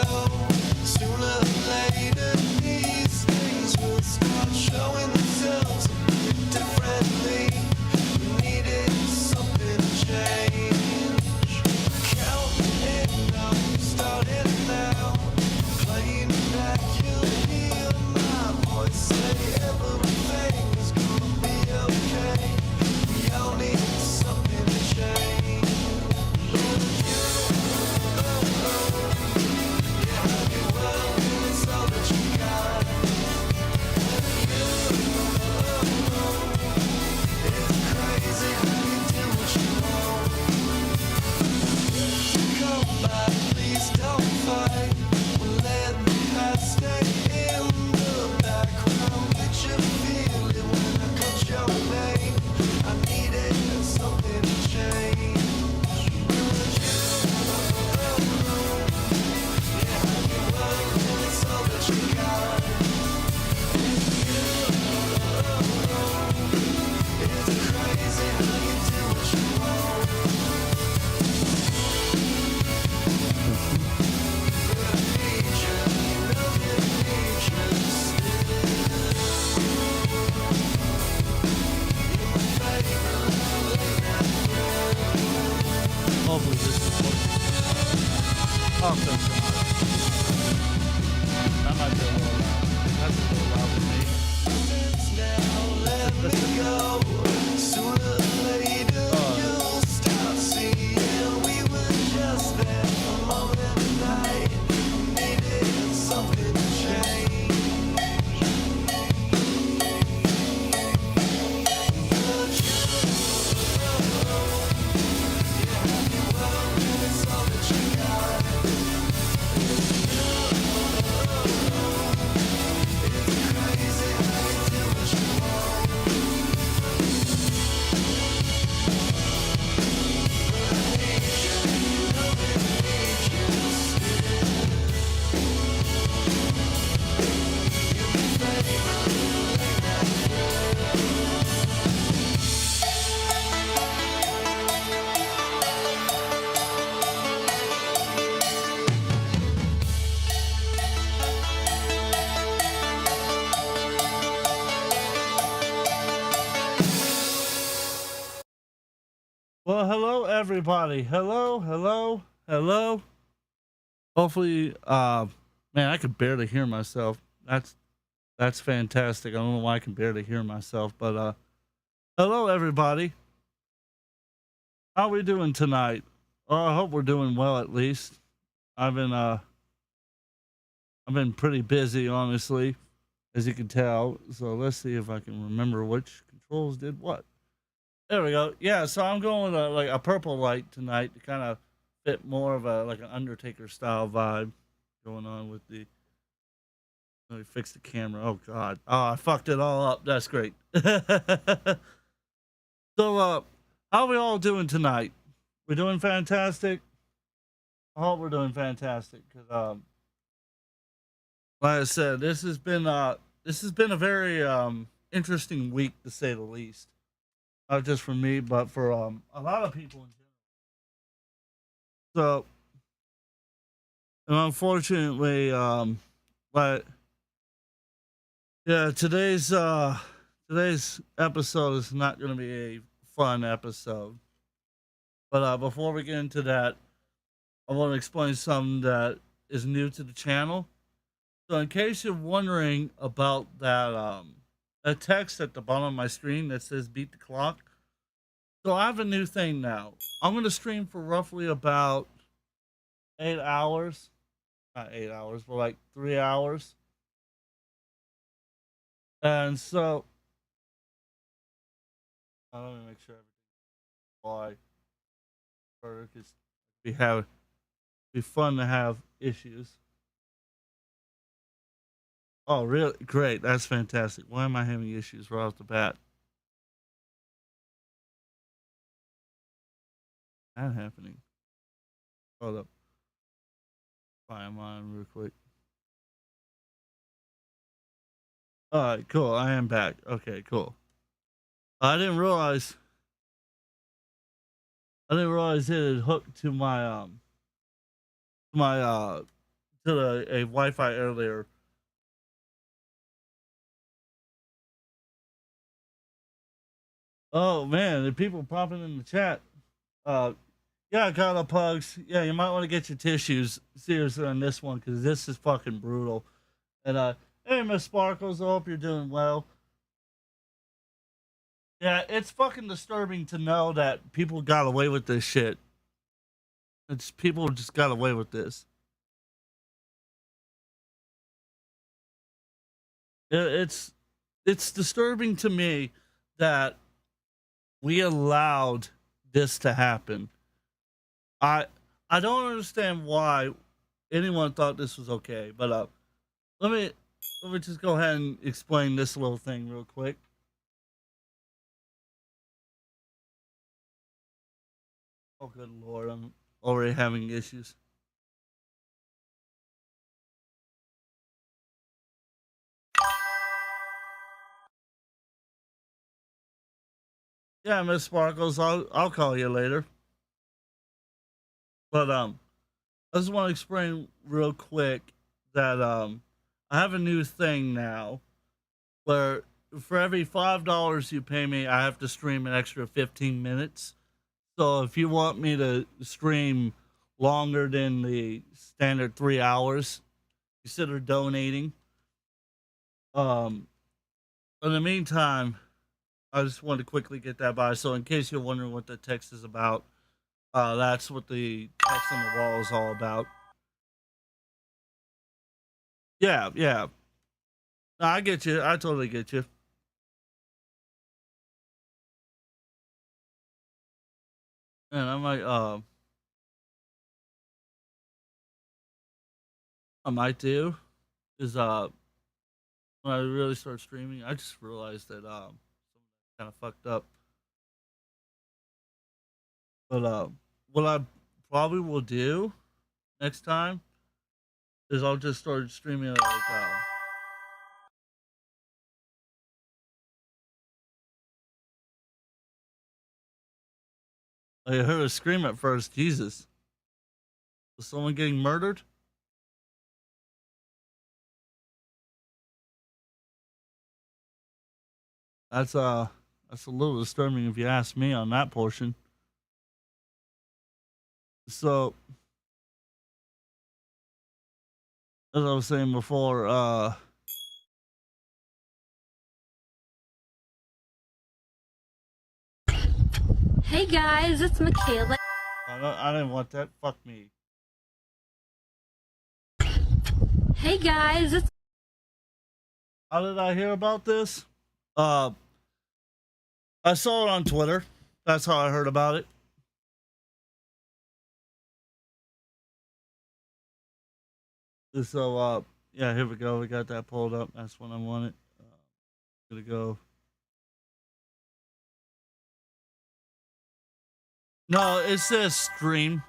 go. Sooner or later, these things will start showing themselves a bit differently. We needed something to change. Counting up, starting now. Playing back, you'll hear my voice say everything's gonna be okay. We all need something to change. Hopefully this is working. Oh, thank God. That might be a little loud. That's a little loud for me. Let me go. Sooner or later, you'll start seeing we were just there for a moment of night. Needed something to change. Well, hello everybody. Hello. Hopefully, man, I could barely hear myself. That's fantastic. I don't know why I can barely hear myself, but hello everybody. How we doing tonight? Well, I hope we're doing well at least. I've been pretty busy, honestly, as you can tell. So let's see if I can remember which controls did what. There we go. Yeah, so I'm going like a purple light tonight to kind of fit more of a like an Undertaker style vibe going on with the. Let me fix the camera. Oh God. Oh, I fucked it all up. That's great. So how we all doing tonight? We're doing fantastic. I hope we're doing fantastic because like I said, this has been a very interesting week to say the least. Not just for me, but for a lot of people in general. So, and unfortunately, but yeah, today's episode is not going to be a fun episode. But before we get into that, I want to explain something that is new to the channel. So, in case you're wondering about that that text at the bottom of my screen that says "beat the clock." So I have a new thing now. I'm going to stream for roughly about 8 hours. Not 8 hours, but like 3 hours. And so, let me make sure everything's why. Because it'd be fun to have issues. Oh, really? Great. That's fantastic. Why am I having issues right off the bat? That happening. Hold up. Fire mine real quick. All right, cool. I am back. Okay, cool. I didn't realize it had hooked to my to to a Wi-Fi earlier. Oh man, the people popping in the chat. Uh, yeah, Carla Pugs. Yeah, you might want to get your tissues seriously on this one because this is fucking brutal. And hey, Miss Sparkles, I hope you're doing well. Yeah, it's fucking disturbing to know that people got away with this shit. It's people just got away with this. It's disturbing to me that we allowed this to happen. I I don't understand why anyone thought this was okay, but let me let me just go ahead and explain this little thing real quick. Oh good lord, I'm already having issues. Yeah, Miss Sparkles, I'll call you later. But I just want to explain real quick that I have a new thing now where for every $5 you pay me, I have to stream an extra 15 minutes. So if you want me to stream longer than the standard 3 hours, consider donating. Um, in the meantime, I just wanted to quickly get that by. So in case you're wondering what the text is about, that's what the text on the wall is all about. Yeah, yeah. No, I get you. I totally get you. And I might do is when I really start streaming, I just realized that kind of fucked up. But what I probably will do next time is I'll just start streaming like I heard a scream at first. Jesus, was someone getting murdered? That's that's a little disturbing if you ask me on that portion. So as I was saying before, Hey guys, it's Michaela. I didn't want that. Fuck me. Hey guys, it's How did I hear about this? Uh, I saw it on Twitter. That's how I heard about it. So, yeah, here we go. We got that pulled up. That's what I wanted. Gonna go. No, it says stream.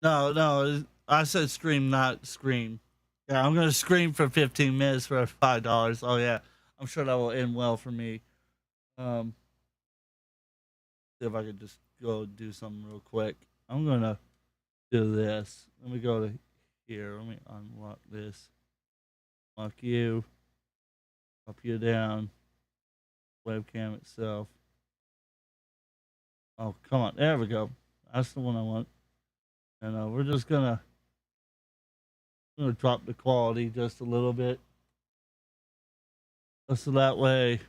No, no, I said stream, not scream. Yeah, I'm gonna scream for 15 minutes for $5. Oh yeah, I'm sure that will end well for me. Um, see if I could just go do something real quick. I'm gonna do this. Let me go to here. Let me unlock this. Lock you. Up you down. Webcam itself. Oh, come on. There we go. That's the one I want. And we're just gonna drop the quality just a little bit. So that way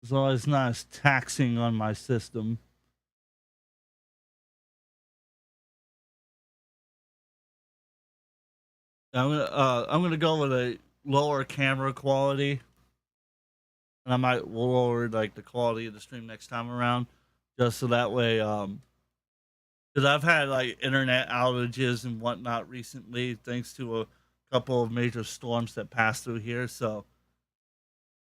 so it's not as taxing on my system. I'm gonna go with a lower camera quality, and I might lower like the quality of the stream next time around, just so that way because I've had like internet outages and whatnot recently, thanks to a couple of major storms that passed through here. So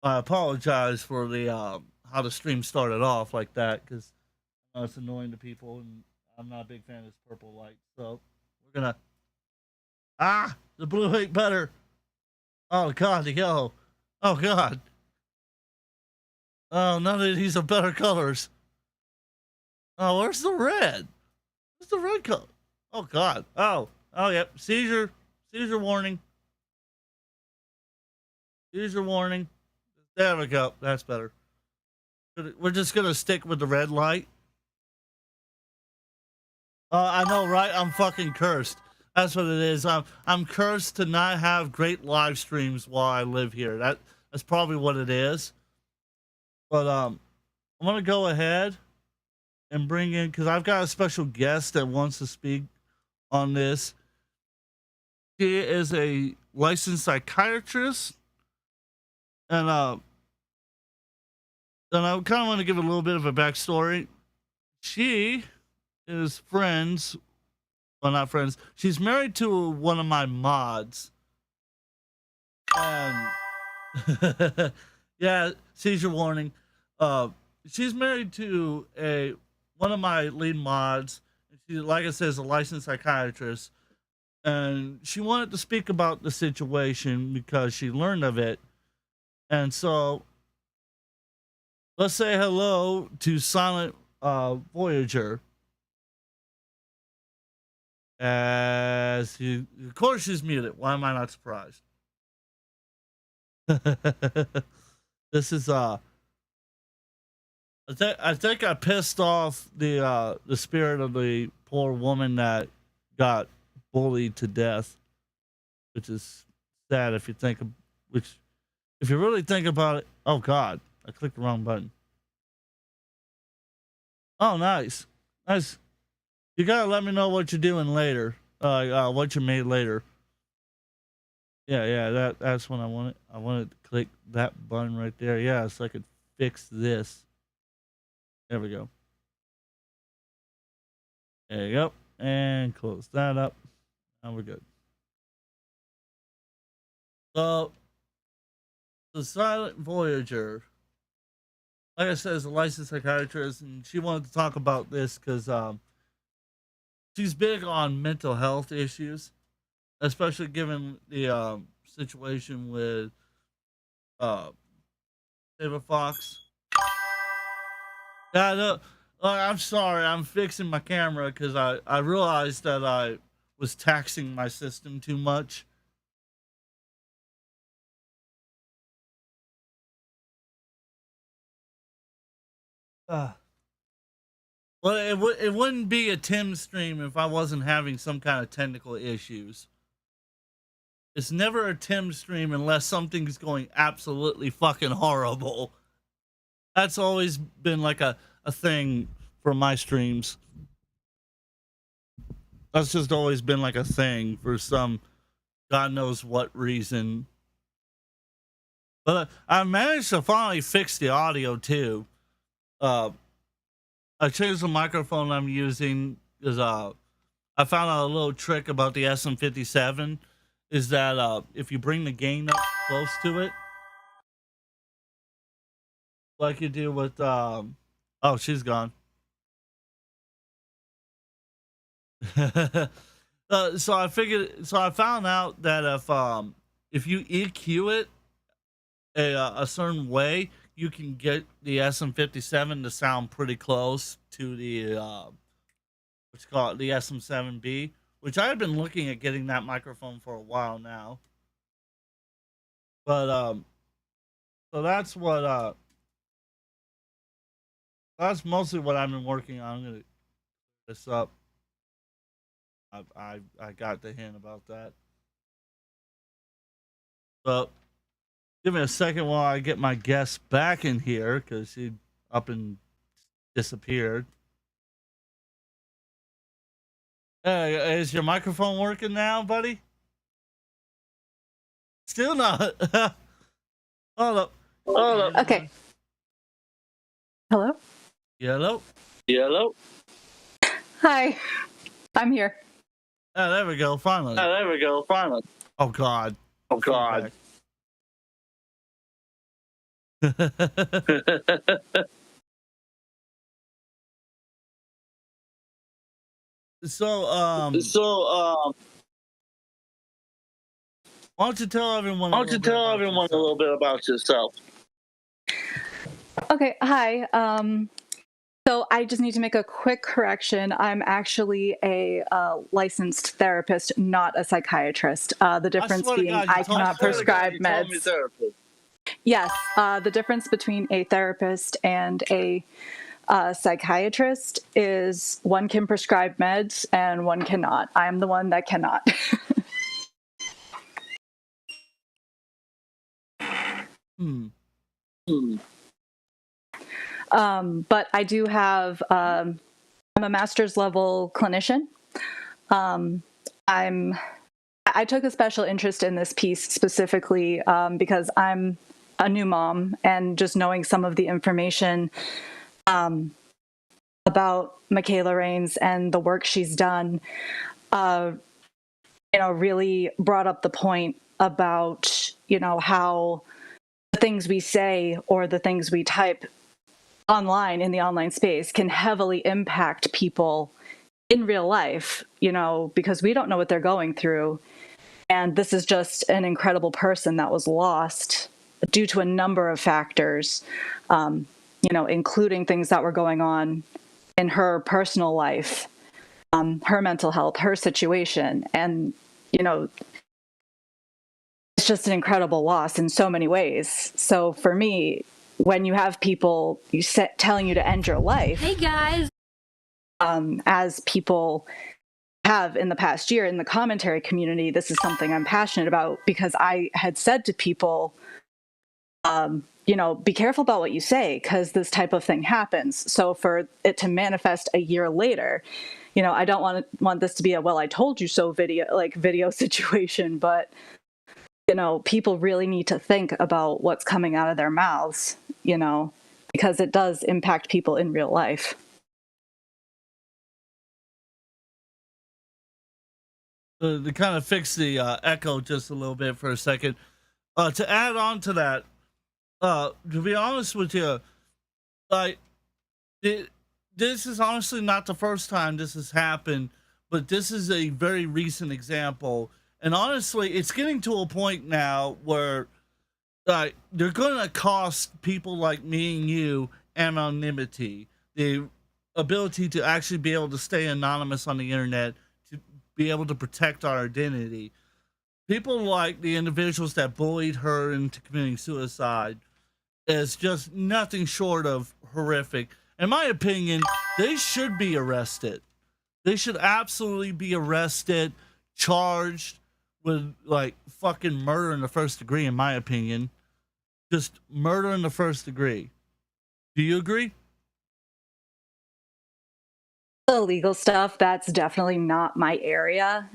I apologize for the how the stream started off like that because it's annoying to people, and I'm not a big fan of this purple light. So we're gonna the blue ain't better. Oh god, yo, oh god, oh none of these are better colors. Oh, where's the red? Where's the red color? Oh God. Oh, yep. Seizure warning. Seizure warning. There we go. That's better. We're just gonna stick with the red light. I know, right? I'm fucking cursed. That's what it is. I'm cursed to not have great live streams while I live here. That's probably what it is. But I'm gonna go ahead and bring in, because I've got a special guest that wants to speak on this. She is a licensed psychiatrist, and I kind of want to give a little bit of a backstory. She is friends, well, not friends. She's married to one of my mods, and yeah, seizure warning. She's married to one of my lead mods. She, like I said, is a licensed psychiatrist, and she wanted to speak about the situation because she learned of it. And so let's say hello to Silent Voyager. As he, of course, she's muted. Why am I not surprised? This is I think I pissed off the spirit of the poor woman that got bullied to death, which is sad if you think of, which if you really think about it. Oh God, I clicked the wrong button. Oh, nice. You gotta let me know what you're doing later. What you made later. Yeah, that's what I wanted. I wanted to click that button right there. Yeah, so I could fix this. There we go. There you go. And close that up. Now we're good. So, the Silent Voyager, like I said, is a licensed psychiatrist, and she wanted to talk about this because she's big on mental health issues, especially given the situation with Saber Fox. Yeah, no, I'm sorry. I'm fixing my camera because I realized that I was taxing my system too much. Well, it wouldn't be a Tim stream if I wasn't having some kind of technical issues. It's never a Tim stream unless something's going absolutely fucking horrible. That's always been like a thing for my streams. That's just always been like a thing for some God knows what reason. But I managed to finally fix the audio too. I changed the microphone I'm using because I found out a little trick about the SM57 is that if you bring the gain up close to it, like you do with oh, she's gone. So I found out that if you EQ it a certain way, you can get the SM57 to sound pretty close to the what's called the SM7B, which I have been looking at getting that microphone for a while now. But so that's what that's mostly what I've been working on. I'm gonna clear this up. I got the hint about that. But give me a second while I get my guest back in here because she up and disappeared. Hey, is your microphone working now, buddy? Still not. Hold up. Okay. Hello? Hello. Hi. I'm here. Oh, there we go. Finally. Oh God. So why don't you tell everyone a little bit about yourself? Okay. Hi. So I just need to make a quick correction. I'm actually a licensed therapist, not a psychiatrist. The difference swear to being God, you I told- cannot I swear to God, prescribe meds. Yes, the difference between a therapist and a psychiatrist is one can prescribe meds and one cannot. I'm the one that cannot. But I do have, I'm a master's level clinician. I took a special interest in this piece specifically because I'm a new mom, and just knowing some of the information about Michaela Raines and the work she's done, really brought up the point about, how the things we say or the things we type online in the online space can heavily impact people in real life, because we don't know what they're going through. And this is just an incredible person that was lost due to a number of factors, including things that were going on in her personal life, her mental health, her situation. And, it's just an incredible loss in so many ways. So for me, when you have people telling you to end your life, Hey guys. as people have in the past year in the commentary community, this is something I'm passionate about, because I had said to people, be careful about what you say, because this type of thing happens. So for it to manifest a year later, I don't want this to be a "well, I told you so" video situation, but people really need to think about what's coming out of their mouths, because it does impact people in real life. To kind of fix the echo just a little bit for a second. To add on to that, to be honest with you, like this is honestly not the first time this has happened, but this is a very recent example. And honestly, it's getting to a point now where they're going to cost people like me and you anonymity, the ability to actually be able to stay anonymous on the internet, to be able to protect our identity. People like the individuals that bullied her into committing suicide is just nothing short of horrific. In my opinion, they should be arrested. They should absolutely be arrested, charged with like fucking murder in the first degree, in my opinion. Just murder in the first degree. Do you agree? The legal stuff, that's definitely not my area.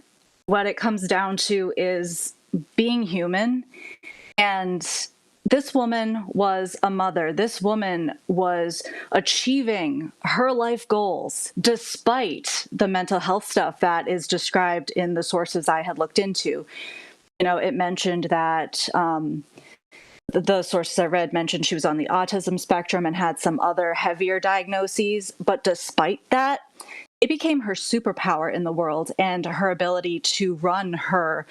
What it comes down to is being human. And this woman was a mother. This woman was achieving her life goals despite the mental health stuff that is described in the sources I had looked into. It mentioned that the sources I read mentioned she was on the autism spectrum and had some other heavier diagnoses. But despite that, it became her superpower in the world, and her ability to run her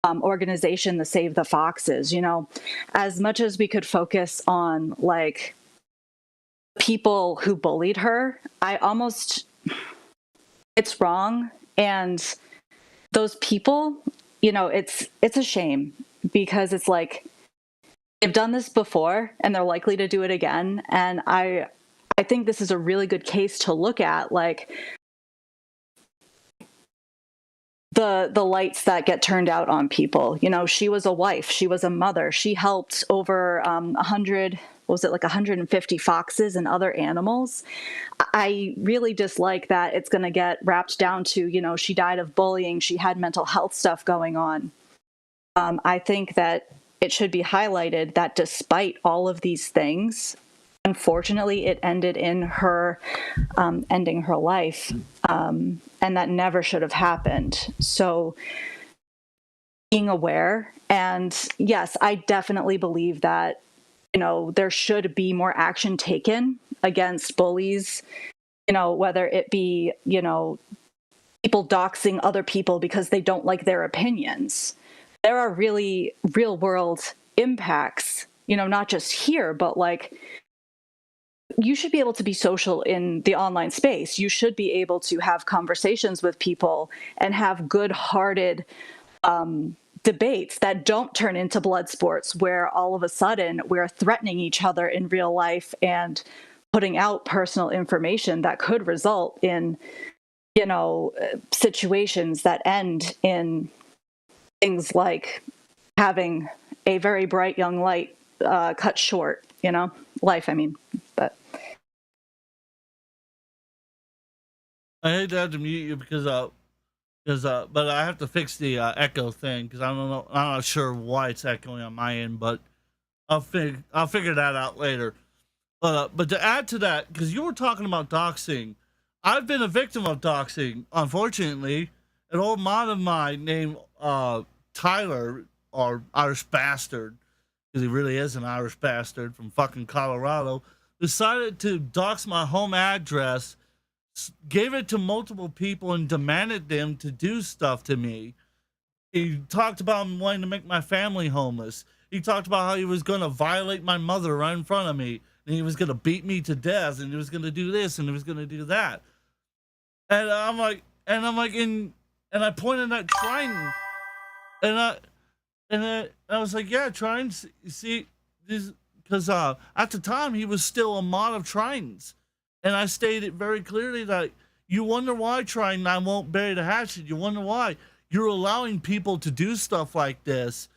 organization, the Save the Foxes. As much as we could focus on like people who bullied her, it's wrong. And those people, it's a shame, because it's like they've done this before and they're likely to do it again. And I think this is a really good case to look at, like the lights that get turned out on people. She was a wife, she was a mother, she helped over 150 foxes and other animals. I really dislike that it's going to get wrapped down to, she died of bullying, she had mental health stuff going on. I think that it should be highlighted that despite all of these things, unfortunately, it ended in her ending her life, and that never should have happened. So being aware, and yes, I definitely believe that, there should be more action taken against bullies, whether it be, people doxing other people because they don't like their opinions. There are really real world impacts, not just here, but like you should be able to be social in the online space. You should be able to have conversations with people and have good-hearted debates that don't turn into blood sports where all of a sudden we're threatening each other in real life and putting out personal information that could result in, situations that end in things like having a very bright young light cut short, life, I mean, but. I hate to have to mute you but I have to fix the echo thing because I don't know. I'm not sure why it's echoing on my end, but I'll figure that out later. But to add to that, because you were talking about doxing, I've been a victim of doxing. Unfortunately, an old mod of mine named Tyler, or Irish bastard, because he really is an Irish bastard from fucking Colorado, decided to dox my home address, gave it to multiple people, and demanded them to do stuff to me. He talked about wanting to make my family homeless. He talked about how he was going to violate my mother right in front of me, and he was going to beat me to death, and he was going to do this, and he was going to do that. And I'm like, and I pointed at Triton, and I was like, yeah, Triton, see, this, because at the time he was still a mod of Triton's. And I stated very clearly that you wonder why, Triton, I won't bury the hatchet. You wonder why you're allowing people to do stuff like this,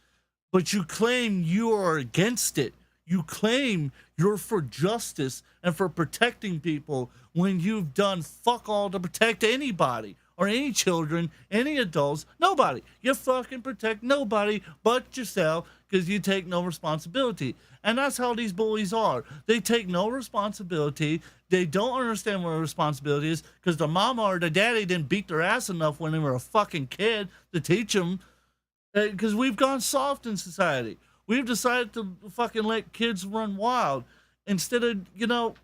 but you claim you are against it. You claim you're for justice and for protecting people when you've done fuck all to protect anybody or any children, any adults, nobody. You fucking protect nobody but yourself because you take no responsibility. And that's how these bullies are. They take no responsibility. They don't understand what a responsibility is because the mama or the daddy didn't beat their ass enough when they were a fucking kid to teach them. Because we've gone soft in society. We've decided to fucking let kids run wild instead of,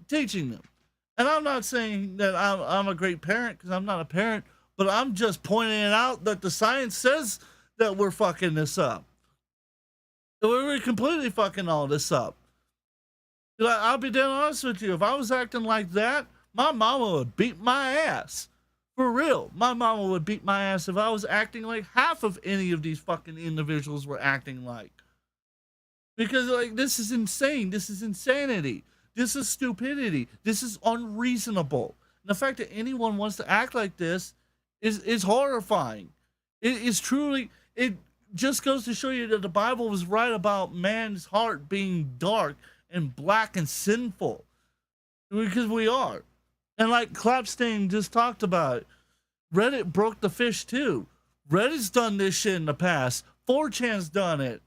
teaching them. And I'm not saying that I'm a great parent because I'm not a parent, but I'm just pointing it out that the science says that we're fucking this up. We're completely fucking all this up. I'll be dead honest with you. If I was acting like that, my mama would beat my ass. For real. My mama would beat my ass if I was acting like half of any of these fucking individuals were acting like. Because, this is insane. This is insanity. This is stupidity. This is unreasonable. And the fact that anyone wants to act like this is horrifying. It is truly... It just goes to show you that the Bible was right about man's heart being dark and black and sinful, because we are. And like Clapstain just talked about it, Reddit broke the fish too. Reddit's done this shit in the past. 4chan's done it.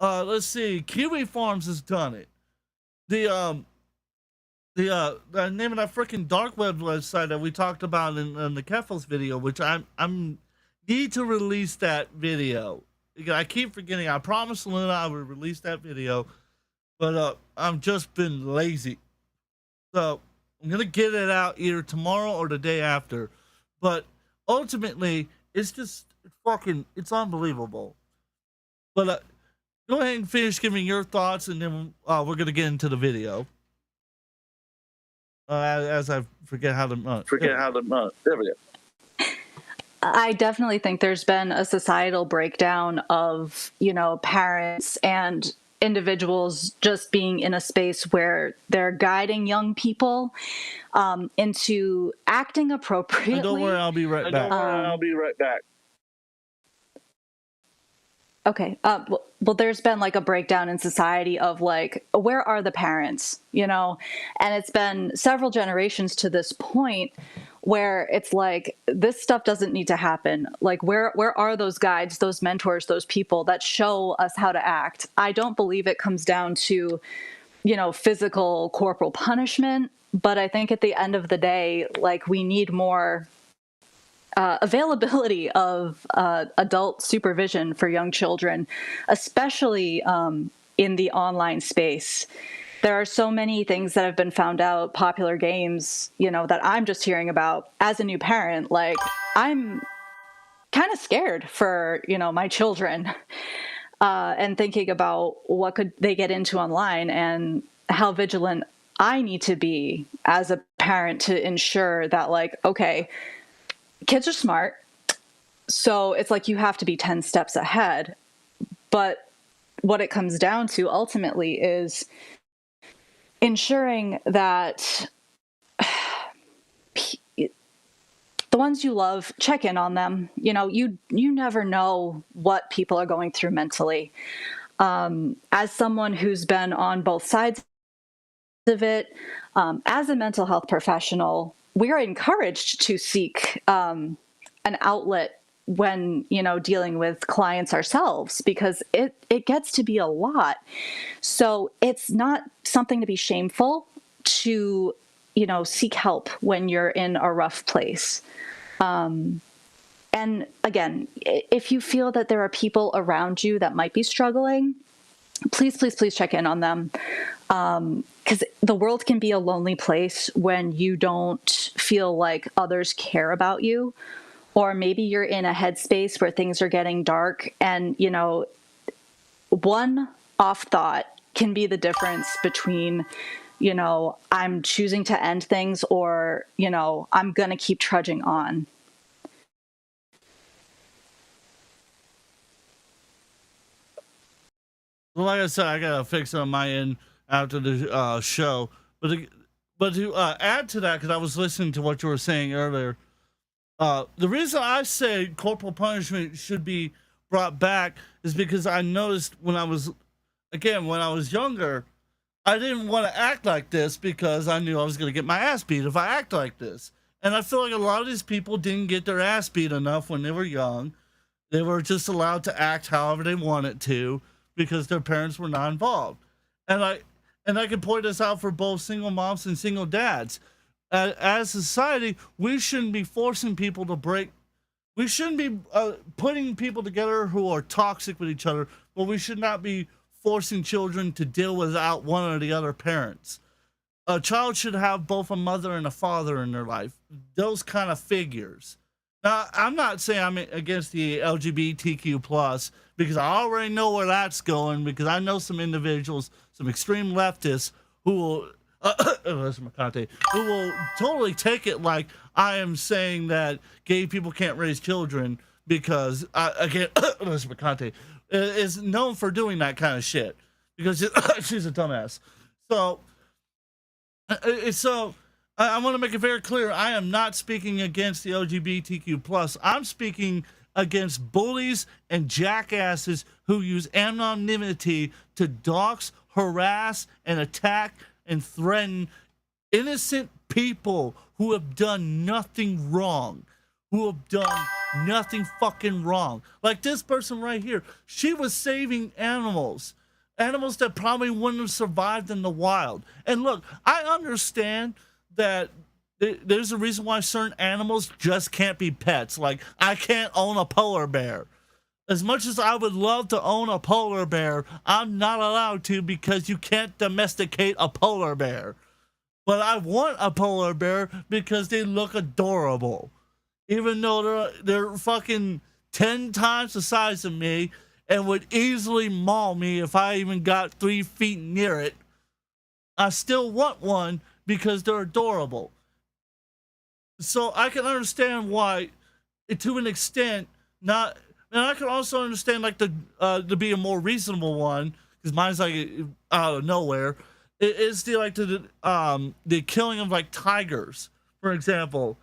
Let's see, Kiwi Farms has done it. The name of that freaking dark web website that we talked about in the Keffels video, which I'm need to release that video. I keep forgetting. I promised Luna I would release that video, but I've just been lazy. So I'm gonna get it out either tomorrow or the day after. But ultimately, it's it's unbelievable. But go ahead and finish giving your thoughts, and then we're gonna get into the video. As I forget how to there we go. I definitely think there's been a societal breakdown of, parents and individuals just being in a space where they're guiding young people into acting appropriately. Don't worry, I'll be right back. Okay. Well, there's been a breakdown in society of where are the parents, and it's been several generations to this point where it's this stuff doesn't need to happen. Where are those guides, those mentors, those people that show us how to act? I don't believe it comes down to, physical corporal punishment, but I think at the end of the day, we need more availability of adult supervision for young children, especially in the online space. There are so many things that have been found out, popular games, that I'm just hearing about as a new parent. I'm kind of scared for, my children and thinking about what could they get into online and how vigilant I need to be as a parent to ensure that, like, okay, kids are smart. So it's like you have to be 10 steps ahead. But what it comes down to ultimately is ensuring that the ones you love, check in on them. You never know what people are going through mentally. As someone who's been on both sides of it, as a mental health professional, we're encouraged to seek an outlet when dealing with clients ourselves, because it gets to be a lot. So it's not something to be shameful to seek help when you're in a rough place. And again, if you feel that there are people around you that might be struggling, please check in on them. Because the world can be a lonely place when you don't feel like others care about you, or maybe you're in a headspace where things are getting dark, and one off thought can be the difference between I'm choosing to end things, or I'm gonna keep trudging on. Well, like I said, I gotta fix it on my end after the show. But to add to that, because I was listening to what you were saying earlier, the reason I say corporal punishment should be brought back is because I noticed when I was younger, I didn't want to act like this because I knew I was going to get my ass beat if I act like this. And I feel like a lot of these people didn't get their ass beat enough when they were young. They were just allowed to act however they wanted to because their parents were not involved. And I can point this out for both single moms and single dads. As a society, we shouldn't be forcing people to break. We shouldn't be putting people together who are toxic with each other, but we should not be forcing children to deal without one or the other parents. A child should have both a mother and a father in their life. Those kind of figures. Now, I'm not saying I'm against the LGBTQ plus, because I already know where that's going, because I know some individuals, some extreme leftists who will who will totally take it like I am saying that gay people can't raise children, because again, Elizabeth Conte is known for doing that kind of shit because she's a dumbass. So I want to make it very clear. I am not speaking against the LGBTQ plus. I'm speaking against bullies and jackasses who use anonymity to dox, harass, and attack and threaten innocent people who have done nothing wrong, who have done nothing fucking wrong. Like this person right here, she was saving animals that probably wouldn't have survived in the wild. And look, I understand that there's a reason why certain animals just can't be pets. Like, I can't own a polar bear. As much as I would love to own a polar bear, I'm not allowed to, because you can't domesticate a polar bear. But I want a polar bear because they look adorable. Even though they're fucking 10 times the size of me and would easily maul me if I even got 3 feet near it, I still want one because they're adorable. So I can understand why, to an extent, not. And I can also understand like to be a more reasonable one, because mine's like out of nowhere. It is the killing of like tigers, for example.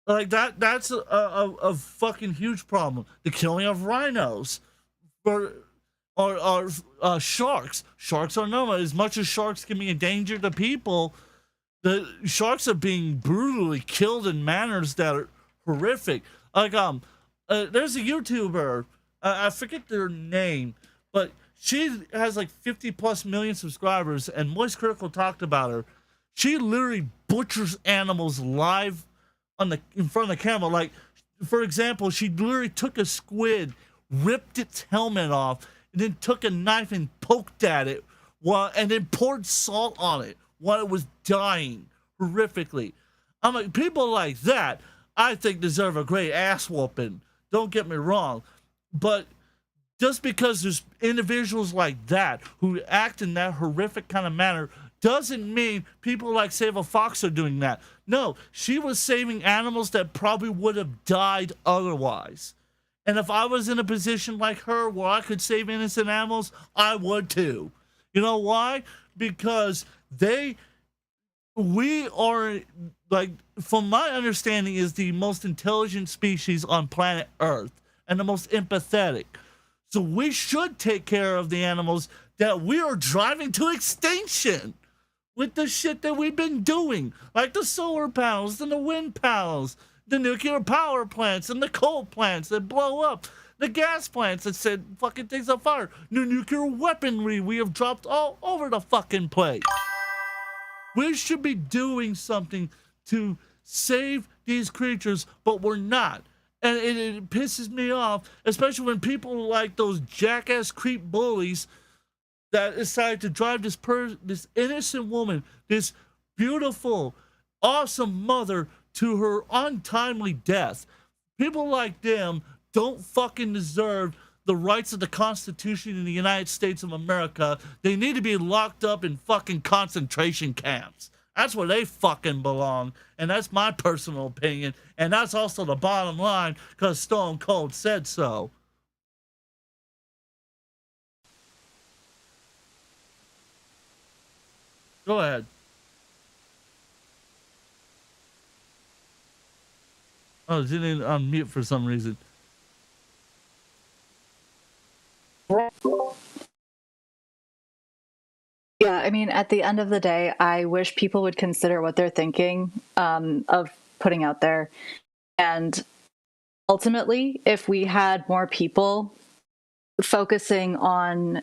Like that's a fucking huge problem. The killing of rhinos, or sharks. Sharks are normal. As much as sharks can be a danger to people, the sharks are being brutally killed in manners that are horrific. Like there's a YouTuber, I forget their name, but she has like 50 plus million subscribers, and Moist Critical talked about her. She literally butchers animals live in front of the camera. Like, for example, she literally took a squid, ripped its helmet off, and then took a knife and poked at it, and then poured salt on it while it was dying horrifically. I'm like, people like that, I think, deserve a great ass whooping. Don't get me wrong, but just because there's individuals like that who act in that horrific kind of manner doesn't mean people like Save a Fox are doing that. No, she was saving animals that probably would have died otherwise. And if I was in a position like her where I could save innocent animals, I would too. You know why? Because we are, like, from my understanding, is the most intelligent species on planet Earth and the most empathetic. So we should take care of the animals that we are driving to extinction with the shit that we've been doing, like the solar panels and the wind panels, the nuclear power plants and the coal plants that blow up, the gas plants that set fucking things on fire, the nuclear weaponry we have dropped all over the fucking place. We should be doing something to save these creatures, but we're not. And it pisses me off, especially when people like those jackass creep bullies that decide to drive this innocent woman, this beautiful, awesome mother, to her untimely death. People like them don't fucking deserve the rights of the Constitution in the United States of America. They need to be locked up in fucking concentration camps. That's where they fucking belong. And that's my personal opinion. And that's also the bottom line, because Stone Cold said so. Go ahead. Oh, it didn't unmute for some reason. Yeah, I mean, at the end of the day, I wish people would consider what they're thinking of putting out there. And ultimately, if we had more people focusing on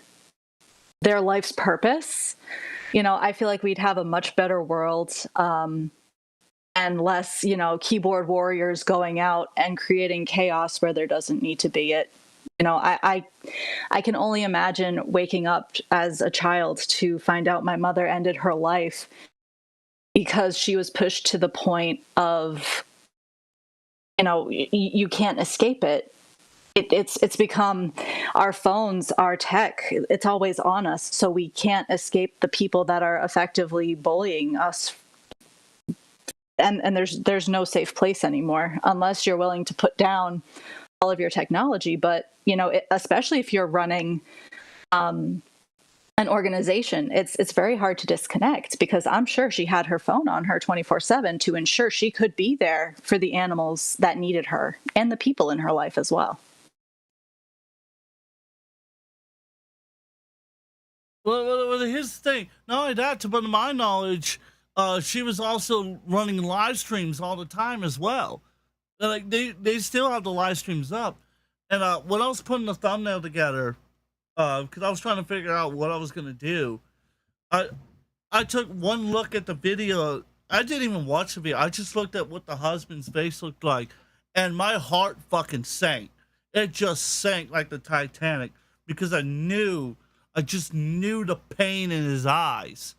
their life's purpose, you know, I feel like we'd have a much better world, and less, you know, keyboard warriors going out and creating chaos where there doesn't need to be it. You know, I can only imagine waking up as a child to find out my mother ended her life because she was pushed to the point of, you know, you can't escape it. It's become our phones, our tech, it's always on us, so we can't escape the people that are effectively bullying us. And there's no safe place anymore unless you're willing to put down all of your technology. But, you know, especially if you're running an organization, it's very hard to disconnect, because I'm sure she had her phone on her 24/7 to ensure she could be there for the animals that needed her and the people in her life as well. Well, here's the thing. Not only that, but to my knowledge, she was also running live streams all the time as well. Like they still have the live streams up. And when I was putting the thumbnail together, because I was trying to figure out what I was gonna do, I took one look at the video. I didn't even watch the video. I just looked at what the husband's face looked like, and my heart fucking sank. It just sank like the Titanic, because I just knew the pain in his eyes,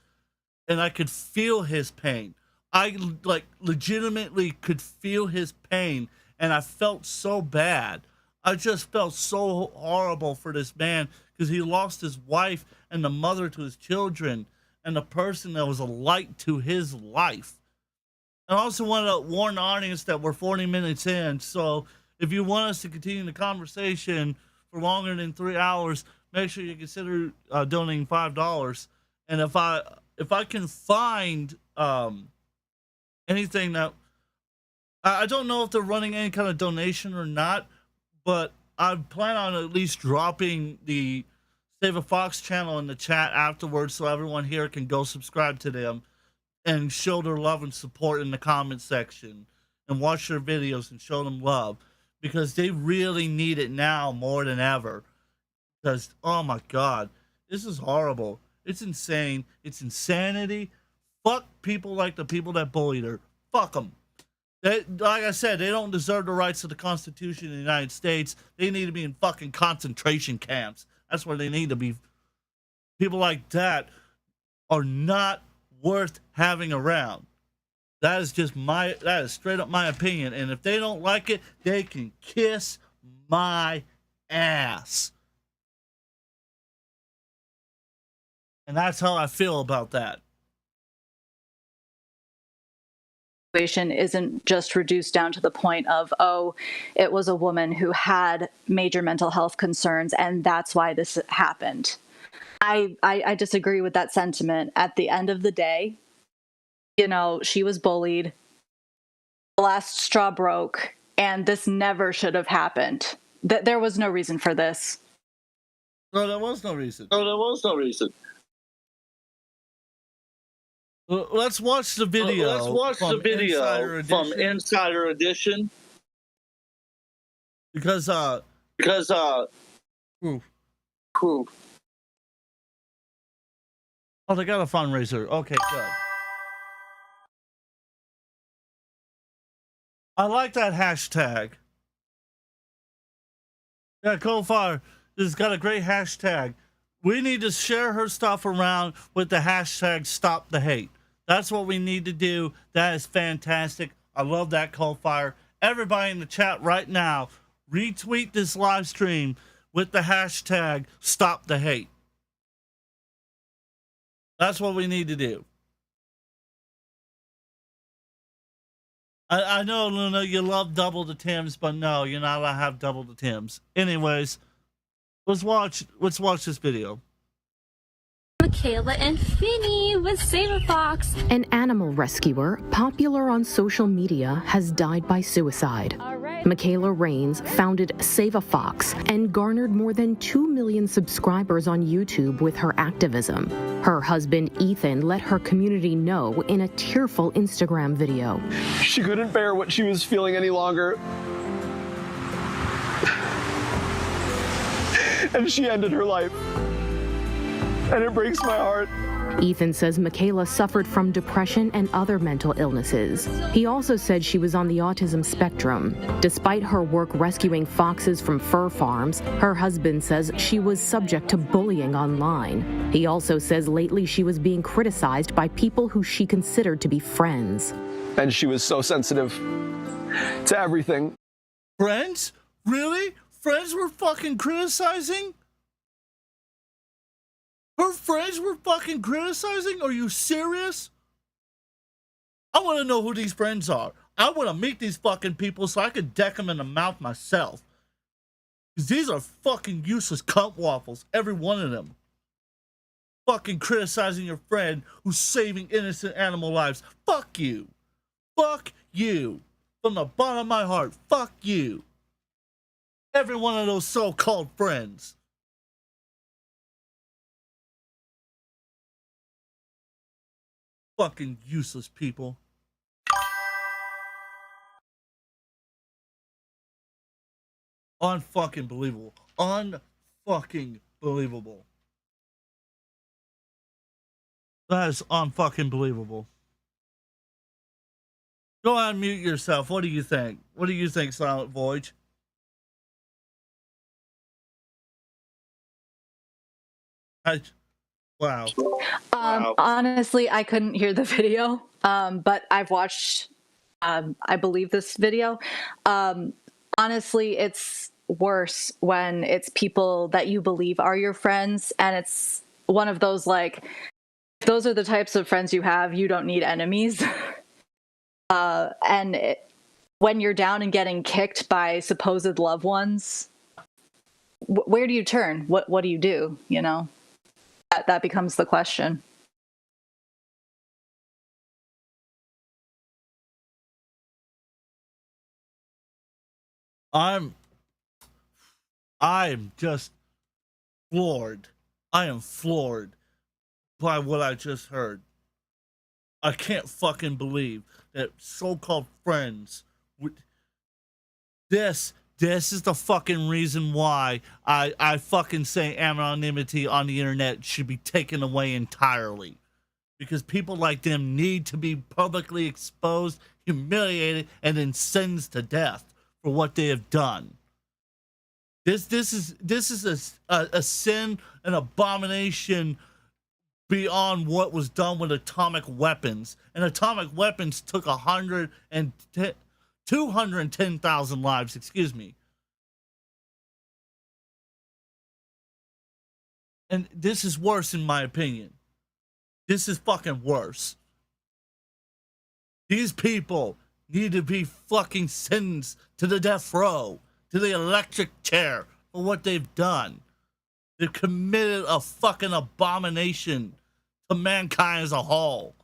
and I could feel his pain. I like legitimately could feel his pain, and I felt so bad. I just felt so horrible for this man, because he lost his wife and the mother to his children and the person that was a light to his life. I also want to warn the audience that we're 40 minutes in, so if you want us to continue the conversation for longer than 3 hours, make sure you consider donating $5. And if I can find anything that I don't know if they're running any kind of donation or not, but I plan on at least dropping the Save a Fox channel in the chat afterwards, so everyone here can go subscribe to them and show their love and support in the comment section and watch their videos and show them love, because they really need it now more than ever. Because, oh my God, this is horrible. It's insane. It's insanity. Fuck people like the people that bullied her. Fuck them. Like I said, they don't deserve the rights of the Constitution of the United States. They need to be in fucking concentration camps. That's where they need to be. People like that are not worth having around. That is straight up my opinion. And if they don't like it, they can kiss my ass. And that's how I feel about that. situation isn't just reduced down to the point of, oh, it was a woman who had major mental health concerns and that's why this happened. I disagree with that sentiment. At the end of the day, you know, she was bullied. The last straw broke, and this never should have happened. There was no reason for this. No, there was no reason. Let's watch the video. From Insider Edition. Because oh, they got a fundraiser. Okay, good. I like that hashtag. Yeah, Coldfire has got a great hashtag. We need to share her stuff around with the hashtag Stop the Hate. That's what we need to do. That is fantastic. I love that, Coldfire. Everybody in the chat right now, retweet this live stream with the hashtag Stop the Hate. That's what we need to do. I know, Luna, you love double the Timbs, but no, you're not allowed to have double the Timbs. Anyways, let's watch this video. Michaela and Finny with Saber Fox. An animal rescuer, popular on social media, has died by suicide. Michaela Rains founded Save a Fox and garnered more than 2 million subscribers on YouTube with her activism. Her husband, Ethan, let her community know in a tearful Instagram video. She couldn't bear what she was feeling any longer. And she ended her life. And it breaks my heart. Ethan says Michaela suffered from depression and other mental illnesses. He also said she was on the autism spectrum. Despite her work rescuing foxes from fur farms, her husband says she was subject to bullying online. He also says lately she was being criticized by people who she considered to be friends. And she was so sensitive to everything. Friends? Really? Friends were fucking criticizing? Her friends were fucking criticizing? Are you serious? I want to know who these friends are. I want to meet these fucking people so I can deck them in the mouth myself. Because these are fucking useless cunt waffles, every one of them. Fucking criticizing your friend who's saving innocent animal lives. Fuck you. Fuck you. From the bottom of my heart, fuck you. Every one of those so-called friends. Fucking useless people. Unfucking believable. Unfucking believable. That is unfucking believable. Go ahead and mute yourself. What do you think? What do you think, Silent Voyage? Wow. Honestly, I couldn't hear the video, but I've watched, I believe, this video. Honestly, it's worse when it's people that you believe are your friends, and it's one of those, like, if those are the types of friends you have, you don't need enemies. When you're down and getting kicked by supposed loved ones, where do you turn? What do you do? You know? That becomes the question. I'm just floored. I am floored by what I just heard. I can't fucking believe that so-called friends would... This is the fucking reason why I fucking say anonymity on the internet should be taken away entirely. Because people like them need to be publicly exposed, humiliated, and then sentenced to death for what they have done. This is a sin, an abomination beyond what was done with atomic weapons. And atomic weapons took 210,000 lives, excuse me. And this is worse in my opinion. This is fucking worse. These people need to be fucking sentenced to the death row, to the electric chair for what they've done. They've committed a fucking abomination to mankind as a whole.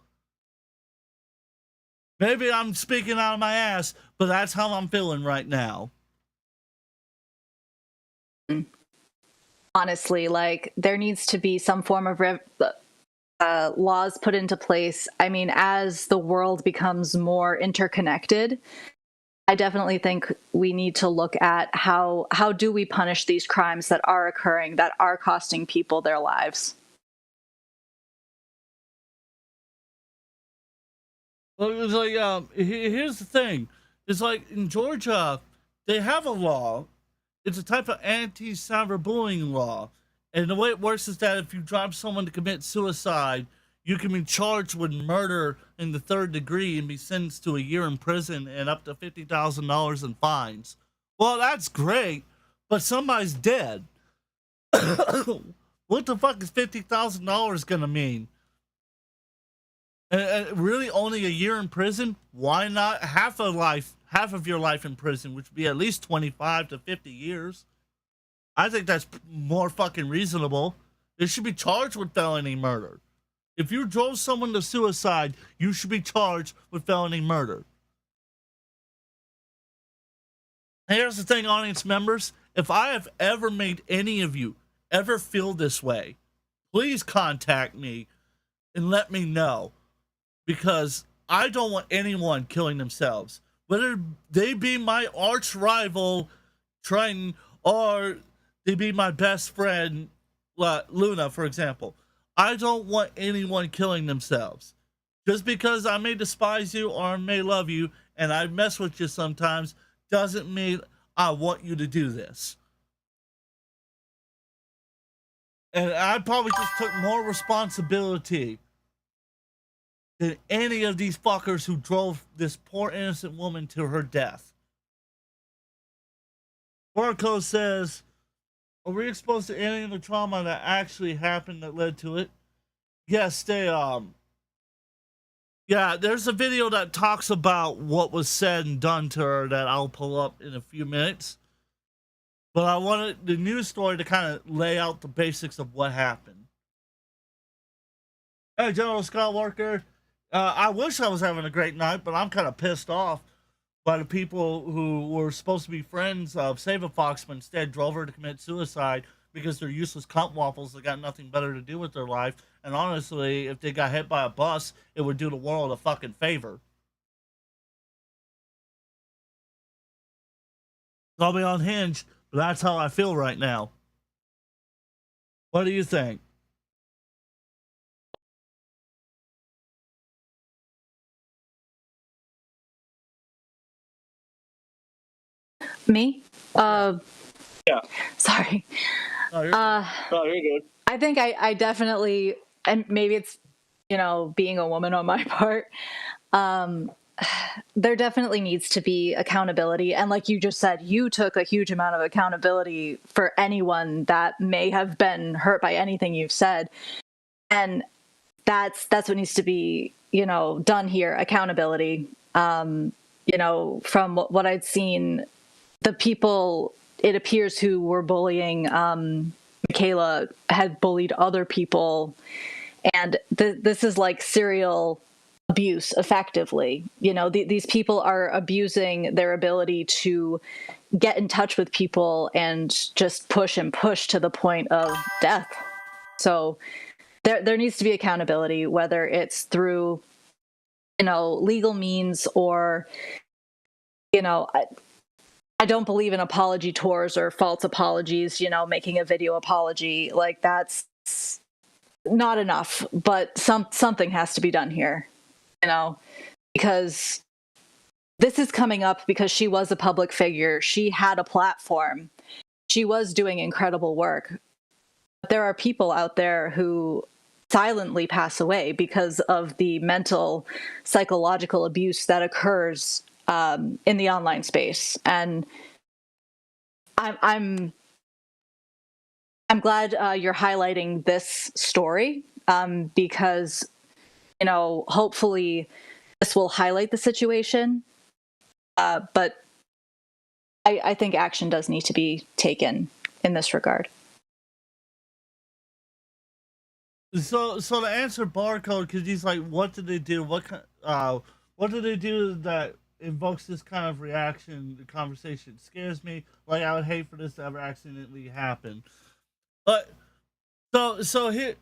Maybe I'm speaking out of my ass, but that's how I'm feeling right now. Honestly, like, there needs to be some form of laws put into place. I mean, as the world becomes more interconnected, I definitely think we need to look at how do we punish these crimes that are occurring, that are costing people their lives. Well, it's like, here's the thing. It's like in Georgia, they have a law. It's a type of anti-cyberbullying law. And the way it works is that if you drive someone to commit suicide, you can be charged with murder in the third degree and be sentenced to a year in prison and up to $50,000 in fines. Well, that's great, but somebody's dead. What the fuck is $50,000 gonna mean? And really only a year in prison? Why not half of your life in prison, which would be at least 25 to 50 years? I think that's more fucking reasonable. They should be charged with felony murder. If you drove someone to suicide, you should be charged with felony murder. Here's the thing, audience members. If I have ever made any of you ever feel this way, please contact me and let me know. Because I don't want anyone killing themselves. Whether they be my arch rival, Triton, or they be my best friend, Luna, for example. I don't want anyone killing themselves. Just because I may despise you or I may love you and I mess with you sometimes doesn't mean I want you to do this. And I probably just took more responsibility than any of these fuckers who drove this poor innocent woman to her death. Marco says, are we exposed to any of the trauma that actually happened that led to it? Yes, yeah, there's a video that talks about what was said and done to her that I'll pull up in a few minutes. But I wanted the news story to kind of lay out the basics of what happened. Hey, General Scott Walker. I wish I was having a great night, but I'm kind of pissed off by the people who were supposed to be friends of Save a Fox, but instead drove her to commit suicide because they're useless cunt waffles that got nothing better to do with their life. And honestly, if they got hit by a bus, it would do the world a fucking favor. I'll be unhinged, but that's how I feel right now. What do you think? Me? Yeah. Sorry. Oh, you're Oh, you're good. I think I definitely, and maybe it's, being a woman on my part, there definitely needs to be accountability. And like you just said, you took a huge amount of accountability for anyone that may have been hurt by anything you've said. And that's what needs to be, done here, accountability. From what I'd seen, the people, it appears, who were bullying Michaela had bullied other people. And this is like serial abuse, effectively. These people are abusing their ability to get in touch with people and just push to the point of death. So there needs to be accountability, whether it's through, legal means or, I don't believe in apology tours or false apologies, making a video apology. Like, that's not enough, but something has to be done here, because this is coming up because she was a public figure. She had a platform. She was doing incredible work. But there are people out there who silently pass away because of the mental, psychological abuse that occurs in the online space. And I'm glad you're highlighting this story because, hopefully this will highlight the situation. But I think action does need to be taken in this regard. So to answer Barcode, because he's like, what did they do? What did they do that invokes this kind of reaction? The conversation scares me. Like, I would hate for this to ever accidentally happen. But so to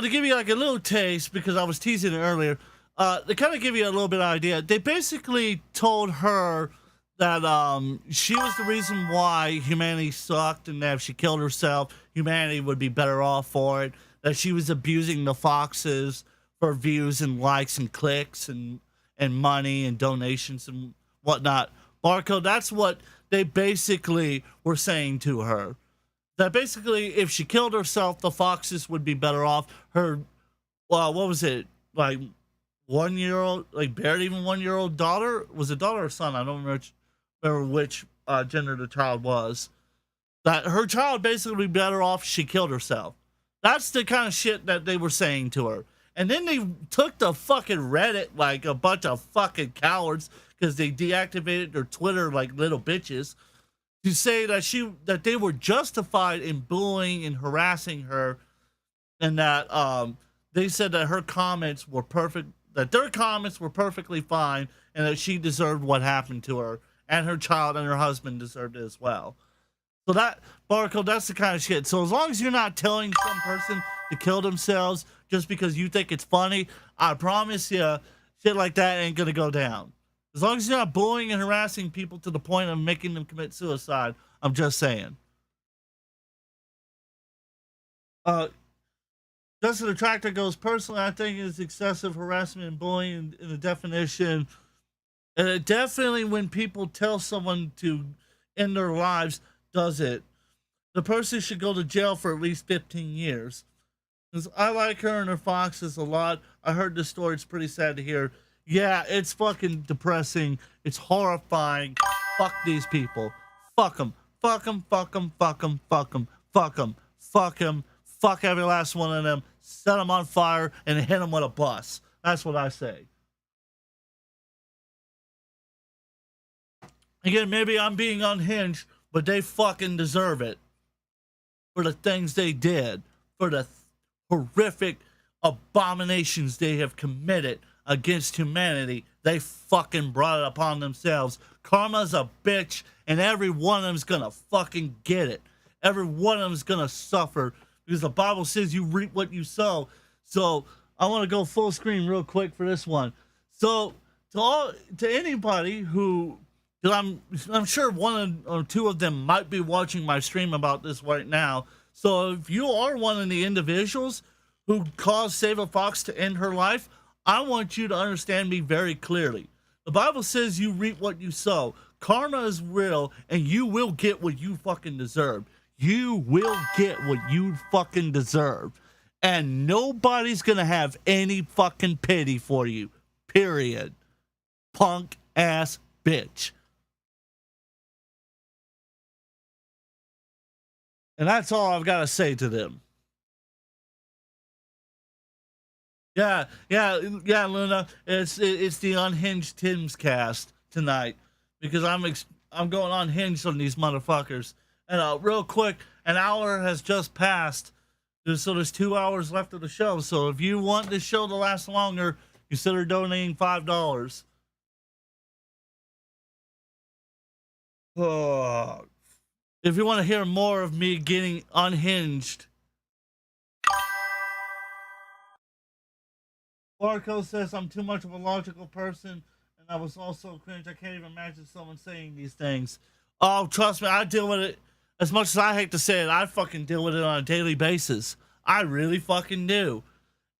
give you like a little taste, because I was teasing it earlier, to kind of give you a little bit of idea, they basically told her that she was the reason why humanity sucked, and that if she killed herself, humanity would be better off for it. That she was abusing the foxes for views and likes and clicks and money and donations and whatnot. Barcode, that's what they basically were saying to her. That basically, if she killed herself, the foxes would be better off. Her, what was it, like 1 year old, like barely even 1 year old daughter? Was it daughter or son? I don't remember which gender the child was. That her child basically would be better off if she killed herself. That's the kind of shit that they were saying to her. And then they took the fucking Reddit like a bunch of fucking cowards, because they deactivated their Twitter like little bitches, to say that they were justified in bullying and harassing her, and that they said that her comments were perfect, that their comments were perfectly fine, and that she deserved what happened to her, and her child and her husband deserved it as well. So that, Barcode, that's the kind of shit. So as long as you're not telling some person to kill themselves just because you think it's funny, I promise you, shit like that ain't gonna go down. As long as you're not bullying and harassing people to the point of making them commit suicide, I'm just saying. Just the Tractor goes, personally, I think it's excessive harassment and bullying in the definition. And definitely when people tell someone to end their lives, does it. The person should go to jail for at least 15 years. Because I like her and her foxes a lot. I heard this story. It's pretty sad to hear. Yeah, it's fucking depressing. It's horrifying. Fuck these people. Fuck them. Fuck them, fuck them, fuck them, fuck them, fuck them, fuck them. Fuck every last one of them. Set them on fire and hit them with a bus. That's what I say. Again, maybe I'm being unhinged, but they fucking deserve it for the things they did, for the horrific abominations they have committed against humanity. They fucking brought it upon themselves. Karma's a bitch, and every one of them's gonna fucking get it. Every one of them's gonna suffer, because the Bible says you reap what you sow. So I want to go full screen real quick for this one. So to anybody who, because I'm sure one or two of them might be watching my stream about this right now. So if you are one of the individuals who caused Save a Fox to end her life, I want you to understand me very clearly. The Bible says you reap what you sow. Karma is real, and you will get what you fucking deserve. You will get what you fucking deserve. And nobody's gonna have any fucking pity for you. Period. Punk ass bitch. And that's all I've got to say to them. Yeah, Luna. It's the unhinged TimbsCast tonight, because I'm going unhinged on these motherfuckers. And real quick, an hour has just passed, so there's 2 hours left of the show. So if you want this show to last longer, consider donating $5. Oh. If you want to hear more of me getting unhinged, Barco says I'm too much of a logical person, and I was also cringe. I can't even imagine someone saying these things. Oh, trust me, I deal with it. As much as I hate to say it, I fucking deal with it on a daily basis. I really fucking do.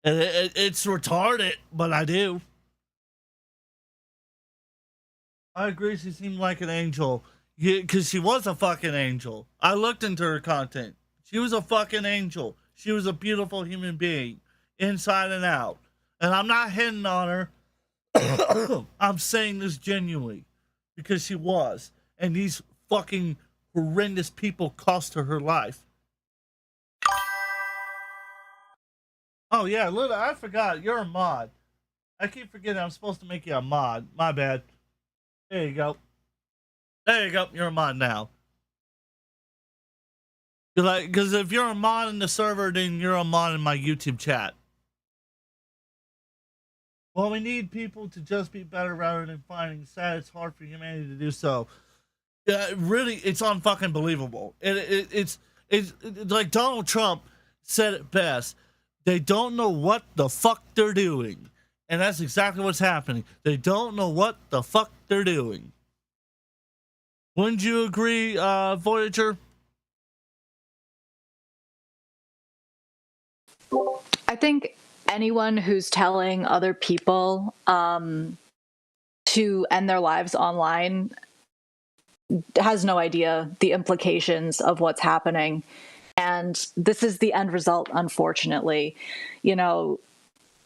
And it's retarded, but I do. I agree, she seemed like an angel. Because she was a fucking angel. I looked into her content. She was a fucking angel. She was a beautiful human being, inside and out. And I'm not hitting on her. I'm saying this genuinely, because she was. And these fucking horrendous people cost her life. Oh yeah, Luna, I forgot. You're a mod. I keep forgetting I'm supposed to make you a mod. My bad. There you go. There you go. You're a mod now. Because if you're a mod in the server, then you're a mod in my YouTube chat. Well, we need people to just be better rather than finding sad. It's hard for humanity to do so. Yeah, really, it's unfucking believable. It's like Donald Trump said it best. They don't know what the fuck they're doing. And that's exactly what's happening. They don't know what the fuck they're doing. Wouldn't you agree, Voyager? I think anyone who's telling other people to end their lives online has no idea the implications of what's happening. And this is the end result, unfortunately. You know,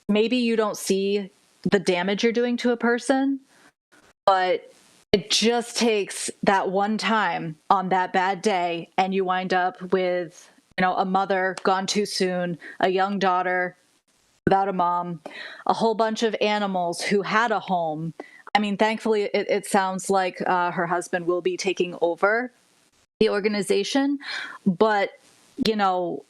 maybe you don't see the damage you're doing to a person, but it just takes that one time on that bad day, and you wind up with, you know, a mother gone too soon, a young daughter without a mom, a whole bunch of animals who had a home. I mean, thankfully, it sounds like her husband will be taking over the organization, but, you know,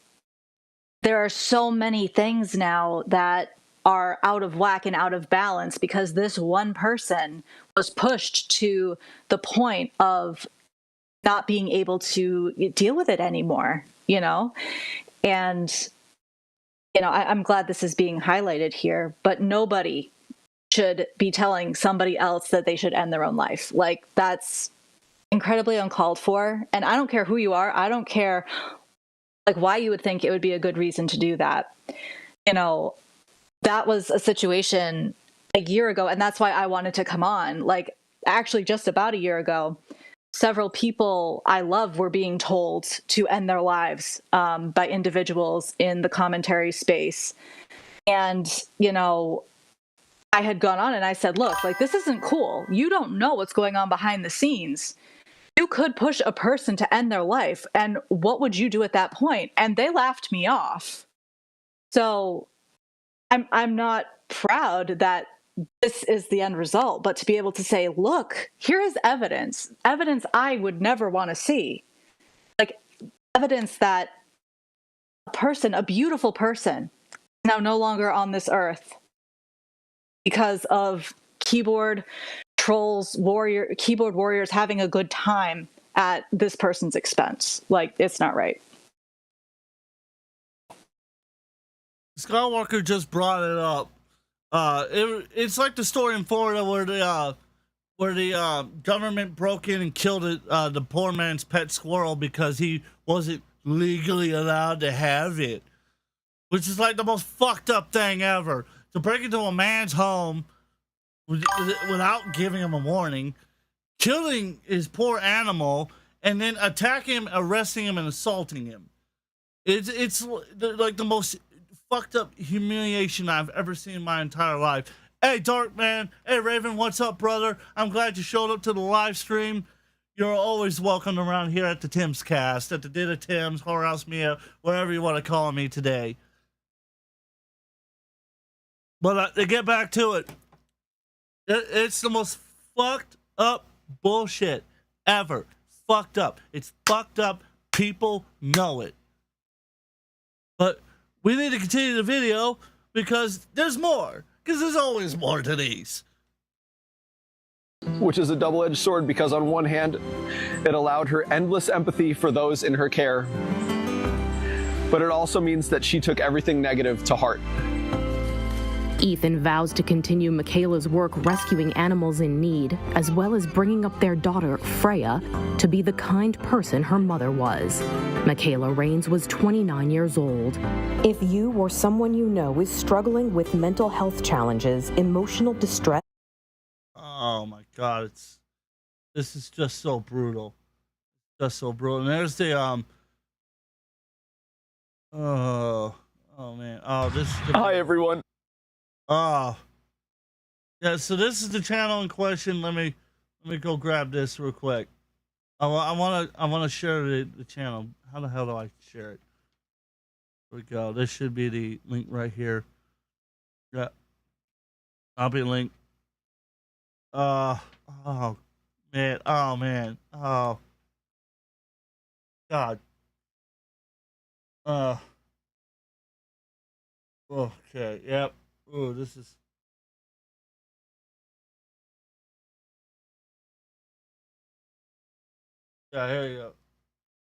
there are so many things now that are out of whack and out of balance because this one person was pushed to the point of not being able to deal with it anymore, you know? And, you know, I'm glad this is being highlighted here, but nobody should be telling somebody else that they should end their own life. Like, that's incredibly uncalled for. And I don't care who you are. I don't care like why you would think it would be a good reason to do that. You know, that was a situation a year ago, and that's why I wanted to come on. Like, actually, just about a year ago, several people I love were being told to end their lives by individuals in the commentary space. And, you know, I had gone on and I said, look, like, this isn't cool. You don't know what's going on behind the scenes. You could push a person to end their life, and what would you do at that point? And they laughed me off. So I'm not proud that this is the end result, but to be able to say, look, here is evidence I would never want to see. Like, evidence that a person, a beautiful person, is now no longer on this earth because of keyboard warriors having a good time at this person's expense. Like, it's not right. Skywalker just brought it up. It's like the story in Florida where the government broke in and killed the poor man's pet squirrel because he wasn't legally allowed to have it, which is like the most fucked up thing ever. To break into a man's home without giving him a warning, killing his poor animal, and then attacking him, arresting him, and assaulting him. It's like the most fucked up humiliation I've ever seen in my entire life. Hey, Dark Man. Hey, Raven. What's up, brother? I'm glad you showed up to the live stream. You're always welcome around here at the TimbsCast, at the Did of Tim's, Whorehouse Mia, whatever you want to call me today. But to get back to it, it's the most fucked up bullshit ever. Fucked up. It's fucked up. People know it. But we need to continue the video because there's more. Because there's always more to these. Which is a double-edged sword because on one hand, it allowed her endless empathy for those in her care. But it also means that she took everything negative to heart. Ethan vows to continue Michaela's work rescuing animals in need, as well as bringing up their daughter, Freya, to be the kind person her mother was. Michaela Rains was 29 years old. If you or someone you know is struggling with mental health challenges, emotional distress... Oh my God, this is just so brutal. Just so brutal. And there's the oh man. Oh, this is Hi, everyone. Oh. Yeah, so this is the channel in question. Let me go grab this real quick. I want to share the channel. How the hell do I share it? There we go. This should be the link right here. Yeah. Copy link. Uh, oh man, oh man, oh God. Uh, okay, yep. Ooh, this is. Yeah, here you go.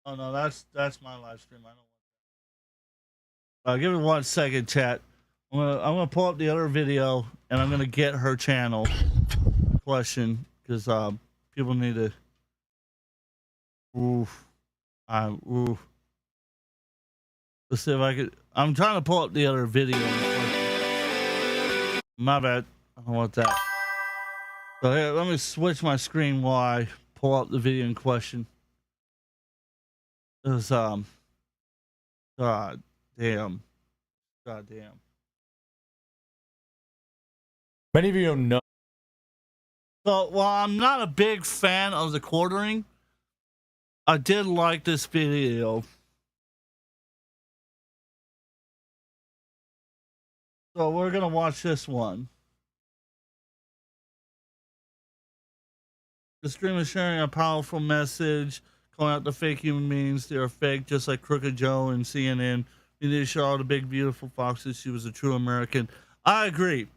Oh no, that's my live stream. I don't want. Give me 1 second, chat. I'm gonna pull up the other video and I'm gonna get her channel question because people need to. Oof. Oof. Let's see if I could. I'm trying to pull up the other video. My bad. I don't want that. So here, let me switch my screen while I pull up the video in question. This God damn. God damn. Many of you don't know. So while I'm not a big fan of the quartering, I did like this video. So we're gonna watch this one. The stream is sharing a powerful message, calling out the fake human beings. They are fake, just like Crooked Joe and CNN. We need to show all the big, beautiful foxes. She was a true American. I agree.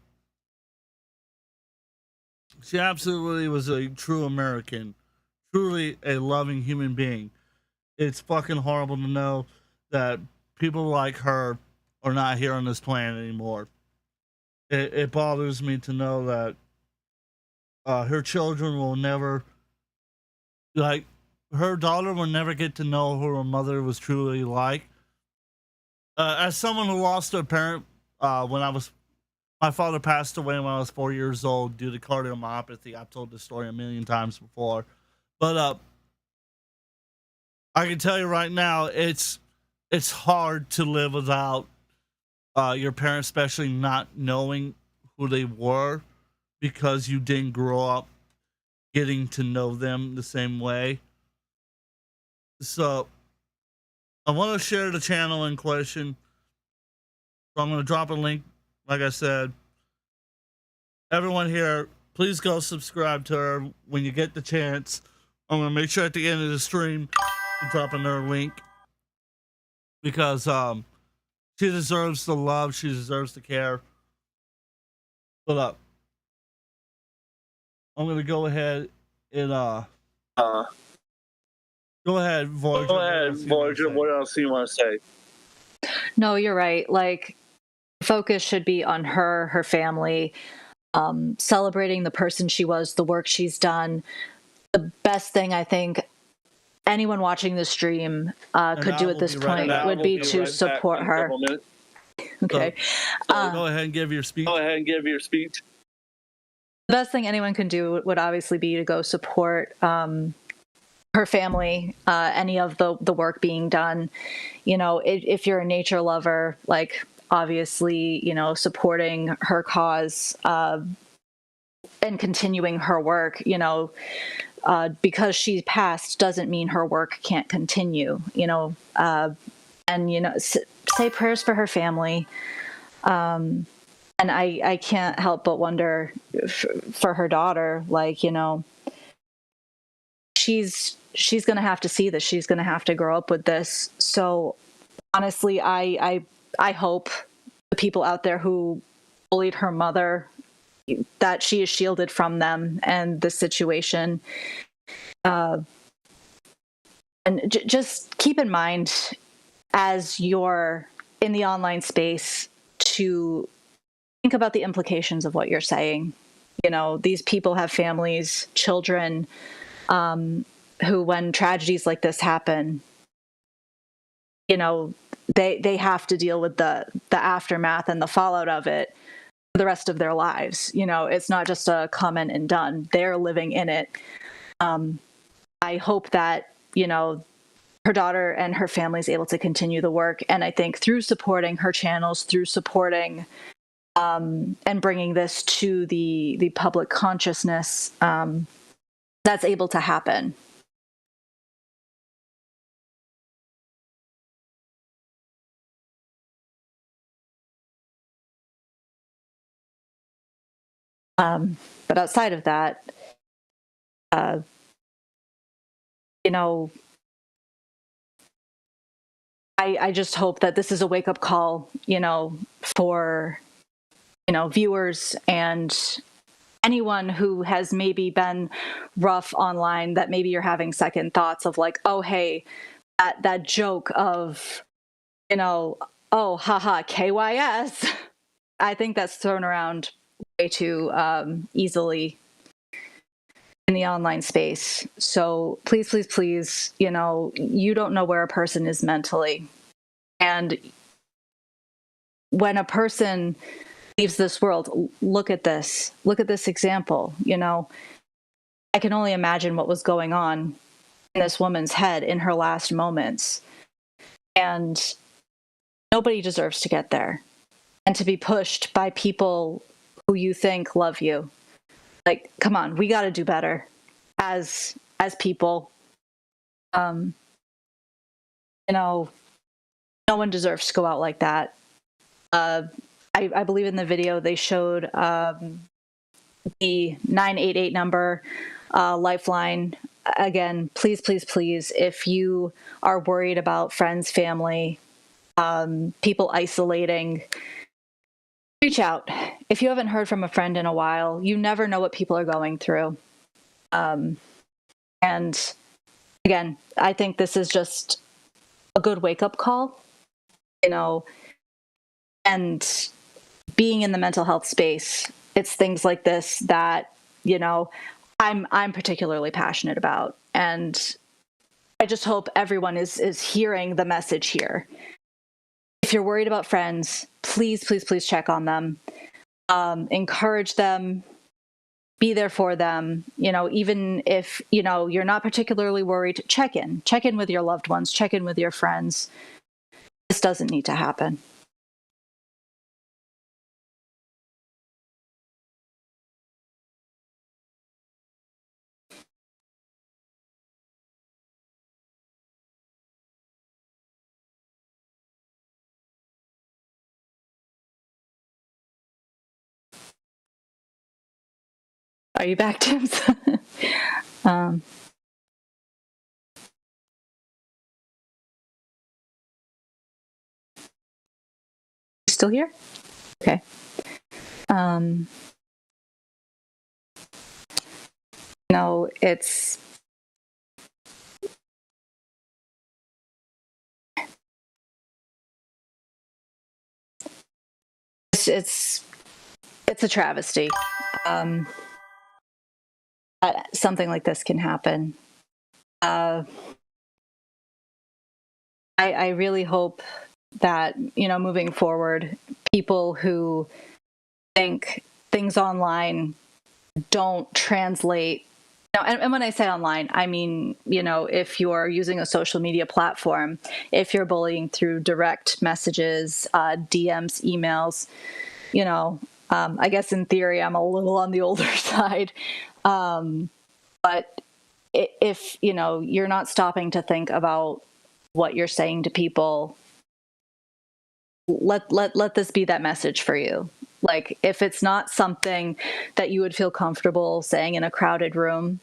She absolutely was a true American, truly a loving human being. It's fucking horrible to know that people like her are not here on this planet anymore. It bothers me to know that her children will never, like, her daughter will never get to know who her mother was truly like. As someone who lost a parent my father passed away when I was 4 years old due to cardiomyopathy. I've told this story a million times before, but I can tell you right now, it's hard to live without your parents, especially not knowing who they were because you didn't grow up getting to know them the same way. So I want to share the channel in question. So I'm going to drop a link. Like I said, everyone here, please go subscribe to her when you get the chance. I'm going to make sure at the end of the stream to drop another link because she deserves the love. She deserves the care. Hold up. I'm going to go ahead and go ahead, Voyager. Go ahead, Voyager. What else do you want to say? No, you're right. Like, focus should be on her family, celebrating the person she was, the work she's done. The best thing I think anyone watching the stream could do at this point would be to support her. Okay. So go ahead and give your speech. Go ahead and give your speech. The best thing anyone can do would obviously be to go support her family, any of the work being done. You know, if you're a nature lover, like, obviously, you know, supporting her cause and continuing her work, you know, because she passed doesn't mean her work can't continue, you know, and, you know, say prayers for her family. And I can't help but wonder for her daughter, like, you know, she's going to have to see this. She's going to have to grow up with this. So honestly, I hope the people out there who bullied her mother, that she is shielded from them and the situation. And just keep in mind, as you're in the online space, to think about the implications of what you're saying. You know, these people have families, children, who, when tragedies like this happen, you know, they have to deal with the aftermath and the fallout of it for the rest of their lives. You know, it's not just a comment and done. They're living in it. I hope that, you know, her daughter and her family is able to continue the work. And I think through supporting her channels, through supporting and bringing this to the public consciousness, that's able to happen. But outside of that, you know, I just hope that this is a wake-up call, you know, for, you know, viewers and anyone who has maybe been rough online, that maybe you're having second thoughts of like, oh, hey, that joke of, you know, oh, haha, KYS. I think that's thrown around way too easily in the online space. So please, please, please, you know, you don't know where a person is mentally. And when a person leaves this world, look at this example. You know, I can only imagine what was going on in this woman's head in her last moments. And nobody deserves to get there and to be pushed by people who you think love you. Like, come on, we got to do better as people. You know, no one deserves to go out like that. I believe in the video they showed the 988 number, Lifeline. Again, please, please, please, if you are worried about friends, family, people isolating, reach out. If you haven't heard from a friend in a while, you never know what people are going through. And again, I think this is just a good wake-up call, you know, and being in the mental health space, it's things like this that, you know, I'm particularly passionate about. And I just hope everyone is hearing the message here. If you're worried about friends, please, please, please check on them. Encourage them, be there for them. You know, even if, you know, you're not particularly worried, check in with your loved ones, check in with your friends. This doesn't need to happen. Are you back, Timbs? Still here? Okay. No, it's a travesty. Something like this can happen. I really hope that, you know, moving forward, people who think things online don't translate. No, and when I say online, I mean, you know, if you're using a social media platform, if you're bullying through direct messages, DMs, emails, you know, I guess in theory, I'm a little on the older side. But if, you know, you're not stopping to think about what you're saying to people, let this be that message for you. Like, if it's not something that you would feel comfortable saying in a crowded room,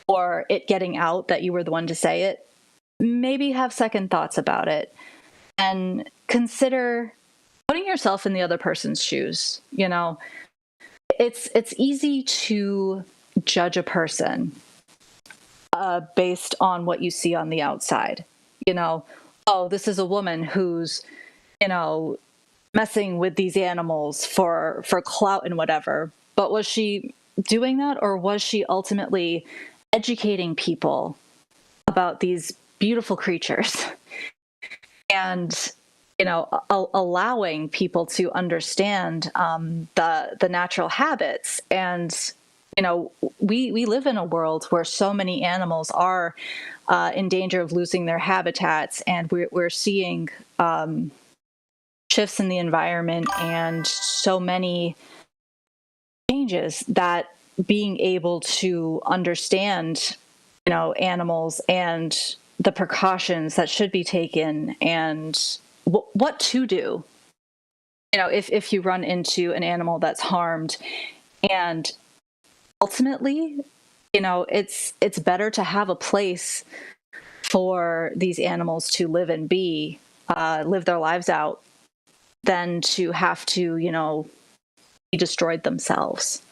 or it getting out that you were the one to say it, maybe have second thoughts about it and consider putting yourself in the other person's shoes. You know, it's easy to judge a person based on what you see on the outside. You know, oh, this is a woman who's, you know, messing with these animals for clout and whatever. But was she doing that, or was she ultimately educating people about these beautiful creatures and, you know, allowing people to understand the natural habits? And, you know, we live in a world where so many animals are in danger of losing their habitats, and we're seeing shifts in the environment and so many changes that being able to understand, you know, animals and the precautions that should be taken and what to do, you know, if you run into an animal that's harmed, And ultimately, it's better to have a place for these animals to live and live their lives out than to have to, be destroyed themselves.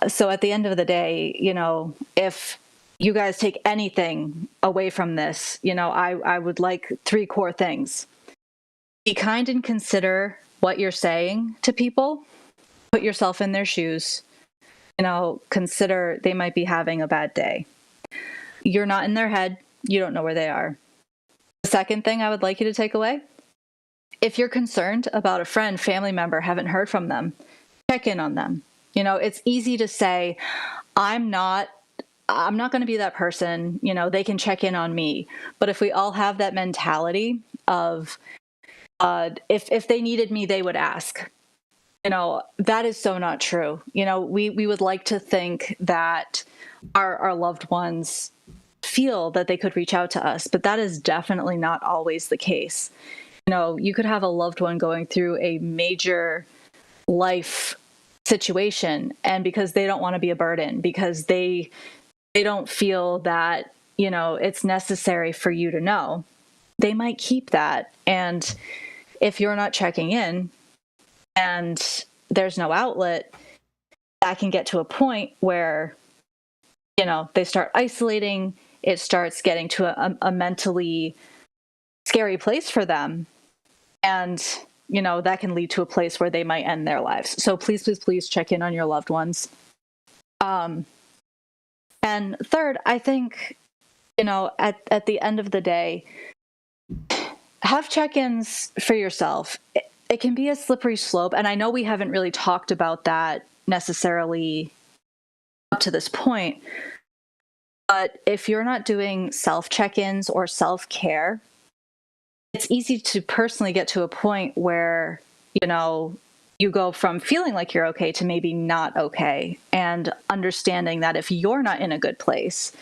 So at the end of the day, if you guys take anything away from this, I would like 3 core things. Be kind and consider what you're saying to people. Put yourself in their shoes. Consider they might be having a bad day. You're not in their head. You don't know where they are. The second thing I would like you to take away, if you're concerned about a friend, family member, haven't heard from them, check in on them. It's easy to say, I'm not going to be that person, they can check in on me. But if we all have that mentality of, if they needed me, they would ask, that is so not true. We would like to think that our loved ones feel that they could reach out to us, but that is definitely not always the case. You could have a loved one going through a major life situation, and because they don't want to be a burden, because they don't feel that, it's necessary for you to know, they might keep that. And if you're not checking in and there's no outlet, that can get to a point where, they start isolating. It starts getting to a mentally scary place for them. And, that can lead to a place where they might end their lives. So please, please, please check in on your loved ones. And third, I think, at the end of the day, have check-ins for yourself. It can be a slippery slope. And I know we haven't really talked about that necessarily up to this point. But if you're not doing self-check-ins or self-care, it's easy to personally get to a point where, you go from feeling like you're okay to maybe not okay, and understanding that if you're not in a good place,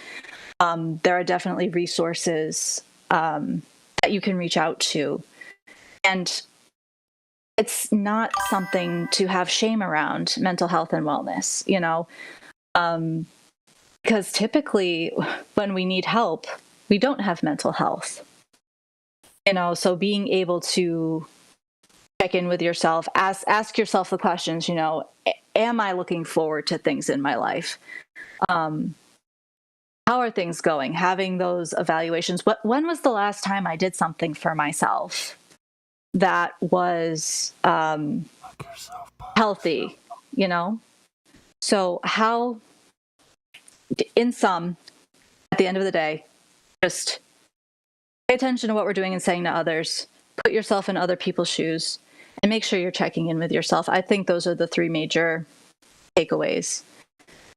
there are definitely resources that you can reach out to. And it's not something to have shame around, mental health and wellness, because typically when we need help, we don't have mental health. So being able to check in with yourself, ask yourself the questions, am I looking forward to things in my life? How are things going? Having those evaluations. When was the last time I did something for myself that was healthy, So how, in sum, at the end of the day, just pay attention to what we're doing and saying to others. Put yourself in other people's shoes, and make sure you're checking in with yourself. I think those are the 3 major takeaways.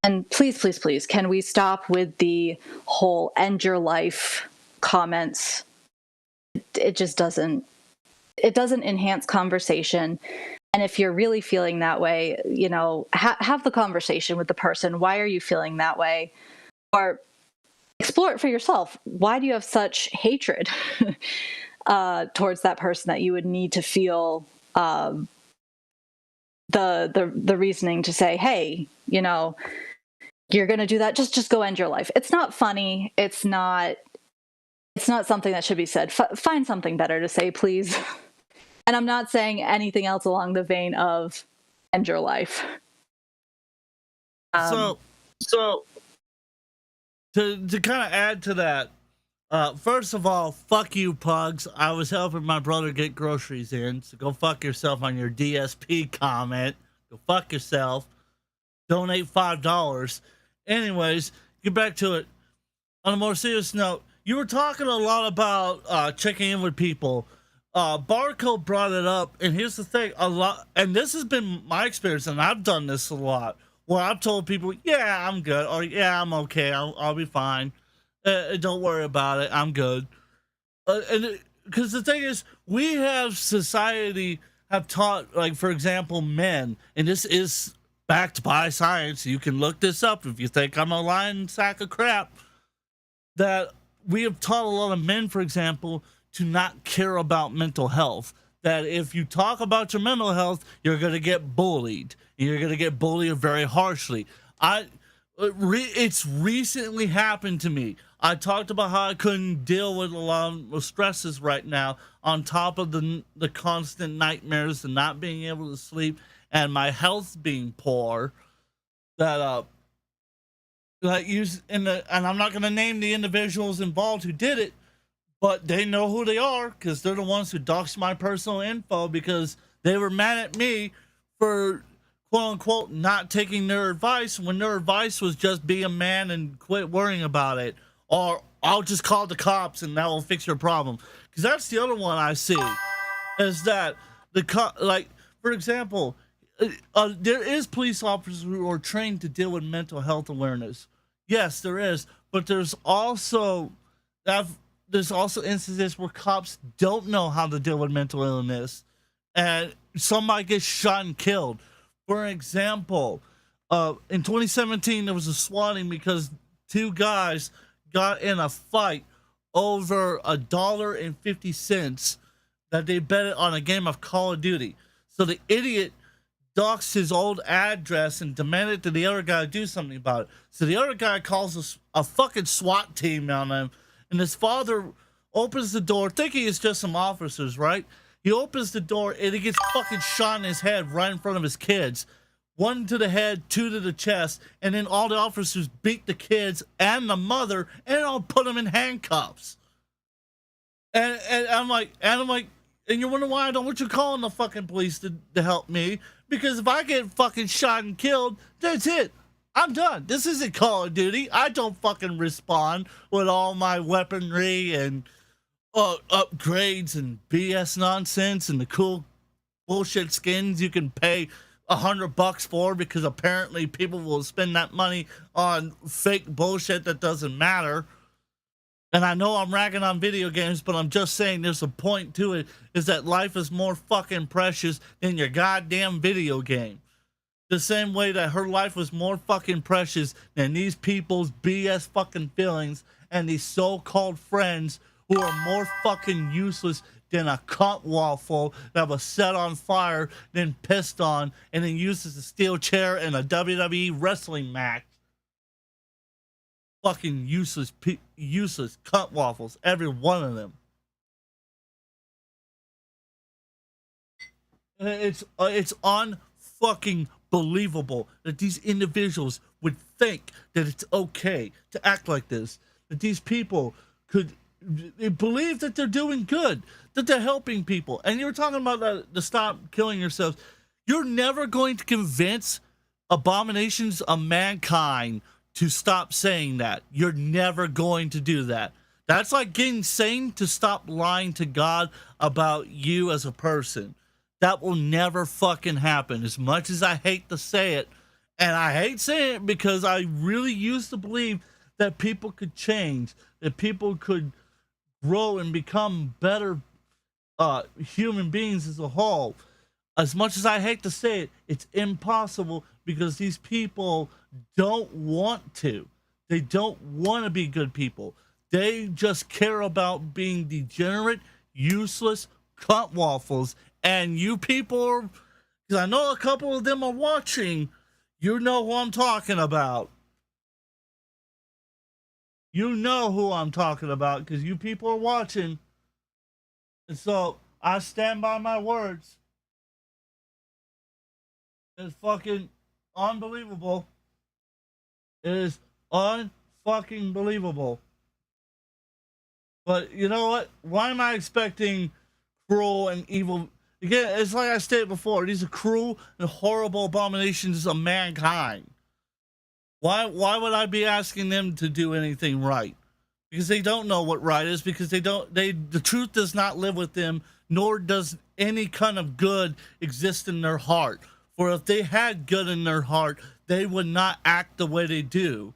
And please, please, please, can we stop with the whole end your life comments? It just doesn't enhance conversation. And if you're really feeling that way, have the conversation with the person. Why are you feeling that way? Or explore it for yourself. Why do you have such hatred towards that person that you would need to feel the reasoning to say, hey, you're going to do that? Just go end your life. It's not funny. It's not something that should be said. Find something better to say, please. And I'm not saying anything else along the vein of end your life. So to kind of add to that, first of all, fuck you, pugs. I was helping my brother get groceries in, so go fuck yourself on your DSP comment. Go fuck yourself. Donate $5. Anyways, get back to it. On a more serious note, you were talking a lot about checking in with people. Barcode brought it up, and here's the thing, and this has been my experience, and I've done this a lot, where I've told people, yeah, I'm good, or yeah, I'm okay, I'll be fine, don't worry about it, I'm good. Because the thing is, we have society have taught, like, for example, men, and this is backed by science, you can look this up if you think I'm a lying sack of crap, that we have taught a lot of men, for example, to not care about mental health. that if you talk about your mental health, you're going to get bullied. You're going to get bullied very harshly. It's recently happened to me. I talked about how I couldn't deal with a lot of stresses right now, on top of the constant nightmares and not being able to sleep and my health being poor. And I'm not going to name the individuals involved who did it, but they know who they are, because they're the ones who doxed my personal info because they were mad at me for, quote unquote, not taking their advice, when their advice was just be a man and quit worrying about it, or I'll just call the cops and that will fix your problem. Because that's the other one I see, is that for example, there is police officers who are trained to deal with mental health awareness. Yes, there is, but there's also instances where cops don't know how to deal with mental illness, and somebody gets shot and killed. For example, in 2017, there was a swatting because two guys got in a fight over $1.50 that they bet on a game of Call of Duty. So the idiot doxed his old address and demanded that the other guy do something about it. So the other guy calls a fucking SWAT team on him, and his father opens the door, thinking it's just some officers, right? He opens the door and he gets fucking shot in his head right in front of his kids. 1 to the head, 2 to the chest, and then all the officers beat the kids and the mother and all put them in handcuffs. And I'm like, and you're wondering why I don't want you calling the fucking police to help me, because if I get fucking shot and killed, that's it. I'm done. This isn't Call of Duty. I don't fucking respond with all my weaponry and upgrades and BS nonsense and the cool bullshit skins you can pay $100 for, because apparently people will spend that money on fake bullshit that doesn't matter. And I know I'm ragging on video games, but I'm just saying there's a point to it, is that life is more fucking precious than your goddamn video game. The same way that her life was more fucking precious than these people's BS fucking feelings and these so-called friends who are more fucking useless than a cunt waffle that was set on fire, then pissed on, and then used as a steel chair in a WWE wrestling match. Fucking useless cunt waffles, every one of them. It's unfucking believable that these individuals would think that it's okay to act like this, that these people could believe that they're doing good, that they're helping people. And you were talking about the stop killing yourselves. You're never going to convince abominations of mankind to stop saying that. You're never going to do that. That's like getting sane to stop lying to God about you as a person. That will never fucking happen. As much as I hate to say it, and I hate saying it because I really used to believe that people could change, that people could grow and become better human beings as a whole. As much as I hate to say it, it's impossible, because these people don't want to. They don't want to be good people. They just care about being degenerate, useless cunt waffles. And you people, because I know a couple of them are watching, you know who I'm talking about. You know who I'm talking about, because you people are watching. And so I stand by my words. It's fucking unbelievable. It is unfucking believable. But you know what? Why am I expecting cruel and evil? Again, it's like I stated before, these are cruel and horrible abominations of mankind. Why would I be asking them to do anything right? Because they don't know what right is, because the truth does not live with them, nor does any kind of good exist in their heart. For if they had good in their heart, they would not act the way they do.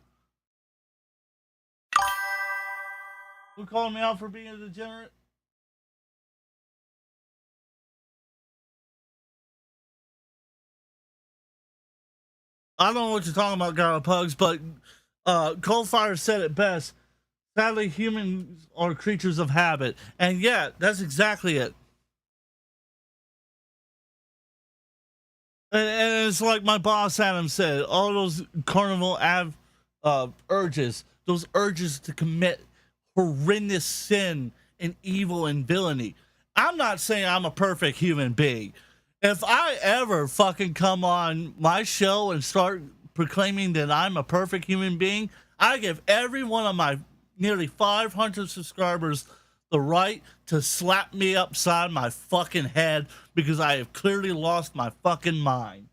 Who called me out for being a degenerate? I don't know what you're talking about, Garlic Pugs, but Coldfire said it best. Sadly, humans are creatures of habit. And yeah, that's exactly it. And it's like my boss Adam said, all those carnival urges, those urges to commit horrendous sin and evil and villainy. I'm not saying I'm a perfect human being. If I ever fucking come on my show and start proclaiming that I'm a perfect human being, I give every one of my nearly 500 subscribers the right to slap me upside my fucking head because I have clearly lost my fucking mind.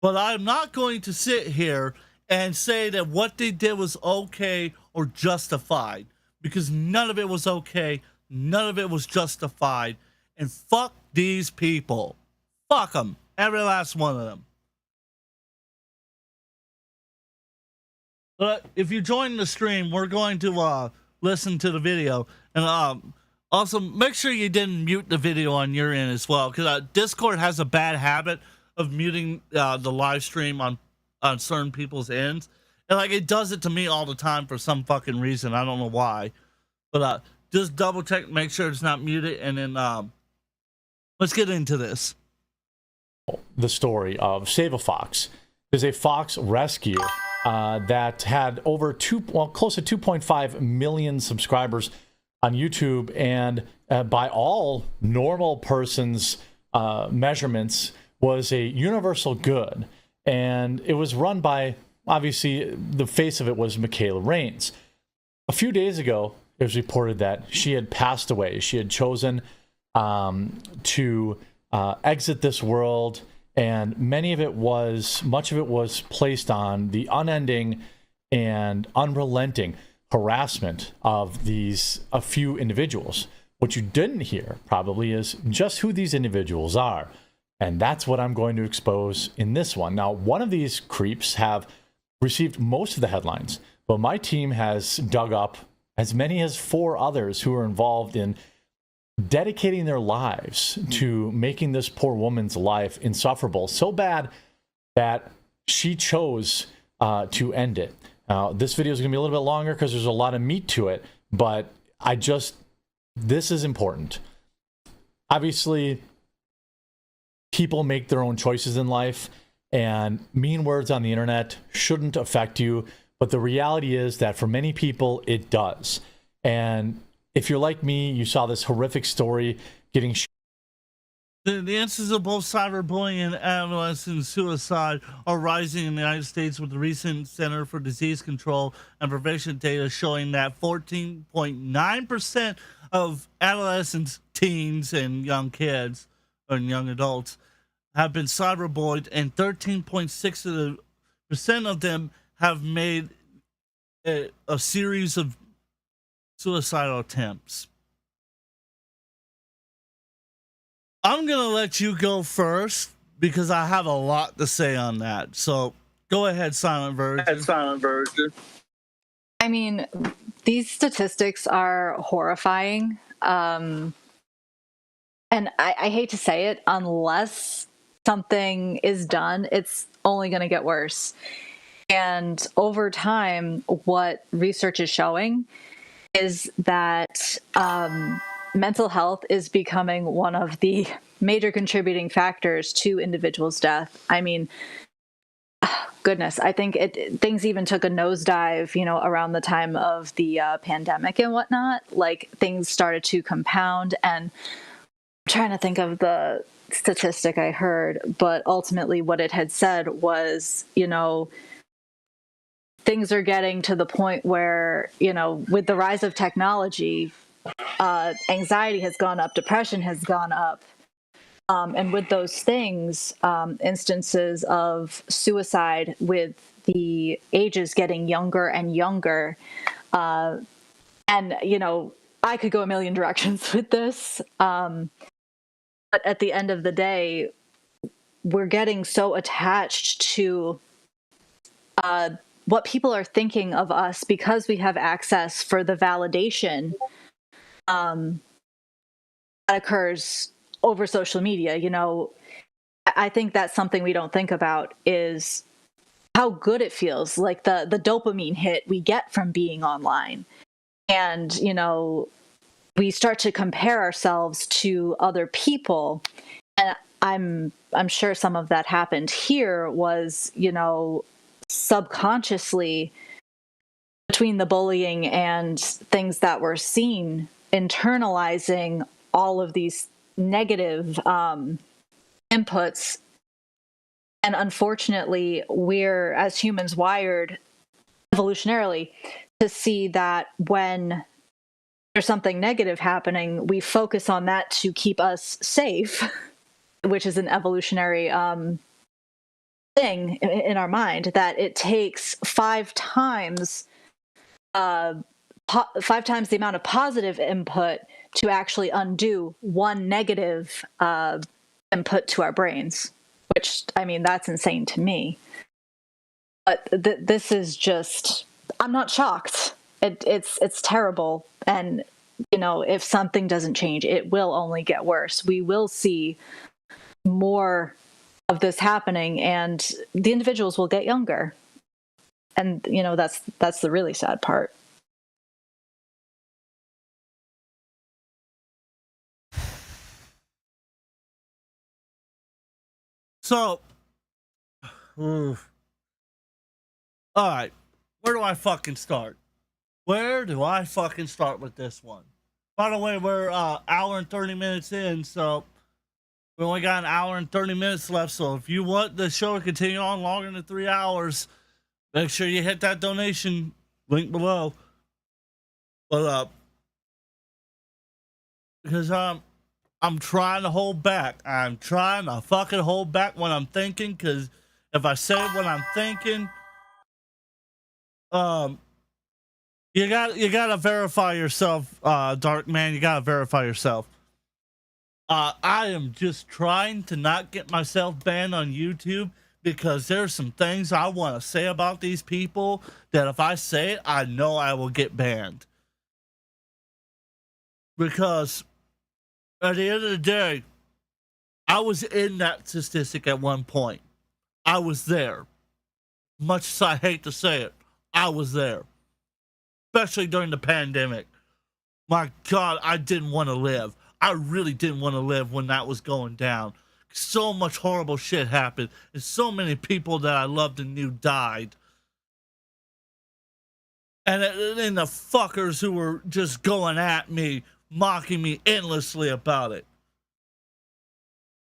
But I'm not going to sit here and say that what they did was okay or justified, because none of it was okay, none of it was justified, and fuck these people. Fuck them, every last one of them. But if you join the stream, we're going to listen to the video, and also make sure you didn't mute the video on your end as well, because Discord has a bad habit of muting the live stream on certain people's ends, and like it does it to me all the time for some fucking reason. I don't know why, but just double check, make sure it's not muted, and then let's get into this. The story of Save a Fox. There's a fox rescue that had over close to 2.5 million subscribers on YouTube, and by all normal person's measurements, was a universal good. And it was run by, obviously, the face of it was Michaela Raines. A few days ago, it was reported that she had passed away. She had chosen to exit this world, and much of it was placed on the unending and unrelenting harassment of a few individuals. What you didn't hear probably is just who these individuals are. And that's what I'm going to expose in this one. Now, one of these creeps have received most of the headlines, but my team has dug up as many as 4 others who are involved in dedicating their lives to making this poor woman's life insufferable, so bad that she chose to end it. Now, this video is going to be a little bit longer because there's a lot of meat to it, but this is important. Obviously, people make their own choices in life, and mean words on the internet shouldn't affect you. But the reality is that for many people, it does. And if you're like me, you saw this horrific story getting The instances of both cyberbullying and adolescent suicide are rising in the United States, with the recent Center for Disease Control and Prevention data showing that 14.9% of adolescents, teens, and young kids, or young adults, have been cyberbullied, and 13.6% of them have made a series of suicidal attempts. I'm going to let you go first because I have a lot to say on that. So go ahead, Silent Virgin. I mean, these statistics are horrifying. And I hate to say it, unless something is done, it's only going to get worse. And over time, what research is showing is that mental health is becoming one of the major contributing factors to individuals' death. I mean, goodness, I think things even took a nosedive, around the time of the pandemic and whatnot. Like, things started to compound, and I'm trying to think of the statistic I heard, but ultimately what it had said was, things are getting to the point where, with the rise of technology, anxiety has gone up, depression has gone up. And with those things, instances of suicide with the ages getting younger and younger. And, I could go a million directions with this. But at the end of the day, we're getting so attached to what people are thinking of us because we have access for the validation that occurs over social media. I think that's something we don't think about, is how good it feels, like the dopamine hit we get from being online. And, we start to compare ourselves to other people. And I'm sure some of that happened here was, subconsciously between the bullying and things that were seen, internalizing all of these negative inputs. And unfortunately, we're as humans wired evolutionarily to see that when there's something negative happening, we focus on that to keep us safe, which is an evolutionary thing in our mind, that it takes 5 times the amount of positive input to actually undo one negative input to our brains, which, I mean, that's insane to me. But this is just, I'm not shocked. It's terrible. And, if something doesn't change, it will only get worse. We will see more of this happening, and the individuals will get younger. And, that's the really sad part. So, all right, where do I fucking start? Where do I fucking start with this one? By the way, we're hour and 30 minutes in, so we only got an hour and 30 minutes left. So if you want the show to continue on longer than 3 hours, make sure you hit that donation link below. But because I'm trying to hold back. I'm trying to fucking hold back what I'm thinking, because if I say what I'm thinking, you gotta verify yourself, Dark Man. You gotta verify yourself. I am just trying to not get myself banned on YouTube, because there's some things I want to say about these people that if I say it, I know I will get banned. Because at the end of the day, I was in that statistic at one point. I was there. Much as I hate to say it, I was there. Especially during the pandemic. My God, I didn't want to live. I really didn't want to live when that was going down. So much horrible shit happened, and so many people that I loved and knew died. And the fuckers who were just going at me, mocking me endlessly about it.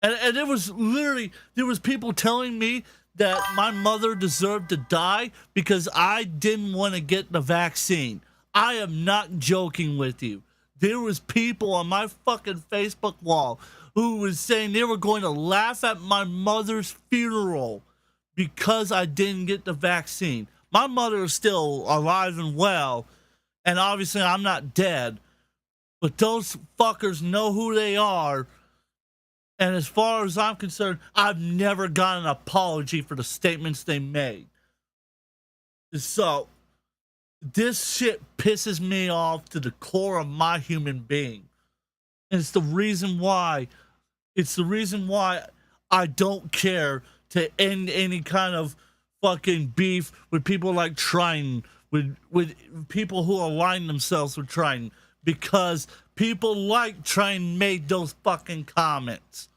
And it was literally, there was people telling me that my mother deserved to die because I didn't want to get the vaccine. I am not joking with you. There was people on my fucking Facebook wall who was saying they were going to laugh at my mother's funeral because I didn't get the vaccine. My mother is still alive and well, and obviously I'm not dead, but those fuckers know who they are. And as far as I'm concerned, I've never got an apology for the statements they made. So, this shit pisses me off to the core of my human being. And it's the reason why I don't care to end any kind of fucking beef with people like Triton, with people who align themselves with Triton, because people like Triton made those fucking comments.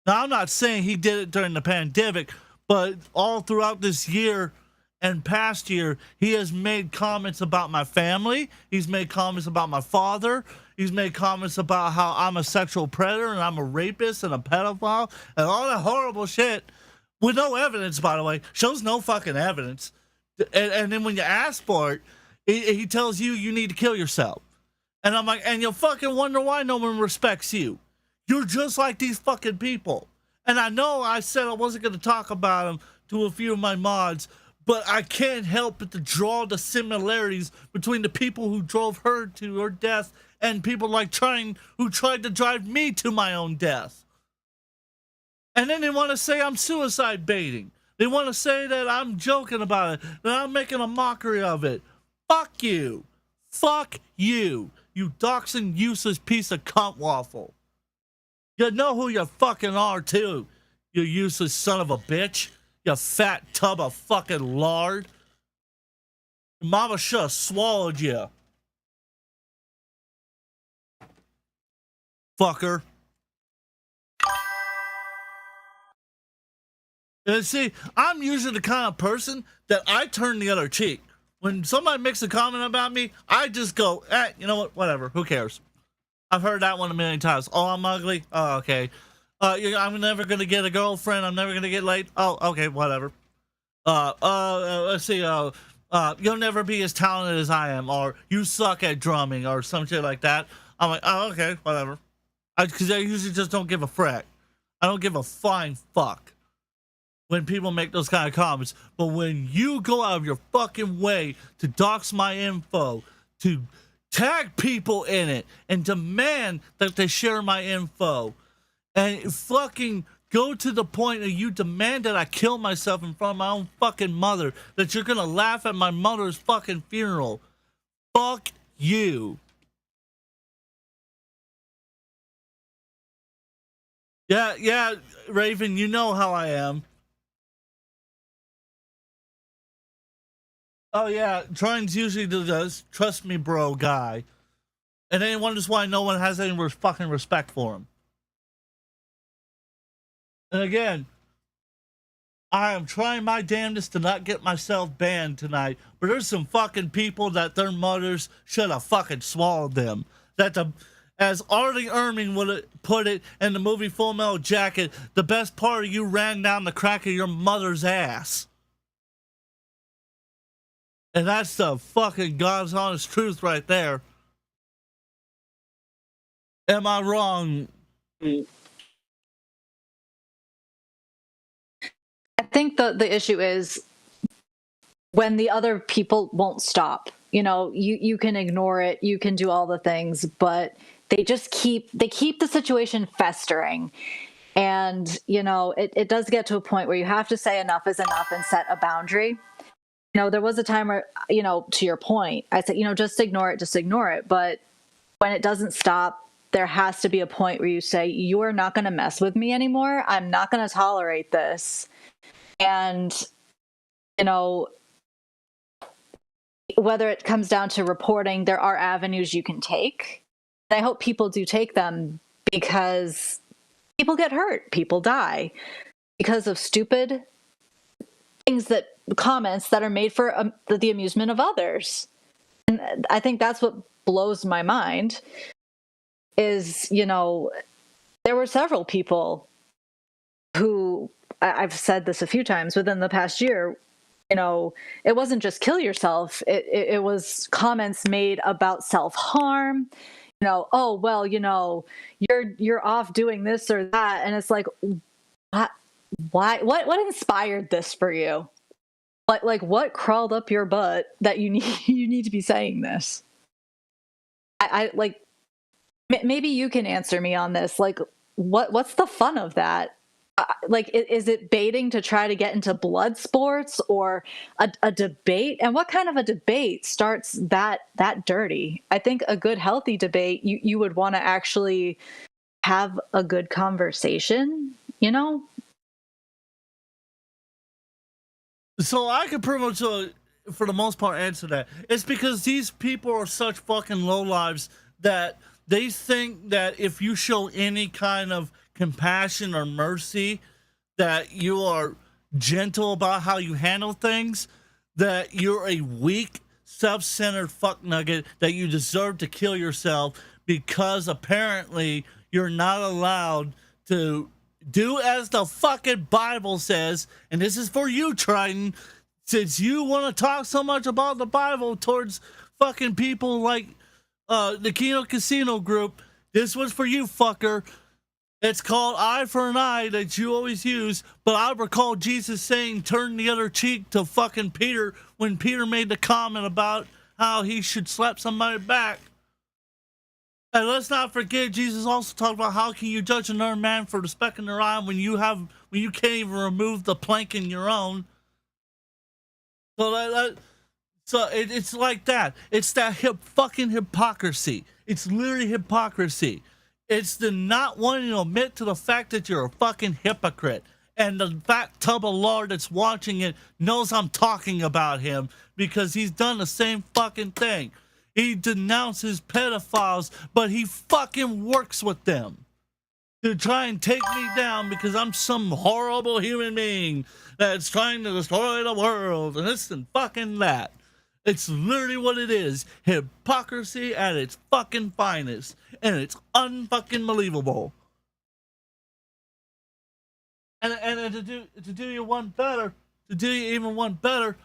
Now, I'm not saying he did it during the pandemic, but all throughout this year and past year, he has made comments about my family. He's made comments about my father. He's made comments about how I'm a sexual predator and I'm a rapist and a pedophile and all that horrible shit with no evidence, by the way. Shows no fucking evidence. And then when you ask for it, he tells you you need to kill yourself. And I'm like, and you'll fucking wonder why no one respects you. You're just like these fucking people. And I know I said I wasn't going to talk about them to a few of my mods, but I can't help but to draw the similarities between the people who drove her to her death and people like Triton who tried to drive me to my own death. And then they want to say I'm suicide baiting. They want to say that I'm joking about it, that I'm making a mockery of it. Fuck you. Fuck you. You doxing useless piece of cunt waffle. You know who you fucking are, too, you useless son of a bitch. You fat tub of fucking lard. Mama should have swallowed you. Fucker. And see, I'm usually the kind of person that I turn the other cheek. When somebody makes a comment about me, I just go, you know what, whatever, who cares? I've heard that one a million times. Oh, I'm ugly? Oh, okay. I'm never going to get a girlfriend. I'm never going to get laid. Oh, okay, whatever. Let's see, you'll never be as talented as I am, or you suck at drumming, or some shit like that. I'm like, oh, okay, whatever. Because I usually just don't give a frick. I don't give a flying fuck when people make those kind of comments. But when you go out of your fucking way to dox my info, to tag people in it, and demand that they share my info, and fucking go to the point of you demand that I kill myself in front of my own fucking mother, that you're gonna laugh at my mother's fucking funeral. Fuck you. Yeah, Raven, you know how I am. Oh yeah, Troy's usually does trust me bro guy. And then wonders why no one has any fucking respect for him. And again, I am trying my damnedest to not get myself banned tonight, but there's some fucking people that their mothers should have fucking swallowed them. As Artie Erming would put it in the movie Full Metal Jacket, the best part of you ran down the crack of your mother's ass. And that's the fucking God's honest truth right there. Am I wrong? I think the issue is when the other people won't stop. You know, you can ignore it, you can do all the things, but they just keep the situation festering. And, you know, it does get to a point where you have to say enough is enough and set a boundary. You know, there was a time where, you know, to your point, I said, you know, just ignore it. But when it doesn't stop, there has to be a point where you say, you are not going to mess with me anymore. I'm not going to tolerate this. And, you know, whether it comes down to reporting, there are avenues you can take. I hope people do take them, because people get hurt, people die because of stupid things, that comments that are made for the amusement of others. And I think that's what blows my mind is, you know, there were several people who, I've said this a few times within the past year, you know, it wasn't just kill yourself. It was comments made about self-harm. You know, oh, well, you know, you're off doing this or that. And it's like, what inspired this for you? Like what crawled up your butt that you need to be saying this? I like, maybe you can answer me on this. Like, what's the fun of that? Like, is it baiting to try to get into blood sports or a debate? And what kind of a debate starts that dirty? I think a good, healthy debate, you would want to actually have a good conversation, you know? So I could pretty much, for the most part, answer that. It's because these people are such fucking lowlives that they think that if you show any kind of compassion or mercy, that you are gentle about how you handle things, that you're a weak, self-centered fuck nugget, that you deserve to kill yourself because apparently you're not allowed to do as the fucking Bible says. And this is for you, Triton, since you want to talk so much about the Bible towards fucking people like the Kino Casino group. This was for you, fucker. It's called eye for an eye that you always use, but I recall Jesus saying turn the other cheek to fucking Peter when Peter made the comment about how he should slap somebody back. And let's not forget, Jesus also talked about how can you judge another man for the speck in their eye when you can't even remove the plank in your own. So it's like that. It's that fucking hypocrisy. It's literally hypocrisy. It's the not wanting to admit to the fact that you're a fucking hypocrite. And the fat tub of lard that's watching it knows I'm talking about him because he's done the same fucking thing. He denounces pedophiles, but he fucking works with them. to try and take me down because I'm some horrible human being that's trying to destroy the world and this and fucking that. It's literally what it is. Hypocrisy at its fucking finest. And it's unfucking believable. And to do you one better, to do you even one better,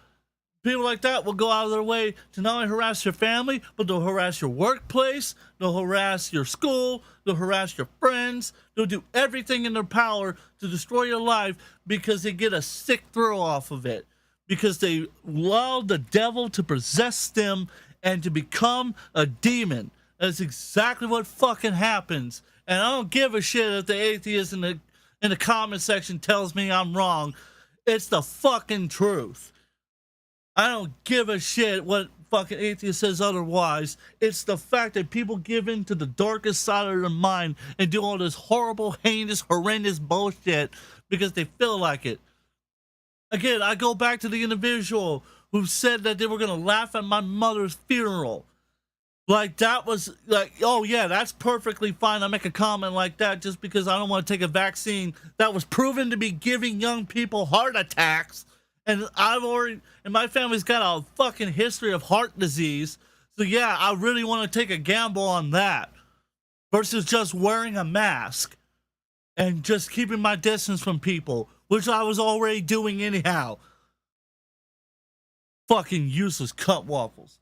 people like that will go out of their way to not only harass your family, but they'll harass your workplace, they'll harass your school, they'll harass your friends, they'll do everything in their power to destroy your life because they get a sick thrill off of it. Because they allow the devil to possess them and to become a demon. That's exactly what fucking happens. And I don't give a shit if the atheist in the comment section tells me I'm wrong. It's the fucking truth. I don't give a shit what fucking atheist says otherwise. It's the fact that people give in to the darkest side of their mind and do all this horrible, heinous, horrendous bullshit because they feel like it. Again, I go back to the individual who said that they were going to laugh at my mother's funeral. Like, that was like, oh yeah, that's perfectly fine. I make a comment like that just because I don't want to take a vaccine that was proven to be giving young people heart attacks. And my family's got a fucking history of heart disease. So yeah, I really want to take a gamble on that versus just wearing a mask and just keeping my distance from people, which I was already doing anyhow. Fucking useless cunt waffles.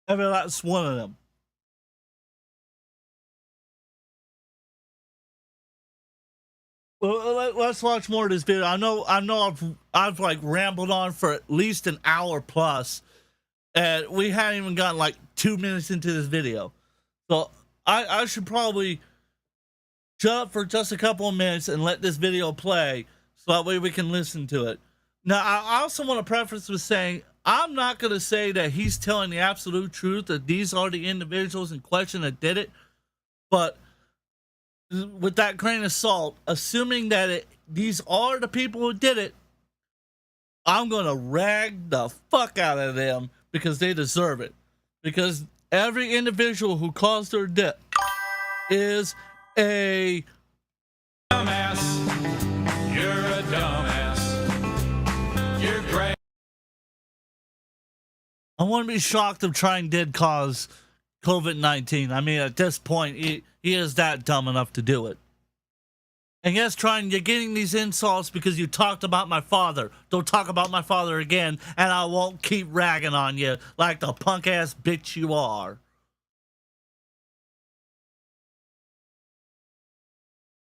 I mean, that's one of them. Well, let's watch more of this video. I know I've like rambled on for at least an hour plus, and we hadn't even gotten like 2 minutes into this video. So I should probably shut up for just a couple of minutes and let this video play so that way we can listen to it. Now, I also want to preface with saying I'm not going to say that he's telling the absolute truth, that these are the individuals in question that did it, but with that grain of salt, assuming that these are the people who did it, I'm going to rag the fuck out of them because they deserve it. Because every individual who caused their death is a Dumbass. You're a dumbass. You're great. I wouldn't be shocked if Trying did cause COVID-19. I mean, at this point, he is that dumb enough to do it. And yes, Trying, you're getting these insults because you talked about my father. Don't talk about my father again, and I won't keep ragging on you like the punk-ass bitch you are.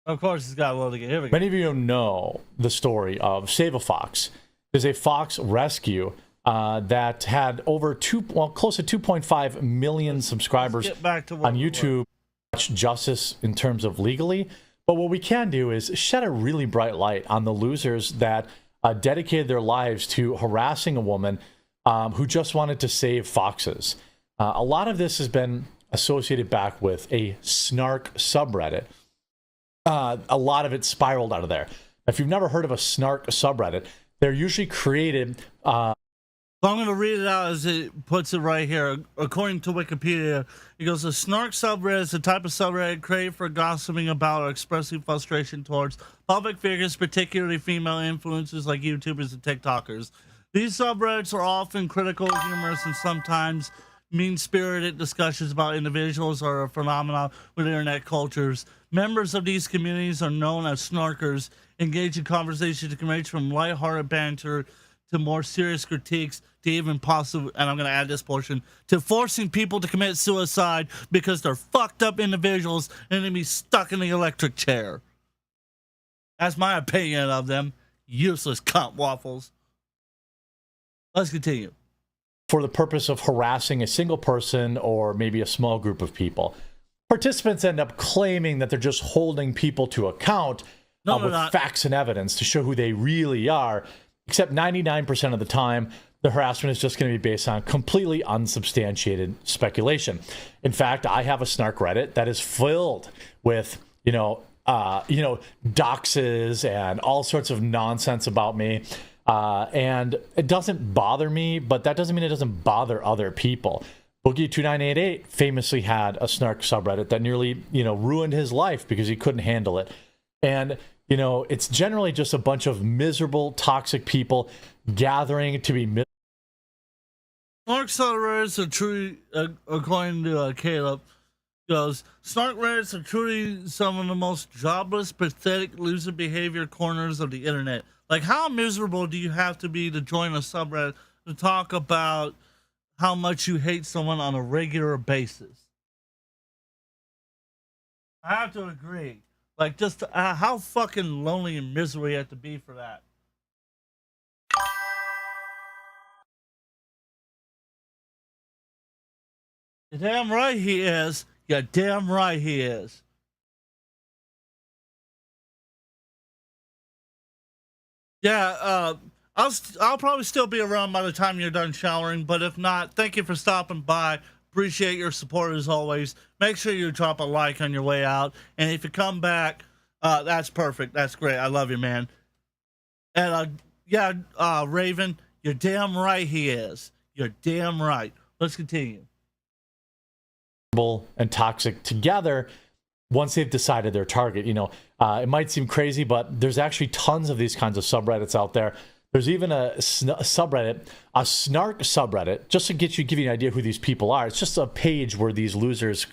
Of course, it's got a little to get. Here we go. Many of you know the story of Save a Fox. There's a fox rescue that had over close to 2.5 million subscribers on YouTube. Much justice in terms of legally, but what we can do is shed a really bright light on the losers that dedicated their lives to harassing a woman who just wanted to save foxes. A lot of this has been associated back with a snark subreddit. A lot of it spiraled out of there. If you've never heard of a snark subreddit, they're usually created. I'm going to read it out as it puts it right here. According to Wikipedia, it goes, a snark subreddit is a type of subreddit created for gossiping about or expressing frustration towards public figures, particularly female influencers like YouTubers and TikTokers. These subreddits are often critical, humorous, and sometimes mean-spirited discussions about individuals or a phenomenon with internet cultures. Members of these communities are known as snarkers, engage in conversations that can range from lighthearted banter to more serious critiques, to even possible, and I'm going to add this portion, to forcing people to commit suicide because they're fucked up individuals and they be stuck in the electric chair. That's my opinion of them. Useless cunt waffles. Let's continue. For the purpose of harassing a single person or maybe a small group of people. Participants end up claiming that they're just holding people to account with facts and evidence to show who they really are. Except 99% of the time, the harassment is just going to be based on completely unsubstantiated speculation. In fact, I have a snark Reddit that is filled with, doxes and all sorts of nonsense about me. And it doesn't bother me, but that doesn't mean it doesn't bother other people. Boogie2988 famously had a snark subreddit that nearly, ruined his life because he couldn't handle it. And, it's generally just a bunch of miserable, toxic people gathering to be Snark subreddits are truly, according to Caleb, goes, Snark Reddits are truly some of the most jobless, pathetic, loser behavior corners of the internet. Like, how miserable do you have to be to join a subreddit to talk about how much you hate someone on a regular basis? I have to agree. Like, just how fucking lonely and miserable you have to be for that. You're damn right he is. You're damn right he is. Yeah, I'll probably still be around by the time you're done showering, but if not, thank you for stopping by. Appreciate your support as always. Make sure you drop a like on your way out, and if you come back, that's perfect. That's great. I love you, man. And Raven, you're damn right he is. You're damn right. Let's continue. And toxic together once they've decided their target. It might seem crazy, but there's actually tons of these kinds of subreddits out there. There's even a subreddit, a snark subreddit, just to give you an idea who these people are. It's just a page where these losers,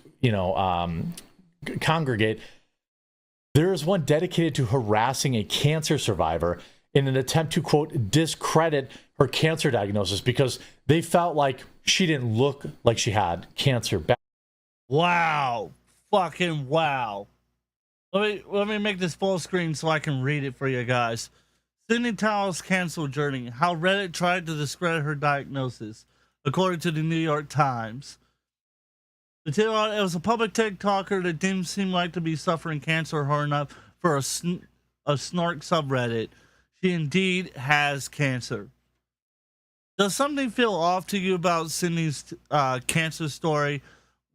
congregate. There is one dedicated to harassing a cancer survivor in an attempt to, quote, discredit her cancer diagnosis because they felt like she didn't look like she had cancer. Wow. Fucking wow. Let me make this full screen so I can read it for you guys. Sydney Towell's cancer journey. How Reddit tried to discredit her diagnosis, according to the New York Times. It was a public TikToker that didn't seem like to be suffering cancer hard enough for a snark subreddit. She indeed has cancer. Does something feel off to you about Sydney's cancer story?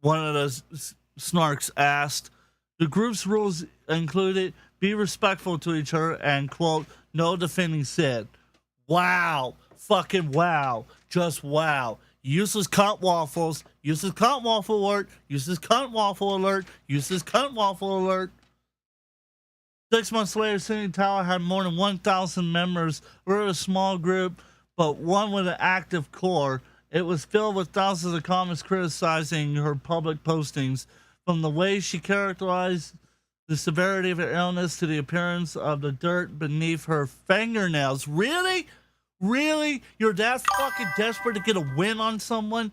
One of the snarks asked. The group's rules included be respectful to each other and, quote, no defending Sid. Wow. Fucking wow. Just wow. Useless cunt waffles. Useless cunt waffle alert. Useless cunt waffle alert. Useless cunt waffle alert. 6 months later, Sydney Tower had more than 1,000 members. We're a small group, but one with an active core. It was filled with thousands of comments criticizing her public postings, from the way she characterized the severity of her illness to the appearance of the dirt beneath her fingernails. Really? Really? You're that fucking desperate to get a win on someone?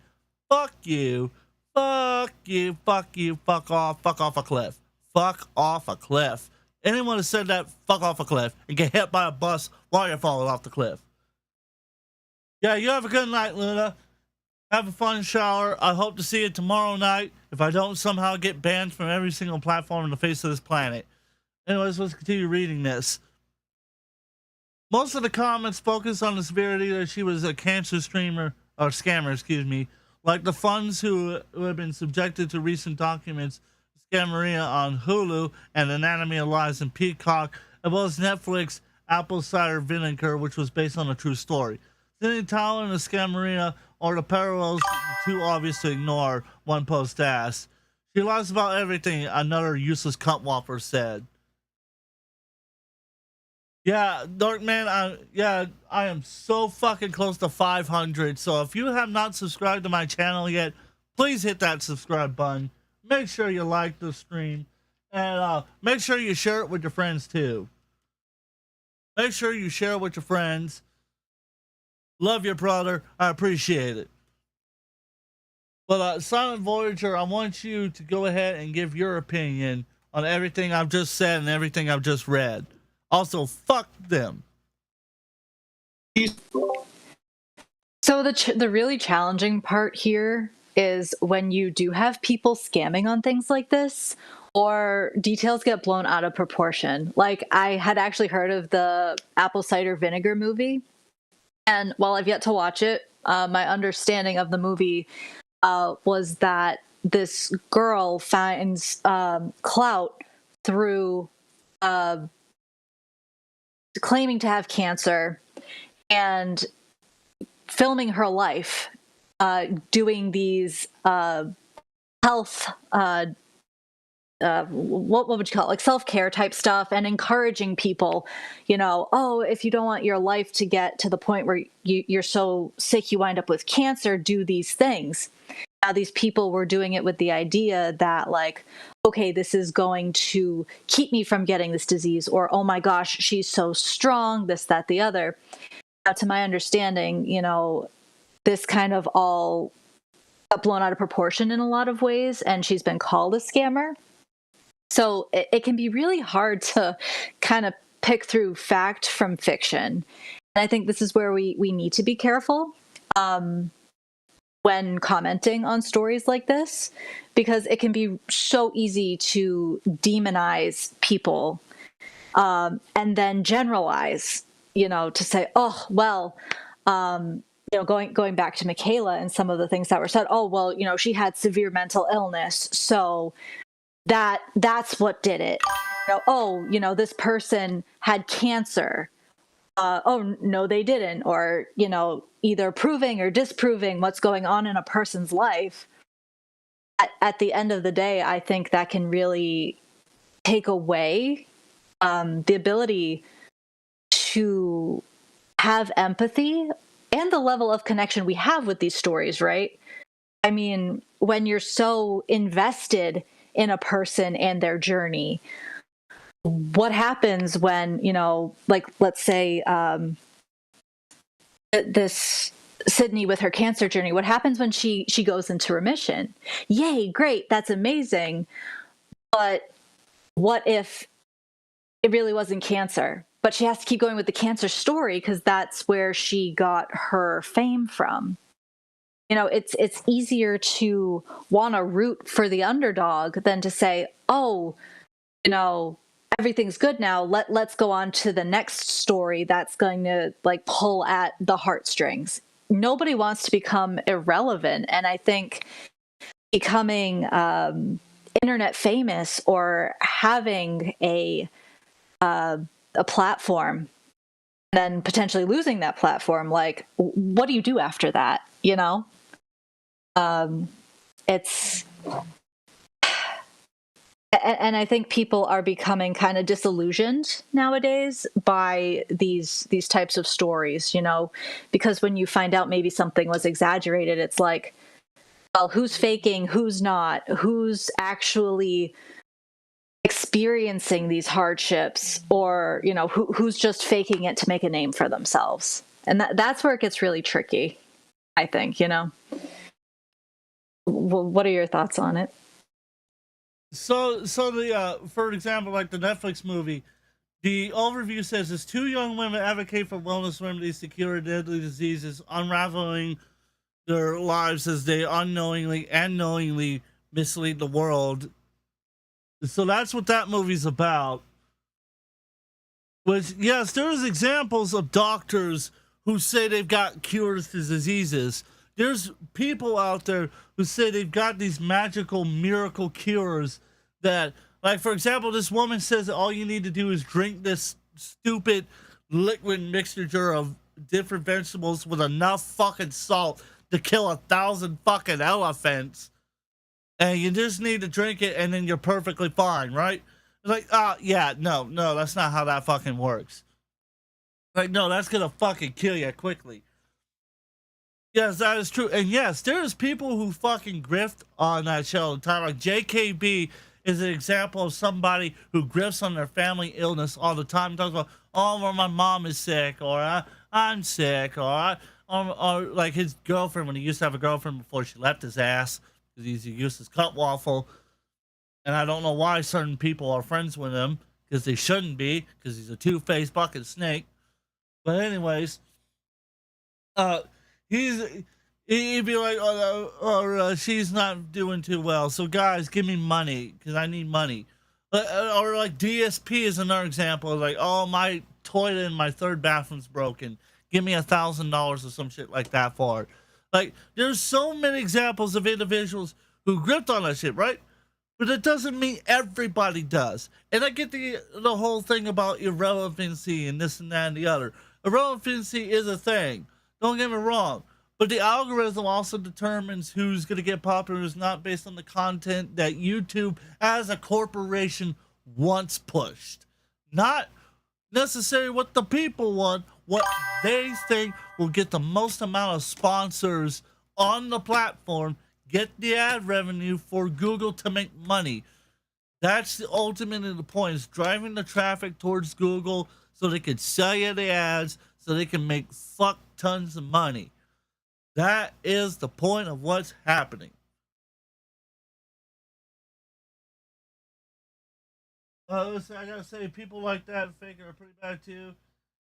Fuck you. Fuck you. Fuck you. Fuck off. Fuck off a cliff. Fuck off a cliff. Anyone who said that, fuck off a cliff and get hit by a bus while you're falling off the cliff. Yeah, you have a good night, Luna. Have a fun shower. I hope to see you tomorrow night if I don't somehow get banned from every single platform on the face of this planet. Anyways, let's continue reading this. Most of the comments focus on the severity that she was a cancer streamer, or scammer, excuse me, like the funds who have been subjected to recent documents, Scammeria on Hulu and Anatomy of Lies and Peacock, as well as Netflix Apple Cider Vinegar, which was based on a true story. Sydney Tyler and the Scammeria are the parallels too obvious to ignore, one post asked. She lies about everything, another useless cunt whopper said. Yeah, Darkman, I am so fucking close to 500, so if you have not subscribed to my channel yet, please hit that subscribe button. Make sure you like the stream, and make sure you share it with your friends too. Make sure you share it with your friends. Love your brother. I appreciate it. But Silent Voyager, I want you to go ahead and give your opinion on everything I've just said and everything I've just read. Also, fuck them. So the really challenging part here is when you do have people scamming on things like this, or details get blown out of proportion. Like, I had actually heard of the apple cider vinegar movie. And while I've yet to watch it, my understanding of the movie was that this girl finds clout through claiming to have cancer and filming her life doing these health what would you call it, like self-care type stuff, and encouraging people, oh, if you don't want your life to get to the point where you're so sick you wind up with cancer, do these things. Now these people were doing it with the idea that, like, okay, this is going to keep me from getting this disease, or oh my gosh, she's so strong, this, that, the other. Now, to my understanding, this kind of all got blown out of proportion in a lot of ways, and she's been called a scammer. So it can be really hard to kind of pick through fact from fiction. And I think this is where we need to be careful when commenting on stories like this, because it can be so easy to demonize people and then generalize, to say, oh, well, going back to Michaela and some of the things that were said, oh, well, she had severe mental illness, so that's what did it. This person had cancer. Oh, no, they didn't. Or, either proving or disproving what's going on in a person's life. At the end of the day, I think that can really take away the ability to have empathy and the level of connection we have with these stories, right? I mean, when you're so invested in a person and their journey, what happens when, like, let's say this Sydney with her cancer journey, what happens when she goes into remission? Yay, great, that's amazing. But what if it really wasn't cancer? But she has to keep going with the cancer story because that's where she got her fame from. It's easier to want to root for the underdog than to say, oh, everything's good now. Let's go on to the next story that's going to, like, pull at the heartstrings. Nobody wants to become irrelevant. And I think becoming internet famous or having a platform and then potentially losing that platform, like, what do you do after that? It's, and I think people are becoming kind of disillusioned nowadays by these types of stories, because when you find out maybe something was exaggerated, it's like, well, who's faking, who's not, who's actually experiencing these hardships, or, who's just faking it to make a name for themselves. And that's where it gets really tricky, I think, What are your thoughts on it? So the for example, like the Netflix movie, the overview says as two young women advocate for wellness remedies to cure deadly diseases, unraveling their lives as they unknowingly and knowingly mislead the world. So that's what that movie's about. Which, yes, there's examples of doctors who say they've got cures to diseases. There's people out there who say they've got these magical miracle cures that, like, for example, this woman says that all you need to do is drink this stupid liquid mixture of different vegetables with enough fucking salt to kill 1,000 fucking elephants. And you just need to drink it and then you're perfectly fine, right? Like, yeah, no, that's not how that fucking works. Like, no, that's gonna fucking kill you quickly. Yes, that is true. And yes, there's people who fucking grift on that show all the time. Like JKB is an example of somebody who grifts on their family illness all the time. Talks about, oh, well, my mom is sick, or I'm sick, or like his girlfriend, when he used to have a girlfriend before she left his ass, because he's a useless cut waffle. And I don't know why certain people are friends with him, because they shouldn't be, because he's a two-faced fucking snake. But anyways, he'd be like, she's not doing too well, so guys, give me money, because I need money. Or like DSP is another example. Like, oh, my toilet in my third bathroom's broken. Give me $1,000 or some shit like that for it. Like, there's so many examples of individuals who gripped on that shit, right? But it doesn't mean everybody does. And I get the whole thing about irrelevancy and this and that and the other. Irrelevancy is a thing. Don't get me wrong. But the algorithm also determines who's going to get popular, who's not, based on the content that YouTube as a corporation wants pushed. Not necessarily what the people want, what they think will get the most amount of sponsors on the platform, get the ad revenue for Google to make money. That's the ultimate of the point, is driving the traffic towards Google so they can sell you the ads, so they can make fuck tons of money. That is the point of what's happening. Listen, I gotta say, people like that figure are pretty bad too.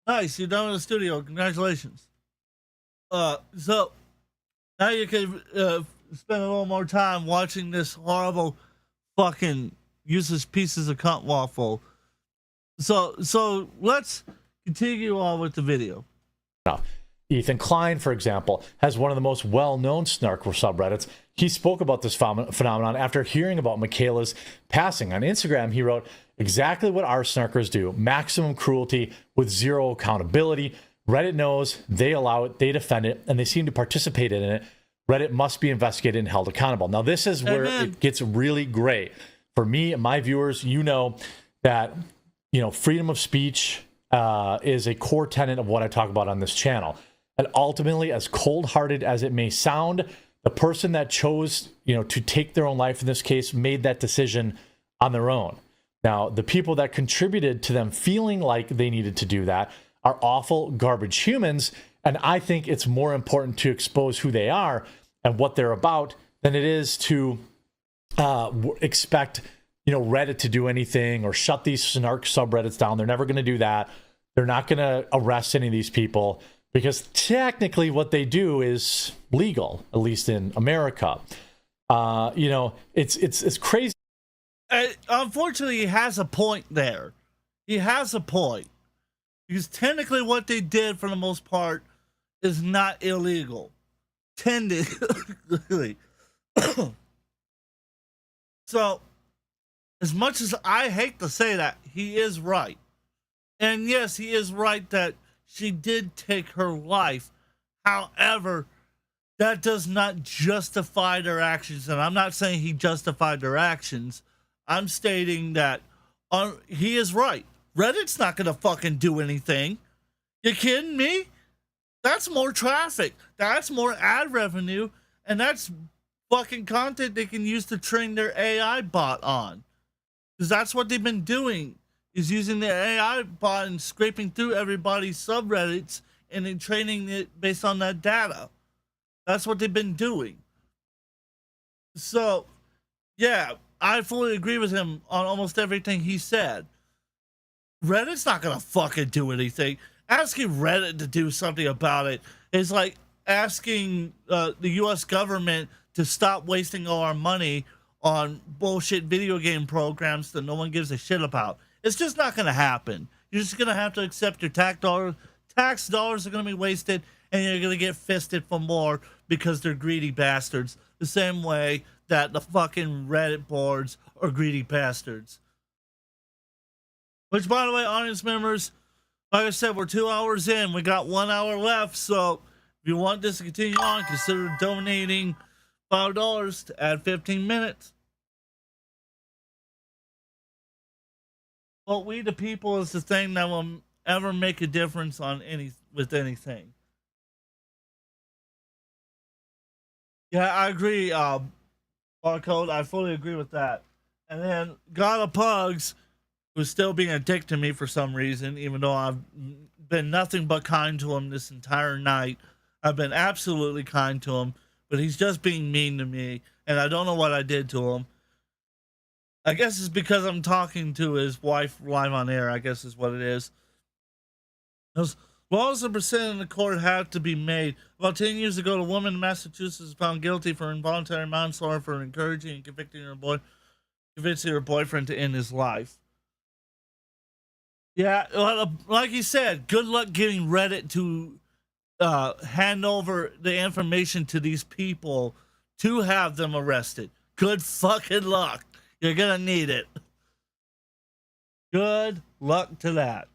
Nice, you're done with the studio. Congratulations. So now you can spend a little more time watching this horrible fucking useless pieces of cunt waffle. So let's continue on with the video. Ethan Klein, for example, has one of the most well-known snarker subreddits. He spoke about this phenomenon after hearing about Michaela's passing. On Instagram, he wrote, "Exactly what our snarkers do. Maximum cruelty with zero accountability. Reddit knows, they allow it, they defend it, and they seem to participate in it. Reddit must be investigated and held accountable." Now, this is where it gets really great. For me and my viewers, you know that, freedom of speech is a core tenet of what I talk about on this channel. And ultimately, as cold-hearted as it may sound, the person that chose, to take their own life in this case made that decision on their own. Now, the people that contributed to them feeling like they needed to do that are awful, garbage humans. And I think it's more important to expose who they are and what they're about than it is to expect, Reddit to do anything or shut these snark subreddits down. They're never going to do that. They're not going to arrest any of these people, because technically what they do is legal, at least in America. It's crazy. Unfortunately, he has a point there. He has a point. Because technically what they did, for the most part, is not illegal. Technically. So, as much as I hate to say that, he is right. And yes, he is right that she did take her life. However, that does not justify their actions. And I'm not saying he justified their actions. I'm stating that he is right. Reddit's not going to fucking do anything. You kidding me? That's more traffic. That's more ad revenue. And that's fucking content they can use to train their AI bot on. Because that's what they've been doing. Is using the AI bot and scraping through everybody's subreddits and then training it based on that data. That's what they've been doing. So, yeah, I fully agree with him on almost everything he said. Reddit's not gonna fucking do anything. Asking Reddit to do something about it is like asking the U.S. government to stop wasting all our money on bullshit video game programs that no one gives a shit about. It's just not going to happen. You're just going to have to accept your tax dollars. Tax dollars are going to be wasted, and you're going to get fisted for more because they're greedy bastards. The same way that the fucking Reddit boards are greedy bastards. Which, by the way, audience members, like I said, we're 2 hours in. We got 1 hour left, so if you want this to continue on, consider donating $5 to add 15 minutes. Well, we the people is the thing that will ever make a difference on with anything. Yeah, I agree, Barcode. I fully agree with that. And then God of Pugs, who's still being a dick to me for some reason, even though I've been nothing but kind to him this entire night. I've been absolutely kind to him, but he's just being mean to me, and I don't know what I did to him. I guess it's because I'm talking to his wife live on air, I guess is what it is. As laws of percent in the court have to be made. About 10 years ago, a woman in Massachusetts was found guilty for involuntary manslaughter for encouraging and convincing her boyfriend to end his life. Yeah, like he said, good luck getting Reddit to hand over the information to these people to have them arrested. Good fucking luck. You're gonna need it. Good luck to that.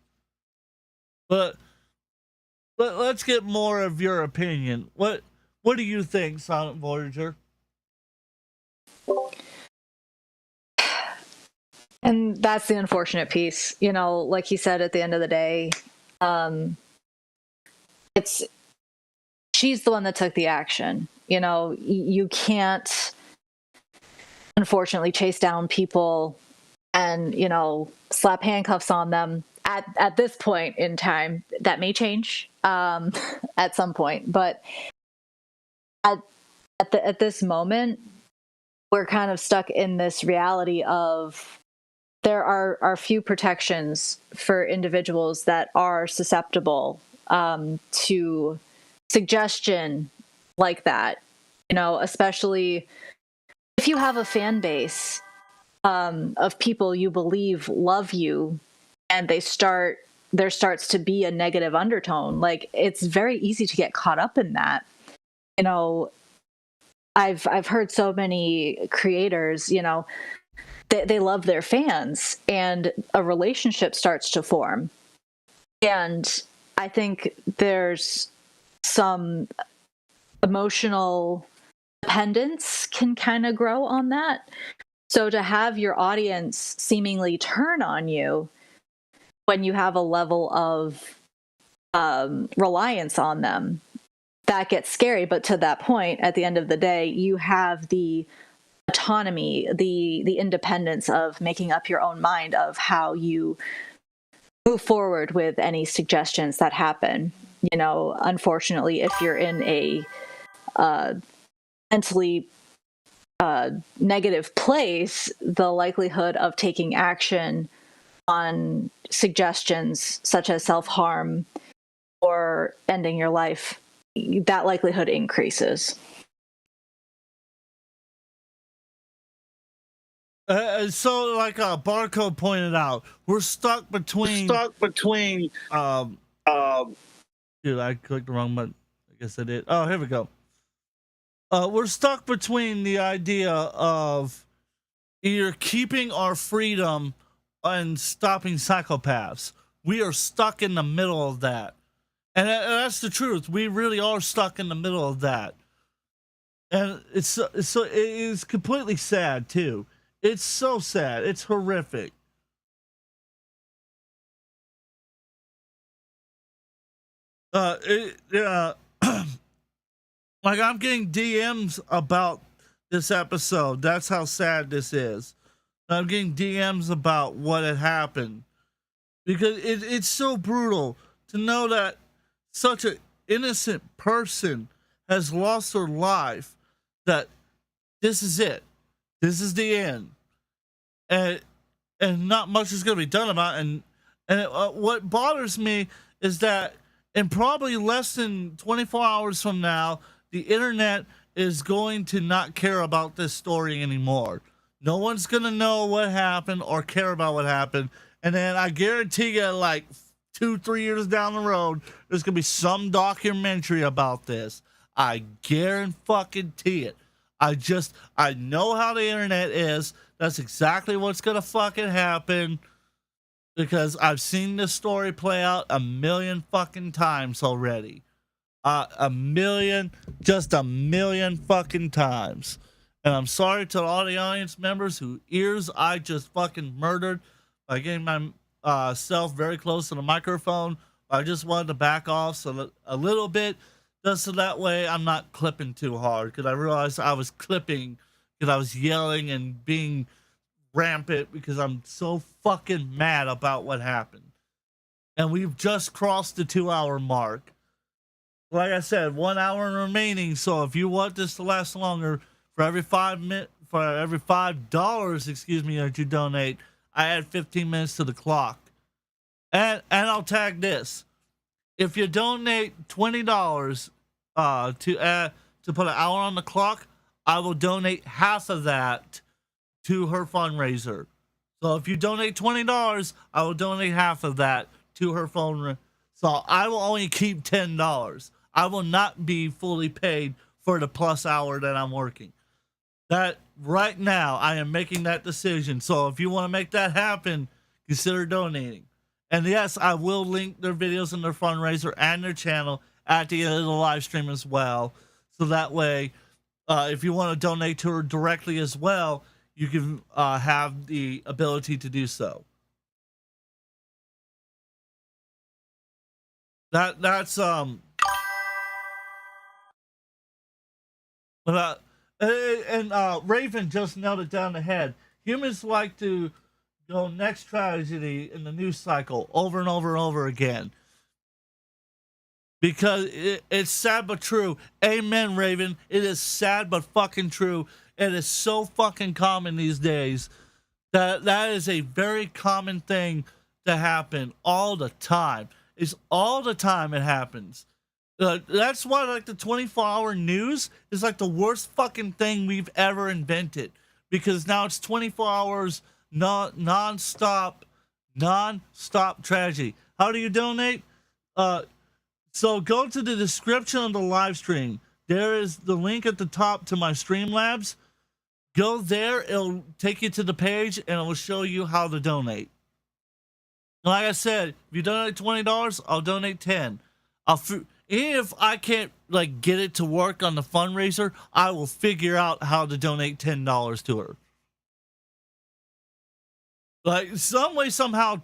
But let's get more of your opinion. What What do you think, Silent Voyager? And that's the unfortunate piece. You know, like he said, at the end of the day, it's she's the one that took the action. You know, you can't, unfortunately, chase down people and, you know, slap handcuffs on them at this point in time. That may change at some point, but at this moment, we're kind of stuck in this reality of there are few protections for individuals that are susceptible to suggestion like that. You know, especially if you have a fan base of people you believe love you, and there starts to be a negative undertone. Like, it's very easy to get caught up in that. You know, I've heard so many creators, you know, they love their fans and a relationship starts to form. And I think there's some emotional dependence can kind of grow on that. So to have your audience seemingly turn on you when you have a level of reliance on them, that gets scary. But to that point, at the end of the day, you have the autonomy, the independence of making up your own mind of how you move forward with any suggestions that happen. You know, unfortunately, if you're in a mentally negative place, the likelihood of taking action on suggestions such as self-harm or ending your life, that likelihood increases. So, like Barcode pointed out, we're stuck between. Dude, I clicked the wrong button. I guess I did. Oh, here we go. We're stuck between the idea of either keeping our freedom and stopping psychopaths. We are stuck in the middle of that. And that's the truth. We really are stuck in the middle of that. And it is completely sad, too. It's so sad. It's horrific. Like, I'm getting DMs about this episode. That's how sad this is. I'm getting DMs about what had happened. Because it's so brutal to know that such an innocent person has lost their life, that this is it. This is the end. And not much is going to be done about it. And what bothers me is that in probably less than 24 hours from now, the internet is going to not care about this story anymore. No one's going to know what happened or care about what happened. And then I guarantee you, like 2-3 years down the road, there's going to be some documentary about this. I guarantee it. I know how the internet is. That's exactly what's going to fucking happen. Because I've seen this story play out a million fucking times already. A million fucking times. And I'm sorry to all the audience members whose ears I just fucking murdered by getting my self very close to the microphone. I just wanted to back off a little bit, just so that way I'm not clipping too hard. Because I realized I was clipping because I was yelling and being rampant because I'm so fucking mad about what happened. And we've just crossed the 2-hour mark. Like I said, 1 hour remaining. So if you want this to last longer, for every $5, that you donate, I add 15 minutes to the clock. And I'll tag this: if you donate $20 to put an hour on the clock, I will donate half of that to her fundraiser. So if you donate $20, I will donate half of that to her fundraiser. So I will only keep $10. I will not be fully paid for the plus hour that I'm working. That right now, I am making that decision. So if you want to make that happen, consider donating. And yes, I will link their videos and their fundraiser and their channel at the end of the live stream as well. so that way, if you want to donate to her directly as well, you can have the ability to do so. That's but Raven just nailed it down the head. Humans like to go next tragedy in the news cycle over and over and over again. Because it's sad but true. Amen, Raven. It is sad but fucking true. It is so fucking common these days. That is a very common thing to happen all the time. It's all the time it happens. That's why, like, the 24-hour news is like the worst fucking thing we've ever invented, because now it's 24 hours non-stop tragedy. How do you donate? So go to the description of the live stream. There is the link at the top to my Streamlabs. Go there. It'll take you to the page and it will show you how to donate. Like I said, if you donate $20, I'll donate 10. Even if I can't like get it to work on the fundraiser, I will figure out how to donate $10 to her. Like some way, somehow,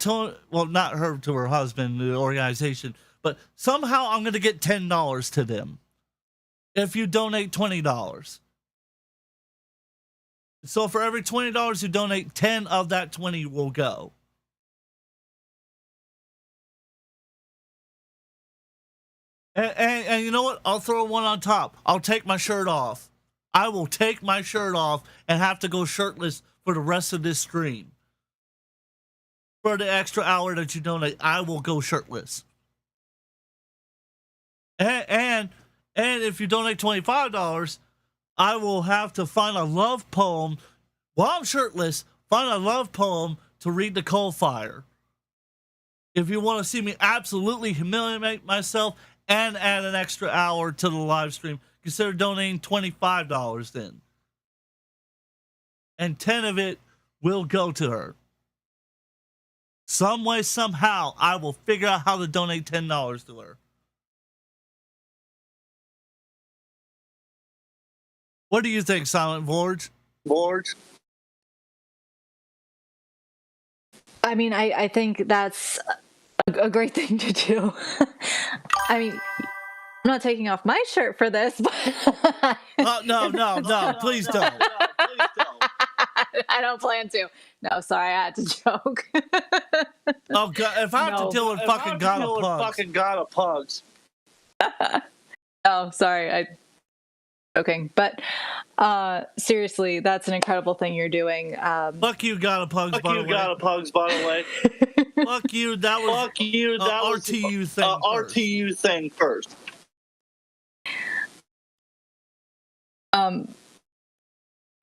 well, not her, to her husband, the organization, but somehow I'm going to get $10 to them if you donate $20. So for every $20 you donate, 10 of that 20 will go. And you know what? I'll throw one on top. I'll take my shirt off. I will take my shirt off and have to go shirtless for the rest of this stream. For the extra hour that you donate, I will go shirtless. And if you donate $25, I will have to find a love poem while I'm shirtless. Find a love poem to read the coal fire. If you want to see me absolutely humiliate myself and add an extra hour to the live stream, consider donating $25 then. And 10 of it will go to her. Some way, somehow, I will figure out how to donate $10 to her. What do you think, Silent Vorge? I mean, I think that's a great thing to do. I mean, I'm not taking off my shirt for this, but no, please don't. I don't plan to. No, sorry, I had to joke. Oh God! If I have to deal with fucking God of Pugs. Oh, sorry, I'm joking. But seriously, that's an incredible thing you're doing. Fuck you, God of Pugs. By the way. Fuck you. That was RTU thing. RTU thing first.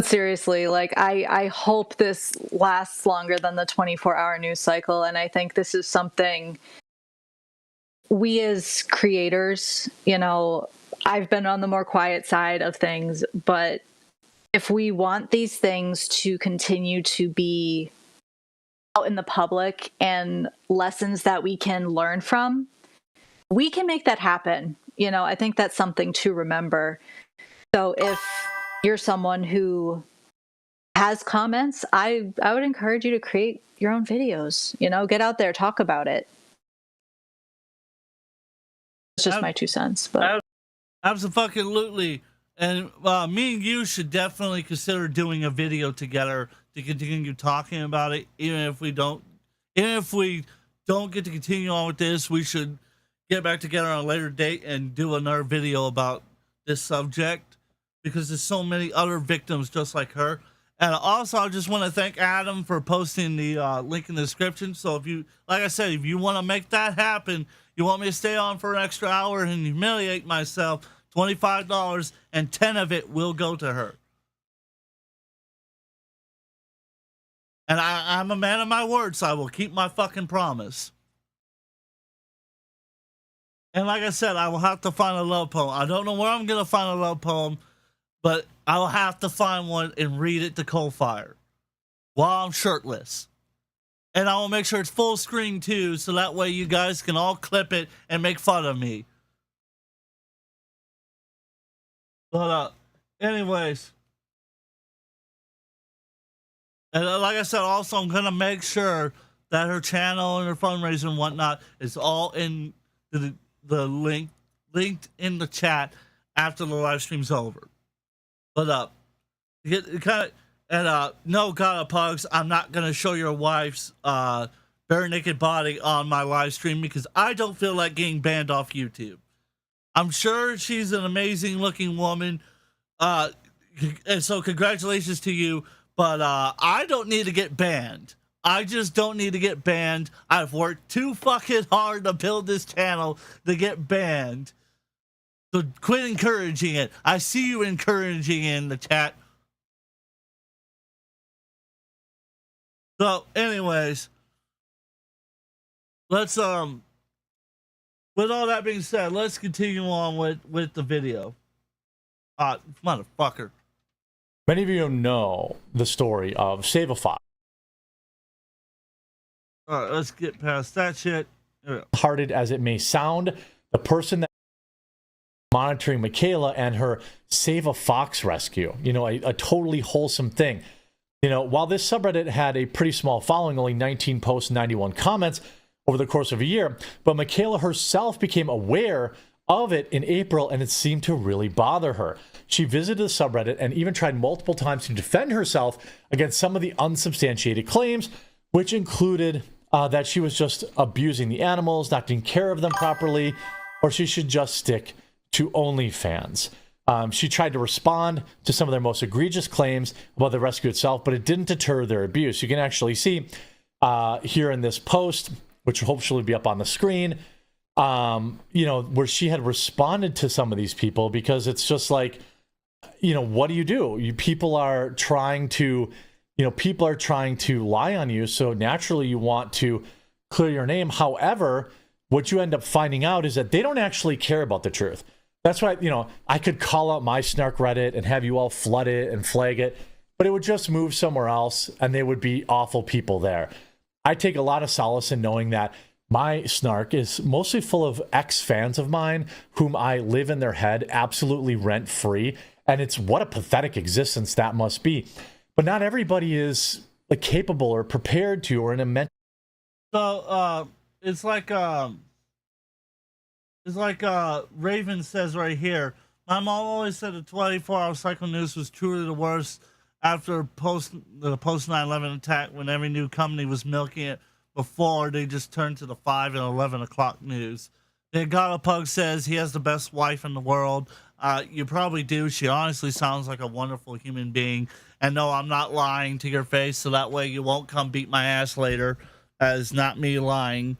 Seriously, like I hope this lasts longer than the 24-hour news cycle, and I think this is something we as creators, you know, I've been on the more quiet side of things, but if we want these things to continue to be out in the public and lessons that we can learn from, we can make that happen. You know, I think that's something to remember. So if you're someone who has comments, I would encourage you to create your own videos, you know, get out there, talk about it. It's just my 2 cents, but absolutely. And me and you should definitely consider doing a video together to continue talking about it. Even if we don't get to continue on with this, we should get back together on a later date and do another video about this subject, because there's so many other victims just like her. And also, I just want to thank Adam for posting the link in the description. So if you, like I said, if you want to make that happen, you want me to stay on for an extra hour and humiliate myself, $25, and 10 of it will go to her. And I'm a man of my word, so I will keep my fucking promise. And like I said, I will have to find a love poem. I don't know where I'm going to find a love poem, but I'll have to find one and read it to coal fire while I'm shirtless. And I will make sure it's full screen too, so that way you guys can all clip it and make fun of me. But anyways, and like I said, also I'm gonna make sure that her channel and her fundraiser and whatnot is all in the link linked in the chat after the live stream's over. But get kind of and no, God Pugs, I'm not gonna show your wife's bare naked body on my live stream because I don't feel like getting banned off YouTube. I'm sure she's an amazing looking woman, and so congratulations to you. But I don't need to get banned. I just don't need to get banned. I've worked too fucking hard to build this channel to get banned. So quit encouraging it. I see you encouraging in the chat. So, anyways, let's with all that being said, let's continue on with the video. Motherfucker. Many of you know the story of Save a Fox. All right, let's get past that shit. Hearted as it may sound, the person that monitoring Michaela and her Save a Fox rescue, you know, a totally wholesome thing. You know, while this subreddit had a pretty small following, only 19 posts, 91 comments over the course of a year, but Michaela herself became aware of it in April, and it seemed to really bother her. She visited the subreddit and even tried multiple times to defend herself against some of the unsubstantiated claims, which included that she was just abusing the animals, not taking care of them properly, or she should just stick to OnlyFans. She tried to respond to some of their most egregious claims about the rescue itself, but it didn't deter their abuse. You can actually see here in this post, which will hopefully be up on the screen, you know, where she had responded to some of these people, because it's just like, you know, what do? People are trying to lie on you. So naturally you want to clear your name. However, what you end up finding out is that they don't actually care about the truth. That's why, you know, I could call out my snark Reddit and have you all flood it and flag it, but it would just move somewhere else and they would be awful people there. I take a lot of solace in knowing that my snark is mostly full of ex-fans of mine whom I live in their head absolutely rent-free. And it's what a pathetic existence that must be. But not everybody is like capable or prepared to, or in a mental. So it's like Raven says right here. My mom always said the 24-hour cycle news was truly the worst after the post 9/11 attack, when every new company was milking it before they just turned to the 5 and 11 o'clock news. Then Pug says he has the best wife in the world. You probably do. She honestly sounds like a wonderful human being. And no, I'm not lying to your face, so that way you won't come beat my ass later. That is not me lying.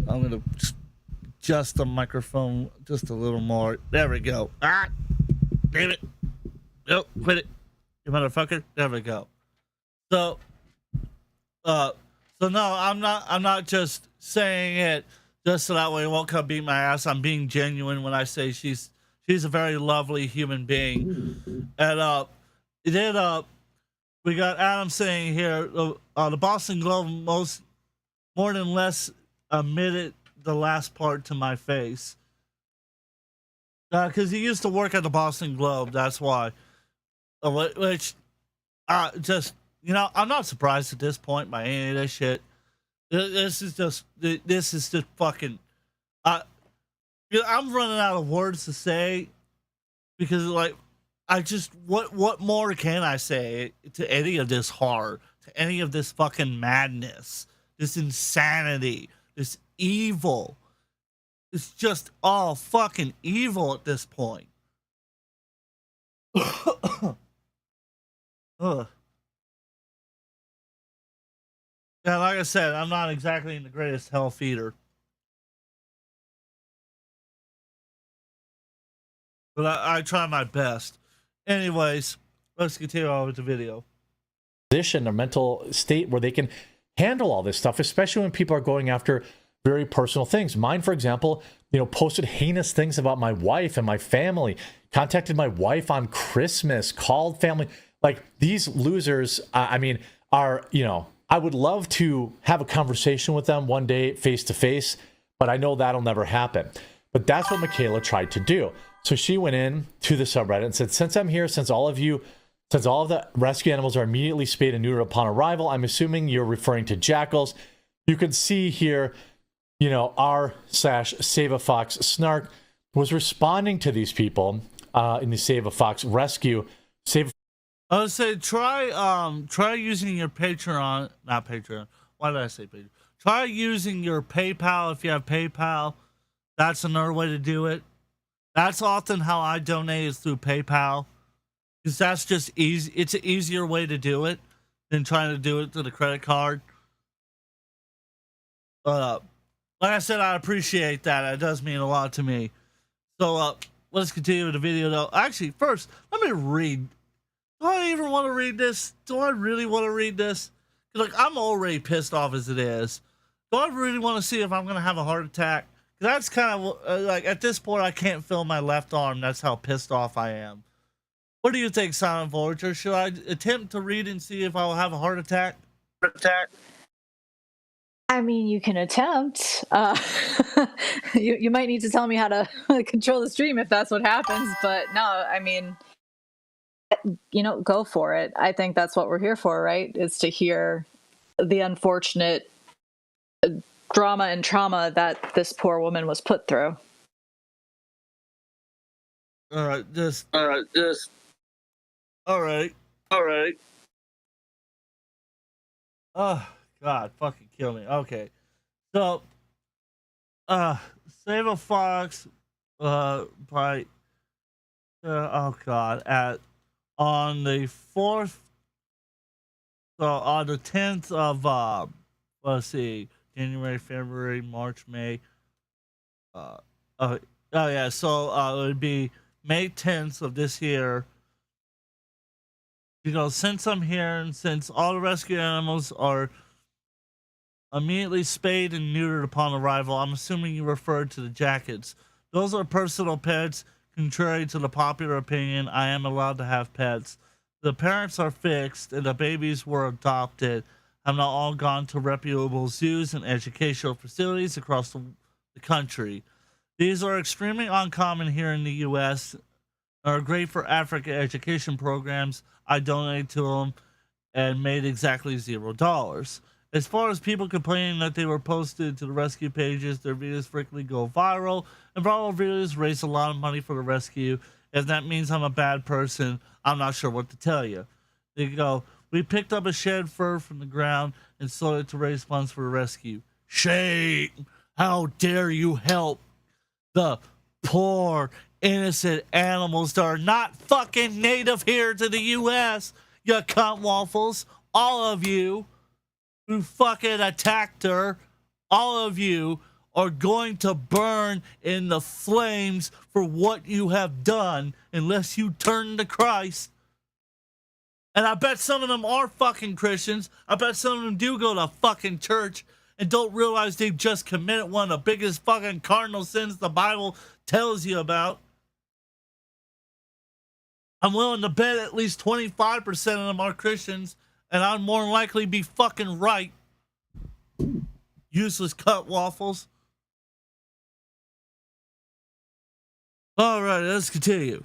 I'm going to adjust the microphone just a little more. There we go. Ah, damn it. Nope, quit it, you motherfucker. There we go. So no, I'm not just saying it just so that way you won't come beat my ass. I'm being genuine when I say she's a very lovely human being. And we got Adam saying here, the Boston Globe more than less admitted the last part to my face. Because he used to work at the Boston Globe, that's why. Which, just, you know, I'm not surprised at this point by any of this shit. This is just fucking, you know, I'm running out of words to say, because, like, what more can I say to any of this horror, to any of this fucking madness, this insanity, this evil? It's just all fucking evil at this point. Ugh. Yeah, like I said, I'm not exactly in the greatest health either. But I try my best. Anyways, let's continue on with the video. Position or mental state where they can handle all this stuff, especially when people are going after very personal things. Mine, for example, you know, posted heinous things about my wife and my family, contacted my wife on Christmas, called family. Like, these losers, I mean, are, you know, I would love to have a conversation with them one day face to face, but I know that'll never happen. But that's what Michaela tried to do. So she went in to the subreddit and said, since I'm here, since all of the rescue animals are immediately spayed and neutered upon arrival, I'm assuming you're referring to jackals. You can see here, r/Save-A-Fox Snark was responding to these people in the Save-A-Fox rescue. I would say try using your Patreon, not Patreon. Why did I say Patreon? Try using your PayPal if you have PayPal. That's another way to do it. That's often how I donate, is through PayPal, because that's just easy. It's an easier way to do it than trying to do it through the credit card. Like I said, I appreciate that. It does mean a lot to me. So let's continue with the video, though. Actually, first, let me read. Do I even want to read this? Do I really want to read this? Like, I'm already pissed off as it is. Do I really want to see if I'm going to have a heart attack? That's kind of like, at this point, I can't feel my left arm. That's how pissed off I am. What do you think, Silent Voyager? Should I attempt to read and see if I'll have a heart attack? I mean, you can attempt. You might need to tell me how to control the stream if that's what happens. But no, I mean, go for it. I think that's what we're here for, right? Is to hear the unfortunate drama and trauma that this poor woman was put through. All right. Oh, God, fucking kill me. Okay. So, Save-A-Fox, by, oh, God, on the 4th, so on the 10th of, let's see, January, February, March, May, so, it would be May 10th of this year. Since I'm here and since all the rescue animals are immediately spayed and neutered upon arrival, I'm assuming you referred to the jackets. Those are personal pets. Contrary to the popular opinion, I am allowed to have pets. The parents are fixed and the babies were adopted. Have not all gone to reputable zoos and educational facilities across the country. These are extremely uncommon here in the U.S. are great for Africa education programs. I donated to them and made exactly $0. As far as people complaining that they were posted to the rescue pages, their videos frequently go viral, and viral videos raise a lot of money for the rescue. If that means I'm a bad person, I'm not sure what to tell you. They go, we picked up a shed fur from the ground and sold it to raise funds for the rescue. Shame! How dare you help the poor, innocent animals that are not fucking native here to the U.S., you cunt waffles. All of you who fucking attacked her, all of you are going to burn in the flames for what you have done unless you turn to Christ. And I bet some of them are fucking Christians. I bet some of them do go to fucking church and don't realize they've just committed one of the biggest fucking cardinal sins the Bible tells you about. I'm willing to bet at least 25% of them are Christians, and I'd more than likely be fucking right. Useless cut waffles. All right, let's continue.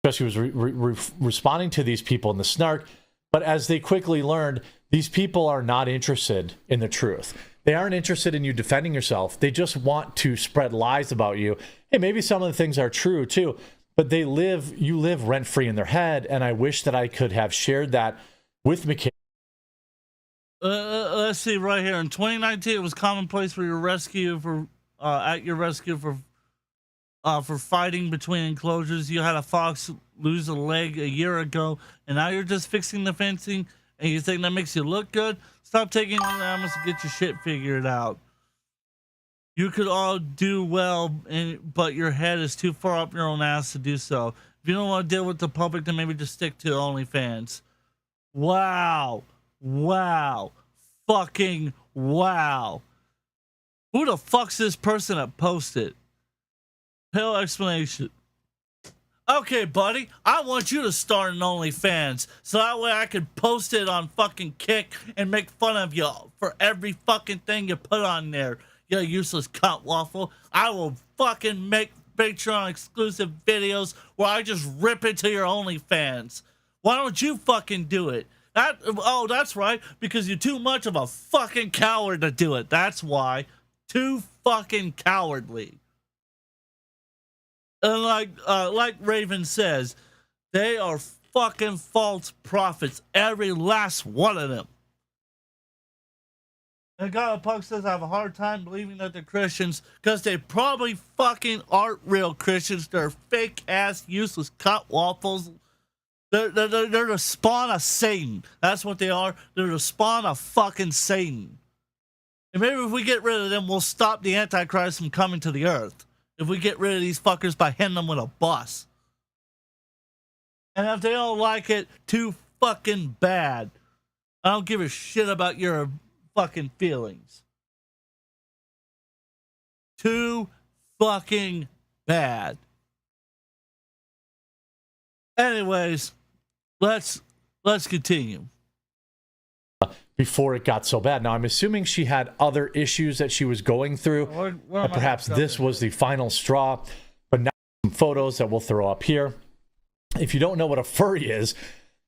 Especially was responding to these people in the snark, but as they quickly learned, these people are not interested in the truth. They aren't interested in you defending yourself. They just want to spread lies about you. Hey, maybe some of the things are true too, but you live rent-free in their head, and I wish that I could have shared that with Michaela. Let's see right here. In 2019, it was commonplace for your rescue for fighting between enclosures. You had a fox lose a leg a year ago, and now you're just fixing the fencing, and you think that makes you look good? Stop taking the animals to get your shit figured out. You could all do well, but your head is too far up your own ass to do so. If you don't want to deal with the public, then maybe just stick to OnlyFans. Wow. Wow. Fucking wow. Who the fuck's this person that posted? Pale explanation. Okay, buddy, I want you to start an OnlyFans so that way I can post it on fucking Kick and make fun of you for every fucking thing you put on there. You useless cunt waffle. I will fucking make Patreon exclusive videos where I just rip into your OnlyFans. Why don't you fucking do it? That's right, because you're too much of a fucking coward to do it. That's why. Too fucking cowardly. And like Raven says, they are fucking false prophets, every last one of them. And God Pug says I have a hard time believing that they're Christians because they probably fucking aren't real Christians. They're fake ass, useless cut waffles. They're the spawn of Satan. That's what they are. They're the spawn of fucking Satan. And maybe if we get rid of them, we'll stop the Antichrist from coming to the earth. If we get rid of these fuckers by hitting them with a bus. And if they don't like it, too fucking bad. I don't give a shit about your fucking feelings. Too fucking bad. Anyways, let's continue. Before it got so bad. Now, I'm assuming she had other issues that she was going through. And perhaps this was the final straw. But now some photos that we'll throw up here. If you don't know what a furry is,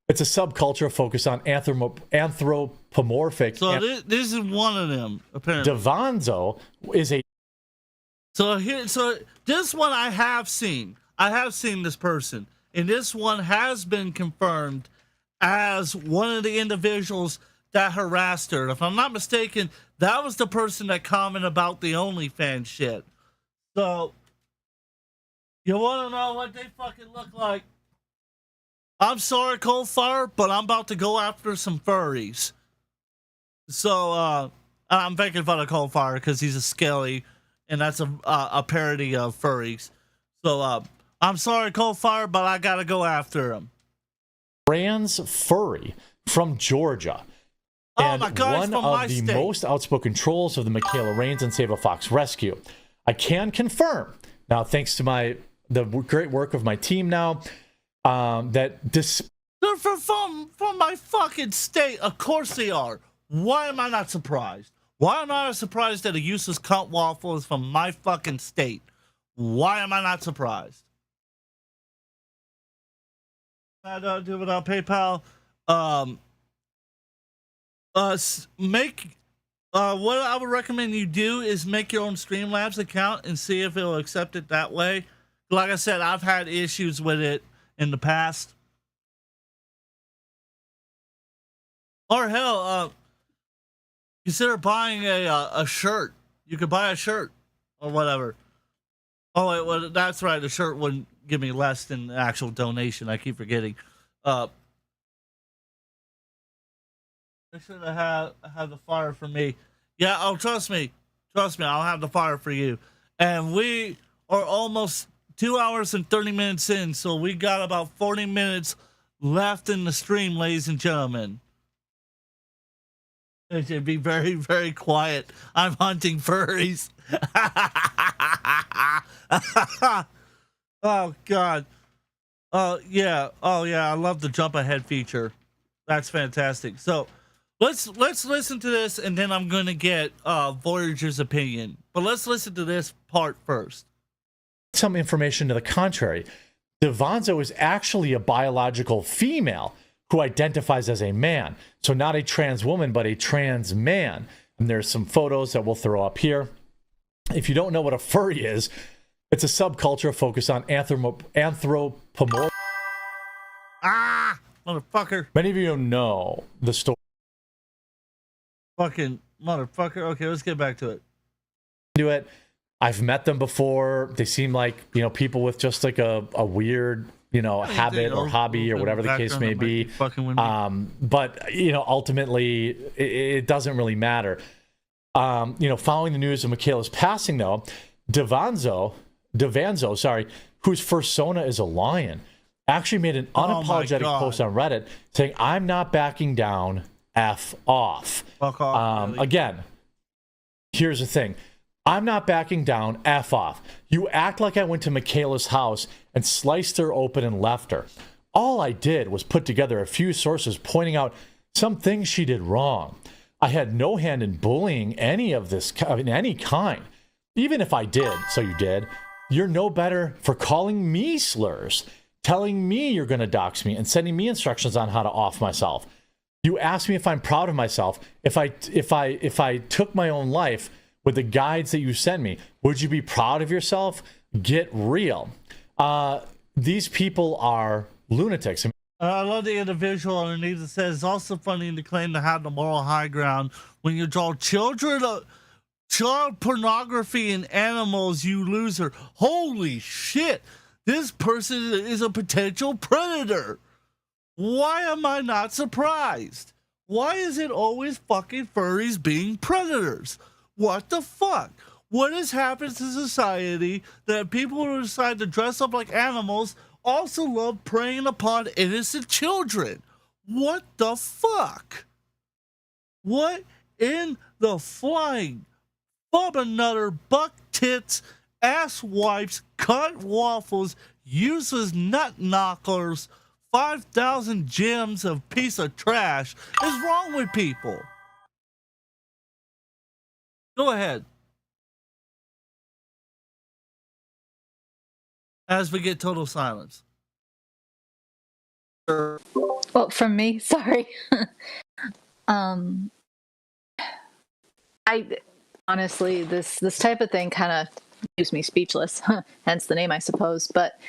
it's a subculture focused on anthropomorphic. So this is one of them, apparently. Devanzo is a... So this one I have seen. I have seen this person. And this one has been confirmed as one of the individuals that harassed her. If I'm not mistaken, that was the person that commented about the OnlyFans shit. So, you want to know what they fucking look like? I'm sorry, Cold Fire, but I'm about to go after some furries. So, I'm making fun of Cold Fire because he's a skelly, and that's a parody of furries. So, I'm sorry, Cold Fire, but I gotta go after him. Trans furry from Georgia. Oh my God, one of the most outspoken trolls of the Michaela Raines and Save a Fox rescue. I can confirm now, thanks to the great work of my team now, that they're from my fucking state. Of course they are. Why am I not surprised? Why am I not surprised that a useless cunt waffle is from my fucking state? Why am I not surprised? I don't do it without PayPal. What I would recommend you do is make your own Streamlabs account and see if it'll accept it that way. Like I said, I've had issues with it in the past. Or hell, consider buying a shirt. You could buy a shirt or whatever. Oh wait, well that's right. The shirt wouldn't give me less than the actual donation. I keep forgetting. They should have the fire for me. Yeah, oh, trust me, I'll have the fire for you. And we are almost 2 hours and 30 minutes in, so we got about 40 minutes left in the stream, ladies and gentlemen. It should be very, very quiet. I'm hunting furries. Oh, God. Yeah. Oh, yeah, I love the jump ahead feature. That's fantastic. So, Let's listen to this, and then I'm going to get Voyager's opinion. But let's listen to this part first. Some information to the contrary. Devanzo is actually a biological female who identifies as a man. So not a trans woman, but a trans man. And there's some photos that we'll throw up here. If you don't know what a furry is, it's a subculture focused on anthropomorphic. Ah, motherfucker. Many of you know the story. Fucking motherfucker. Okay, let's get back to it. Do it. I've met them before. They seem like, people with just like a weird, habit or hobby or whatever the case may be. But, wultimately, it doesn't really matter. Following the news of Michaela's passing, though, Devanzo, whose persona is a lion, actually made an unapologetic post on Reddit saying, "I'm not backing down. F off." Fuck off, really. Again, here's the thing. I'm not backing down. F off. You act like I went to Michaela's house and sliced her open and left her. All I did was put together a few sources pointing out some things she did wrong. I had no hand in bullying any of this in any kind. Even if I did, so you did, you're no better for calling me slurs, telling me you're going to dox me, and sending me instructions on how to off myself. You ask me if I'm proud of myself. If I took my own life with the guides that you send me, would you be proud of yourself? Get real. These people are lunatics. I love the individual underneath that says it's also funny to claim to have the moral high ground when you draw child pornography and animals, you loser. Holy shit. This person is a potential predator. Why am I not surprised? Why is it always fucking furries being predators? What the fuck? What has happened to society that people who decide to dress up like animals also love preying upon innocent children? What the fuck? What in the flying bubba nutter, buck tits, ass wipes, cunt waffles, useless nut knockers, 5,000 gems of piece of trash is wrong with people? Go ahead. As we get total silence. Well, from me, sorry. I honestly, this type of thing kind of leaves me speechless. Hence the name, I suppose. But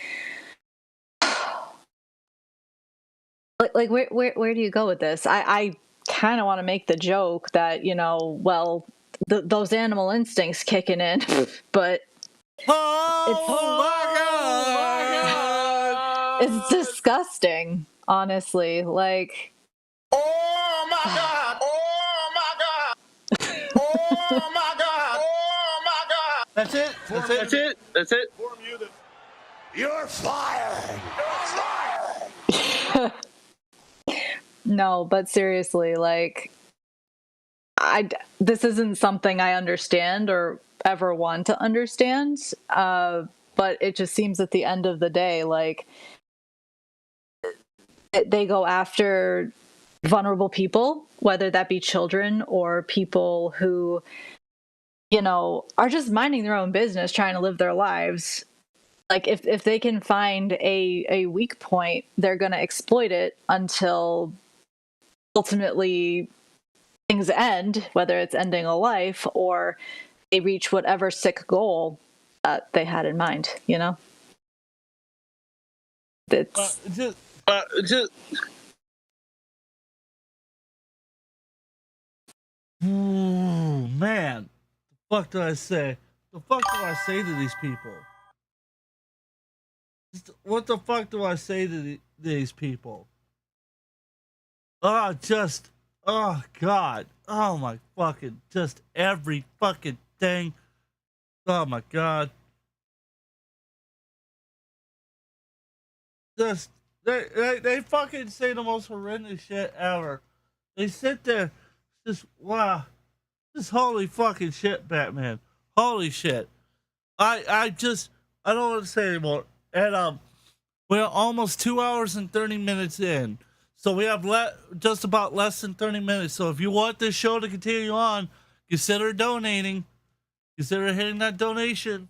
like, where do you go with this? I kind of want to make the joke that, you know, well, those animal instincts kicking in, but it's disgusting, honestly. Like, Oh my God! Oh my God! Oh my God! Oh my God! That's it. That's it. That's it. That's it. You're fired! no, but seriously, like, this isn't something I understand or ever want to understand. But it just seems at the end of the day, like, they go after vulnerable people, whether that be children or people who, you know, are just minding their own business, trying to live their lives. Like, if they can find a weak point, they're going to exploit it until ultimately things end, whether it's ending a life or they reach whatever sick goal that they had in mind, you know? It's Ooh, man. The fuck do I say? The fuck do I say to these people? What the fuck do I say to these people? Oh, God. Oh, my fucking, just every fucking thing. Oh, my God. Just, they fucking say the most horrendous shit ever. They sit there, just, wow. Just holy fucking shit, Batman. Holy shit. I don't want to say anymore. And, we're almost 2 hours and 30 minutes in. So we have just about less than 30 minutes. So if you want this show to continue on, consider donating. Consider hitting that donation.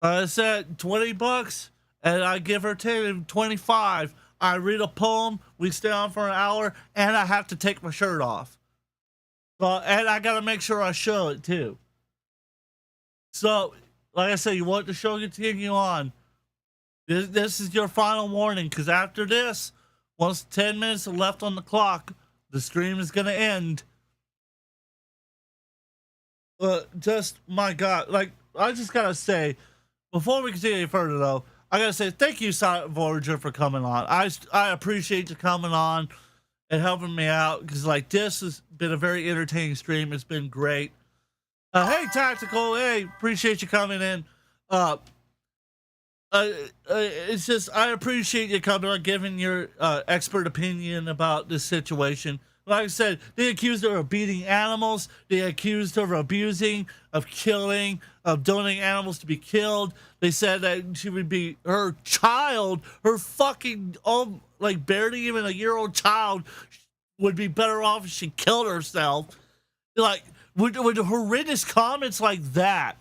I said $20, and I give her 25. I read a poem. We stay on for an hour, and I have to take my shirt off. And I gotta make sure I show it too. So, like I said, you want the show to continue on. This is your final warning, because after this, once 10 minutes are left on the clock, the stream is going to end. Just, my God, like, I just got to say, before we continue any further, though, I got to say thank you, Silent Voyager, for coming on. I appreciate you coming on and helping me out, because, like, this has been a very entertaining stream. It's been great. Hey, Tactical, hey, appreciate you coming in. It's just, I appreciate you coming on, giving your expert opinion about this situation. Like I said, they accused her of beating animals. They accused her of abusing, of killing, of donating animals to be killed. They said that she would be, her child, her fucking, like barely even a year-old child would be better off if she killed herself. Like, with horrendous comments like that.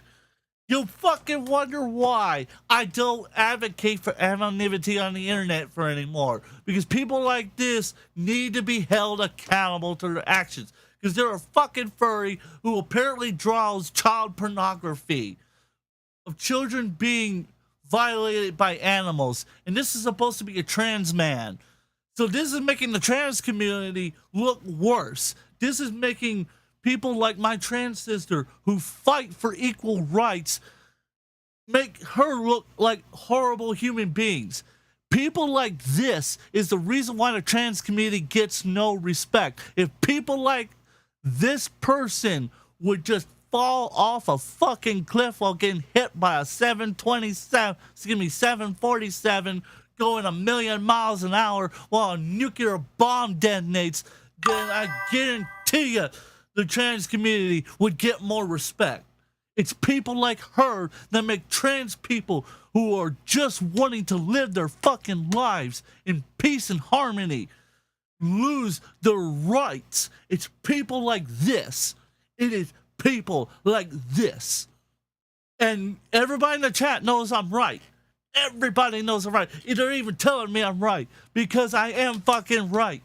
You'll fucking wonder why I don't advocate for anonymity on the internet for anymore. Because people like this need to be held accountable to their actions. Because they're a fucking furry who apparently draws child pornography of children being violated by animals. And this is supposed to be a trans man. So this is making the trans community look worse. This is making people like my trans sister who fight for equal rights make her look like horrible human beings. People like this is the reason why the trans community gets no respect. If people like this person would just fall off a fucking cliff while getting hit by a 747 going 1,000,000 miles an hour while a nuclear bomb detonates, then I guarantee you the trans community would get more respect. It's people like her that make trans people who are just wanting to live their fucking lives in peace and harmony lose their rights. It's people like this. It is people like this. And everybody in the chat knows I'm right. Everybody knows I'm right. They're even telling me I'm right because I am fucking right.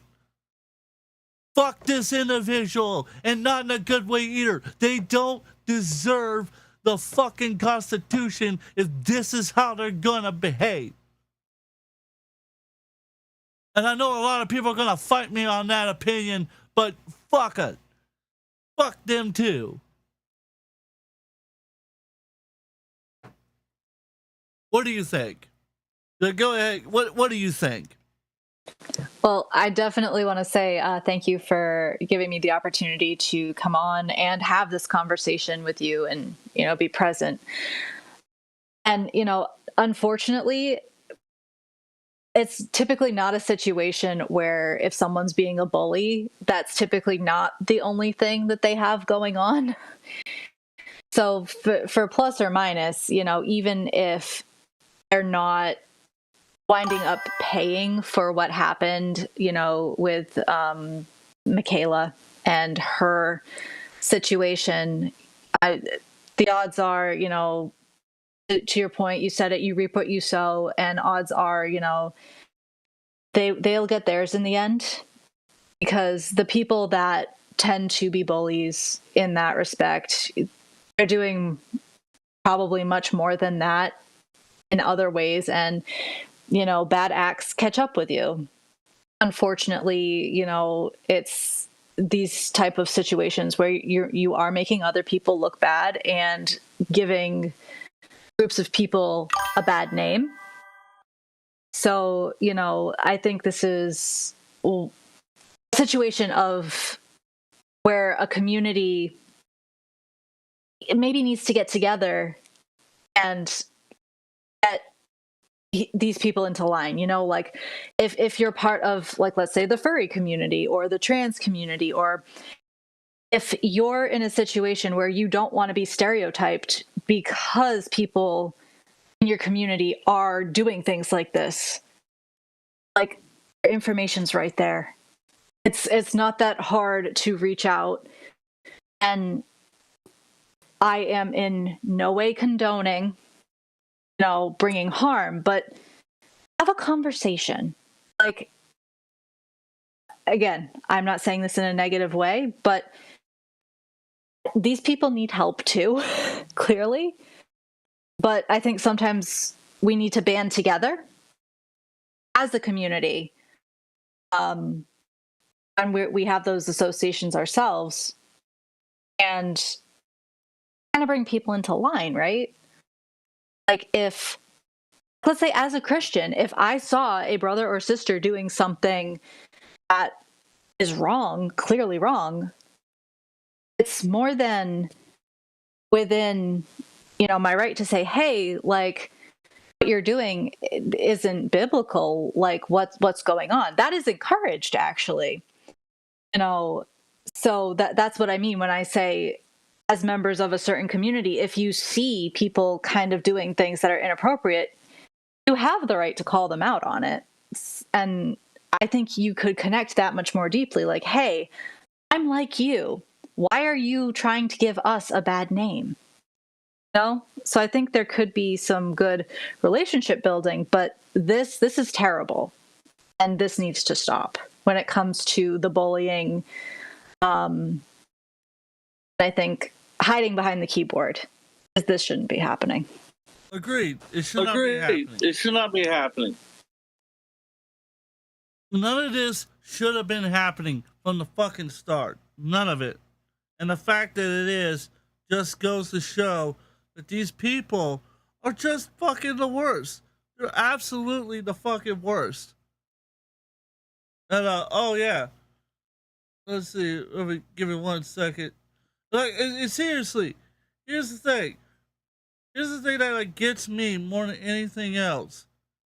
Fuck this individual, and not in a good way either. They don't deserve the fucking Constitution if this is how they're gonna behave. And I know a lot of people are gonna fight me on that opinion, but fuck it. Fuck them too. What do you think? Go ahead. What do you think? Well, I definitely want to say thank you for giving me the opportunity to come on and have this conversation with you and, be present. And, unfortunately, it's typically not a situation where if someone's being a bully, that's typically not the only thing that they have going on. So for plus or minus, even if they're not winding up paying for what happened, with Michaela and her situation, the odds are, to your point, you said it, you reap what you sow, and odds are, they'll get theirs in the end, because the people that tend to be bullies in that respect, they're doing probably much more than that in other ways, and bad acts catch up with you. Unfortunately, it's these type of situations where you are making other people look bad and giving groups of people a bad name. So, I think this is a situation of where a community maybe needs to get together and get these people into line, like if you're part of, like, let's say the furry community or the trans community, or if you're in a situation where you don't want to be stereotyped because people in your community are doing things like this, like, information's right there. It's not that hard to reach out, and I am in no way condoning bringing harm, but have a conversation. Like, again, I'm not saying this in a negative way, but these people need help too, clearly. But I think sometimes we need to band together as a community. And we have those associations ourselves, and kind of bring people into line, right? Like, if, let's say, as a Christian, if I saw a brother or sister doing something that is wrong, clearly wrong, it's more than within, my right to say, hey, like, what you're doing isn't biblical. Like, what's going on? That is encouraged, actually. So that's what I mean when I say, as members of a certain community, if you see people kind of doing things that are inappropriate, you have the right to call them out on it. And I think you could connect that much more deeply. Like, hey, I'm like you. Why are you trying to give us a bad name? No, so I think there could be some good relationship building, but this is terrible, and this needs to stop when it comes to the bullying. I think hiding behind the keyboard, this shouldn't be happening. Agreed. It should not be Agreed. happening. It should not be happening. None of this should have been happening from the fucking start. None of it. And the fact that it is just goes to show that these people are just fucking the worst. They're absolutely the fucking worst. And oh yeah. Let's see. Let me give me 1 second. Like, seriously, here's the thing. Here's the thing that like gets me more than anything else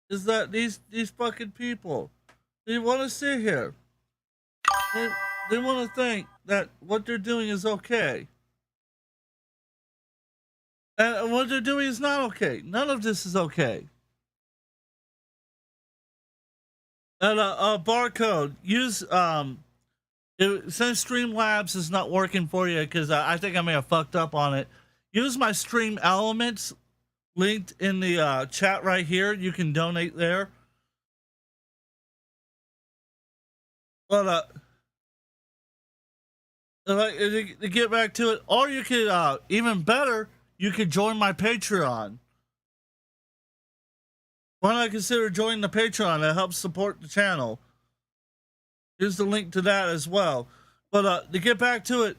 is that these fucking people, they want to sit here. They want to think that what they're doing is okay. And what they're doing is not okay. None of this is okay. And barcode, use since Streamlabs is not working for you because I think I may have fucked up on it. Use my Stream Elements linked in the chat right here. You can donate there. But to get back to it, or you could even better, you could join my Patreon. Why not consider joining the Patreon? That helps support the channel. Here's the link to that as well. But to get back to it,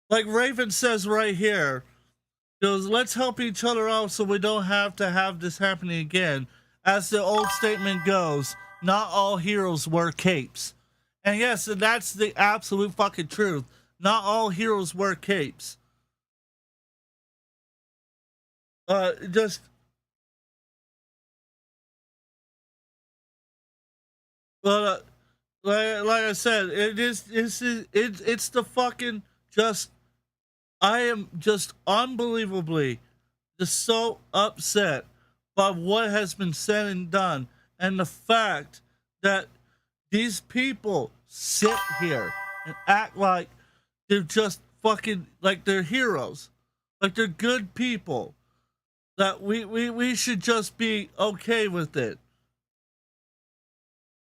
like Raven says right here, goes, let's help each other out so we don't have to have this happening again. As the old statement goes, not all heroes wear capes. And yes, that's the absolute fucking truth. Not all heroes wear capes. Just... But like I said, it's the fucking just. I am just unbelievably just so upset by what has been said and done, and the fact that these people sit here and act like they're just fucking like they're heroes, like they're good people. That we should just be okay with it.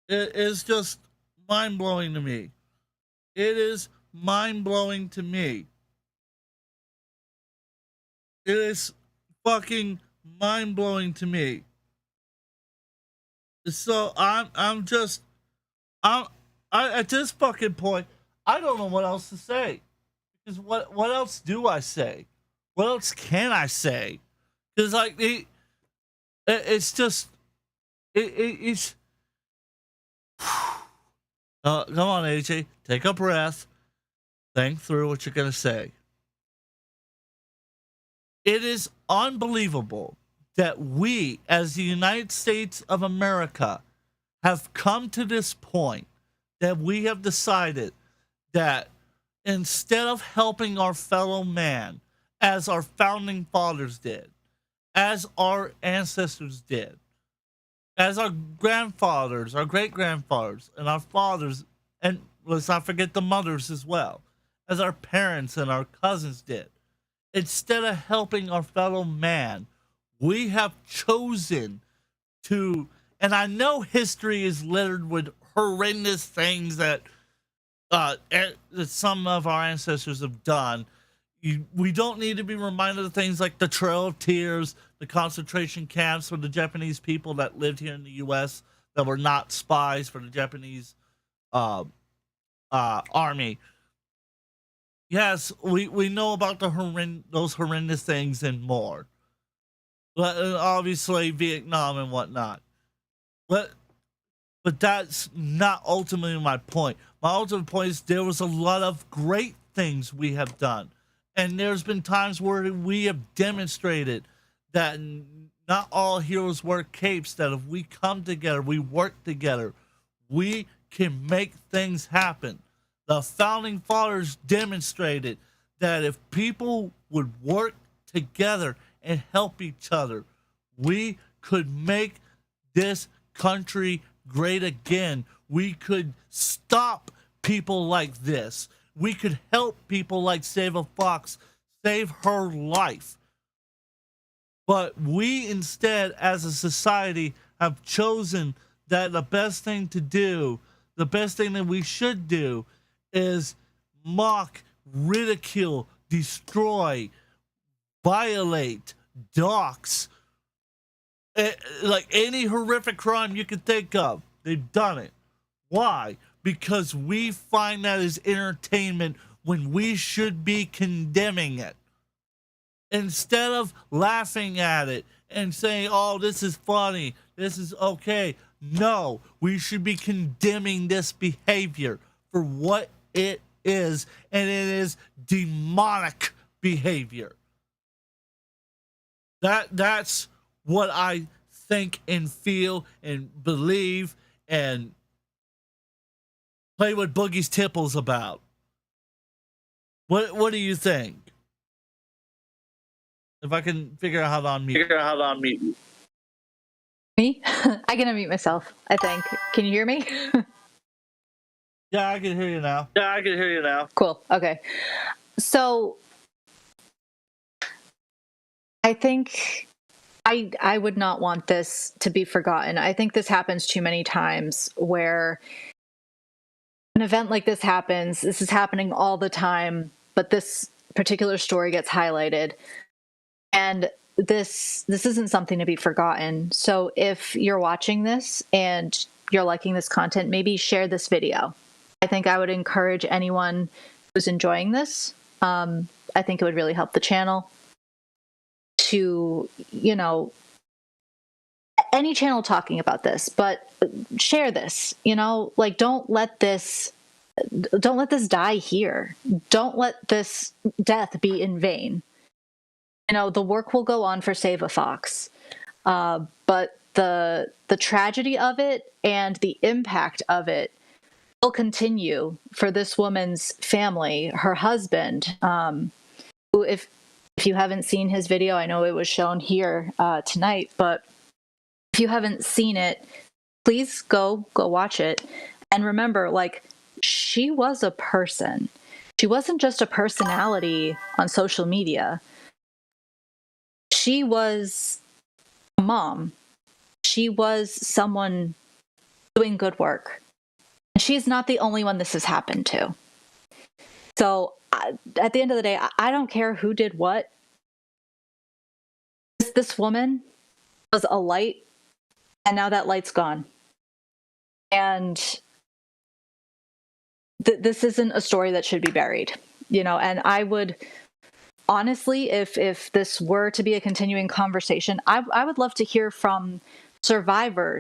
It is just mind-blowing to me. It is mind-blowing to me. It is fucking mind-blowing to me. So I'm at this fucking point, I don't know what else to say. Because what else do I say? What else can I say? Because like it's just it's come on, AJ, take a breath, think through what you're gonna say. It is unbelievable that we, as the United States of America, have come to this point that we have decided that instead of helping our fellow man, as our founding fathers did, as our ancestors did, as our grandfathers, our great-grandfathers, and our fathers, and let's not forget the mothers as well, as our parents and our cousins did, instead of helping our fellow man, we have chosen to, and I know history is littered with horrendous things that some of our ancestors have done. We don't need to be reminded of things like the Trail of Tears, the concentration camps for the Japanese people that lived here in the U.S. that were not spies for the Japanese army. Yes, we know about those horrendous things and more. But obviously Vietnam and whatnot. But that's not ultimately my point. My ultimate point is there was a lot of great things we have done. And there's been times where we have demonstrated that not all heroes wear capes, that if we come together, we work together, we can make things happen. The founding fathers demonstrated that if people would work together and help each other, we could make this country great again. We could stop people like this. We could help people like Save a Fox save her life. But we instead, as a society, have chosen that the best thing to do, the best thing that we should do, is mock, ridicule, destroy, violate, dox, like any horrific crime you could think of. They've done it. Why? Because we find that as entertainment when we should be condemning it. Instead of laughing at it and saying, oh, this is funny, this is okay. No, we should be condemning this behavior for what it is, and it is demonic behavior. That's what I think and feel and believe and play with Boogie's Tipples about. What do you think? If I can figure out how to unmute. Me? I can unmute myself, I think. Can you hear me? Yeah, I can hear you now. Cool. Okay. So I think I would not want this to be forgotten. I think this happens too many times where an event like this happens. This is happening all the time, but this particular story gets highlighted. And this isn't something to be forgotten. So if you're watching this and you're liking this content, maybe share this video. I think I would encourage anyone who's enjoying this. I think it would really help the channel to, any channel talking about this, but share this, like don't let this die here. Don't let this death be in vain. The work will go on for Save a Fox, but the tragedy of it and the impact of it will continue for this woman's family, her husband, who, if you haven't seen his video, I know it was shown here tonight, but if you haven't seen it, please go watch it. And remember, like, she was a person. She wasn't just a personality on social media. She was a mom. She was someone doing good work. And she's not the only one this has happened to. So at the end of the day, I don't care who did what. This woman was a light, and now that light's gone. And this isn't a story that should be buried, and I would honestly, if this were to be a continuing conversation, I would love to hear from survivors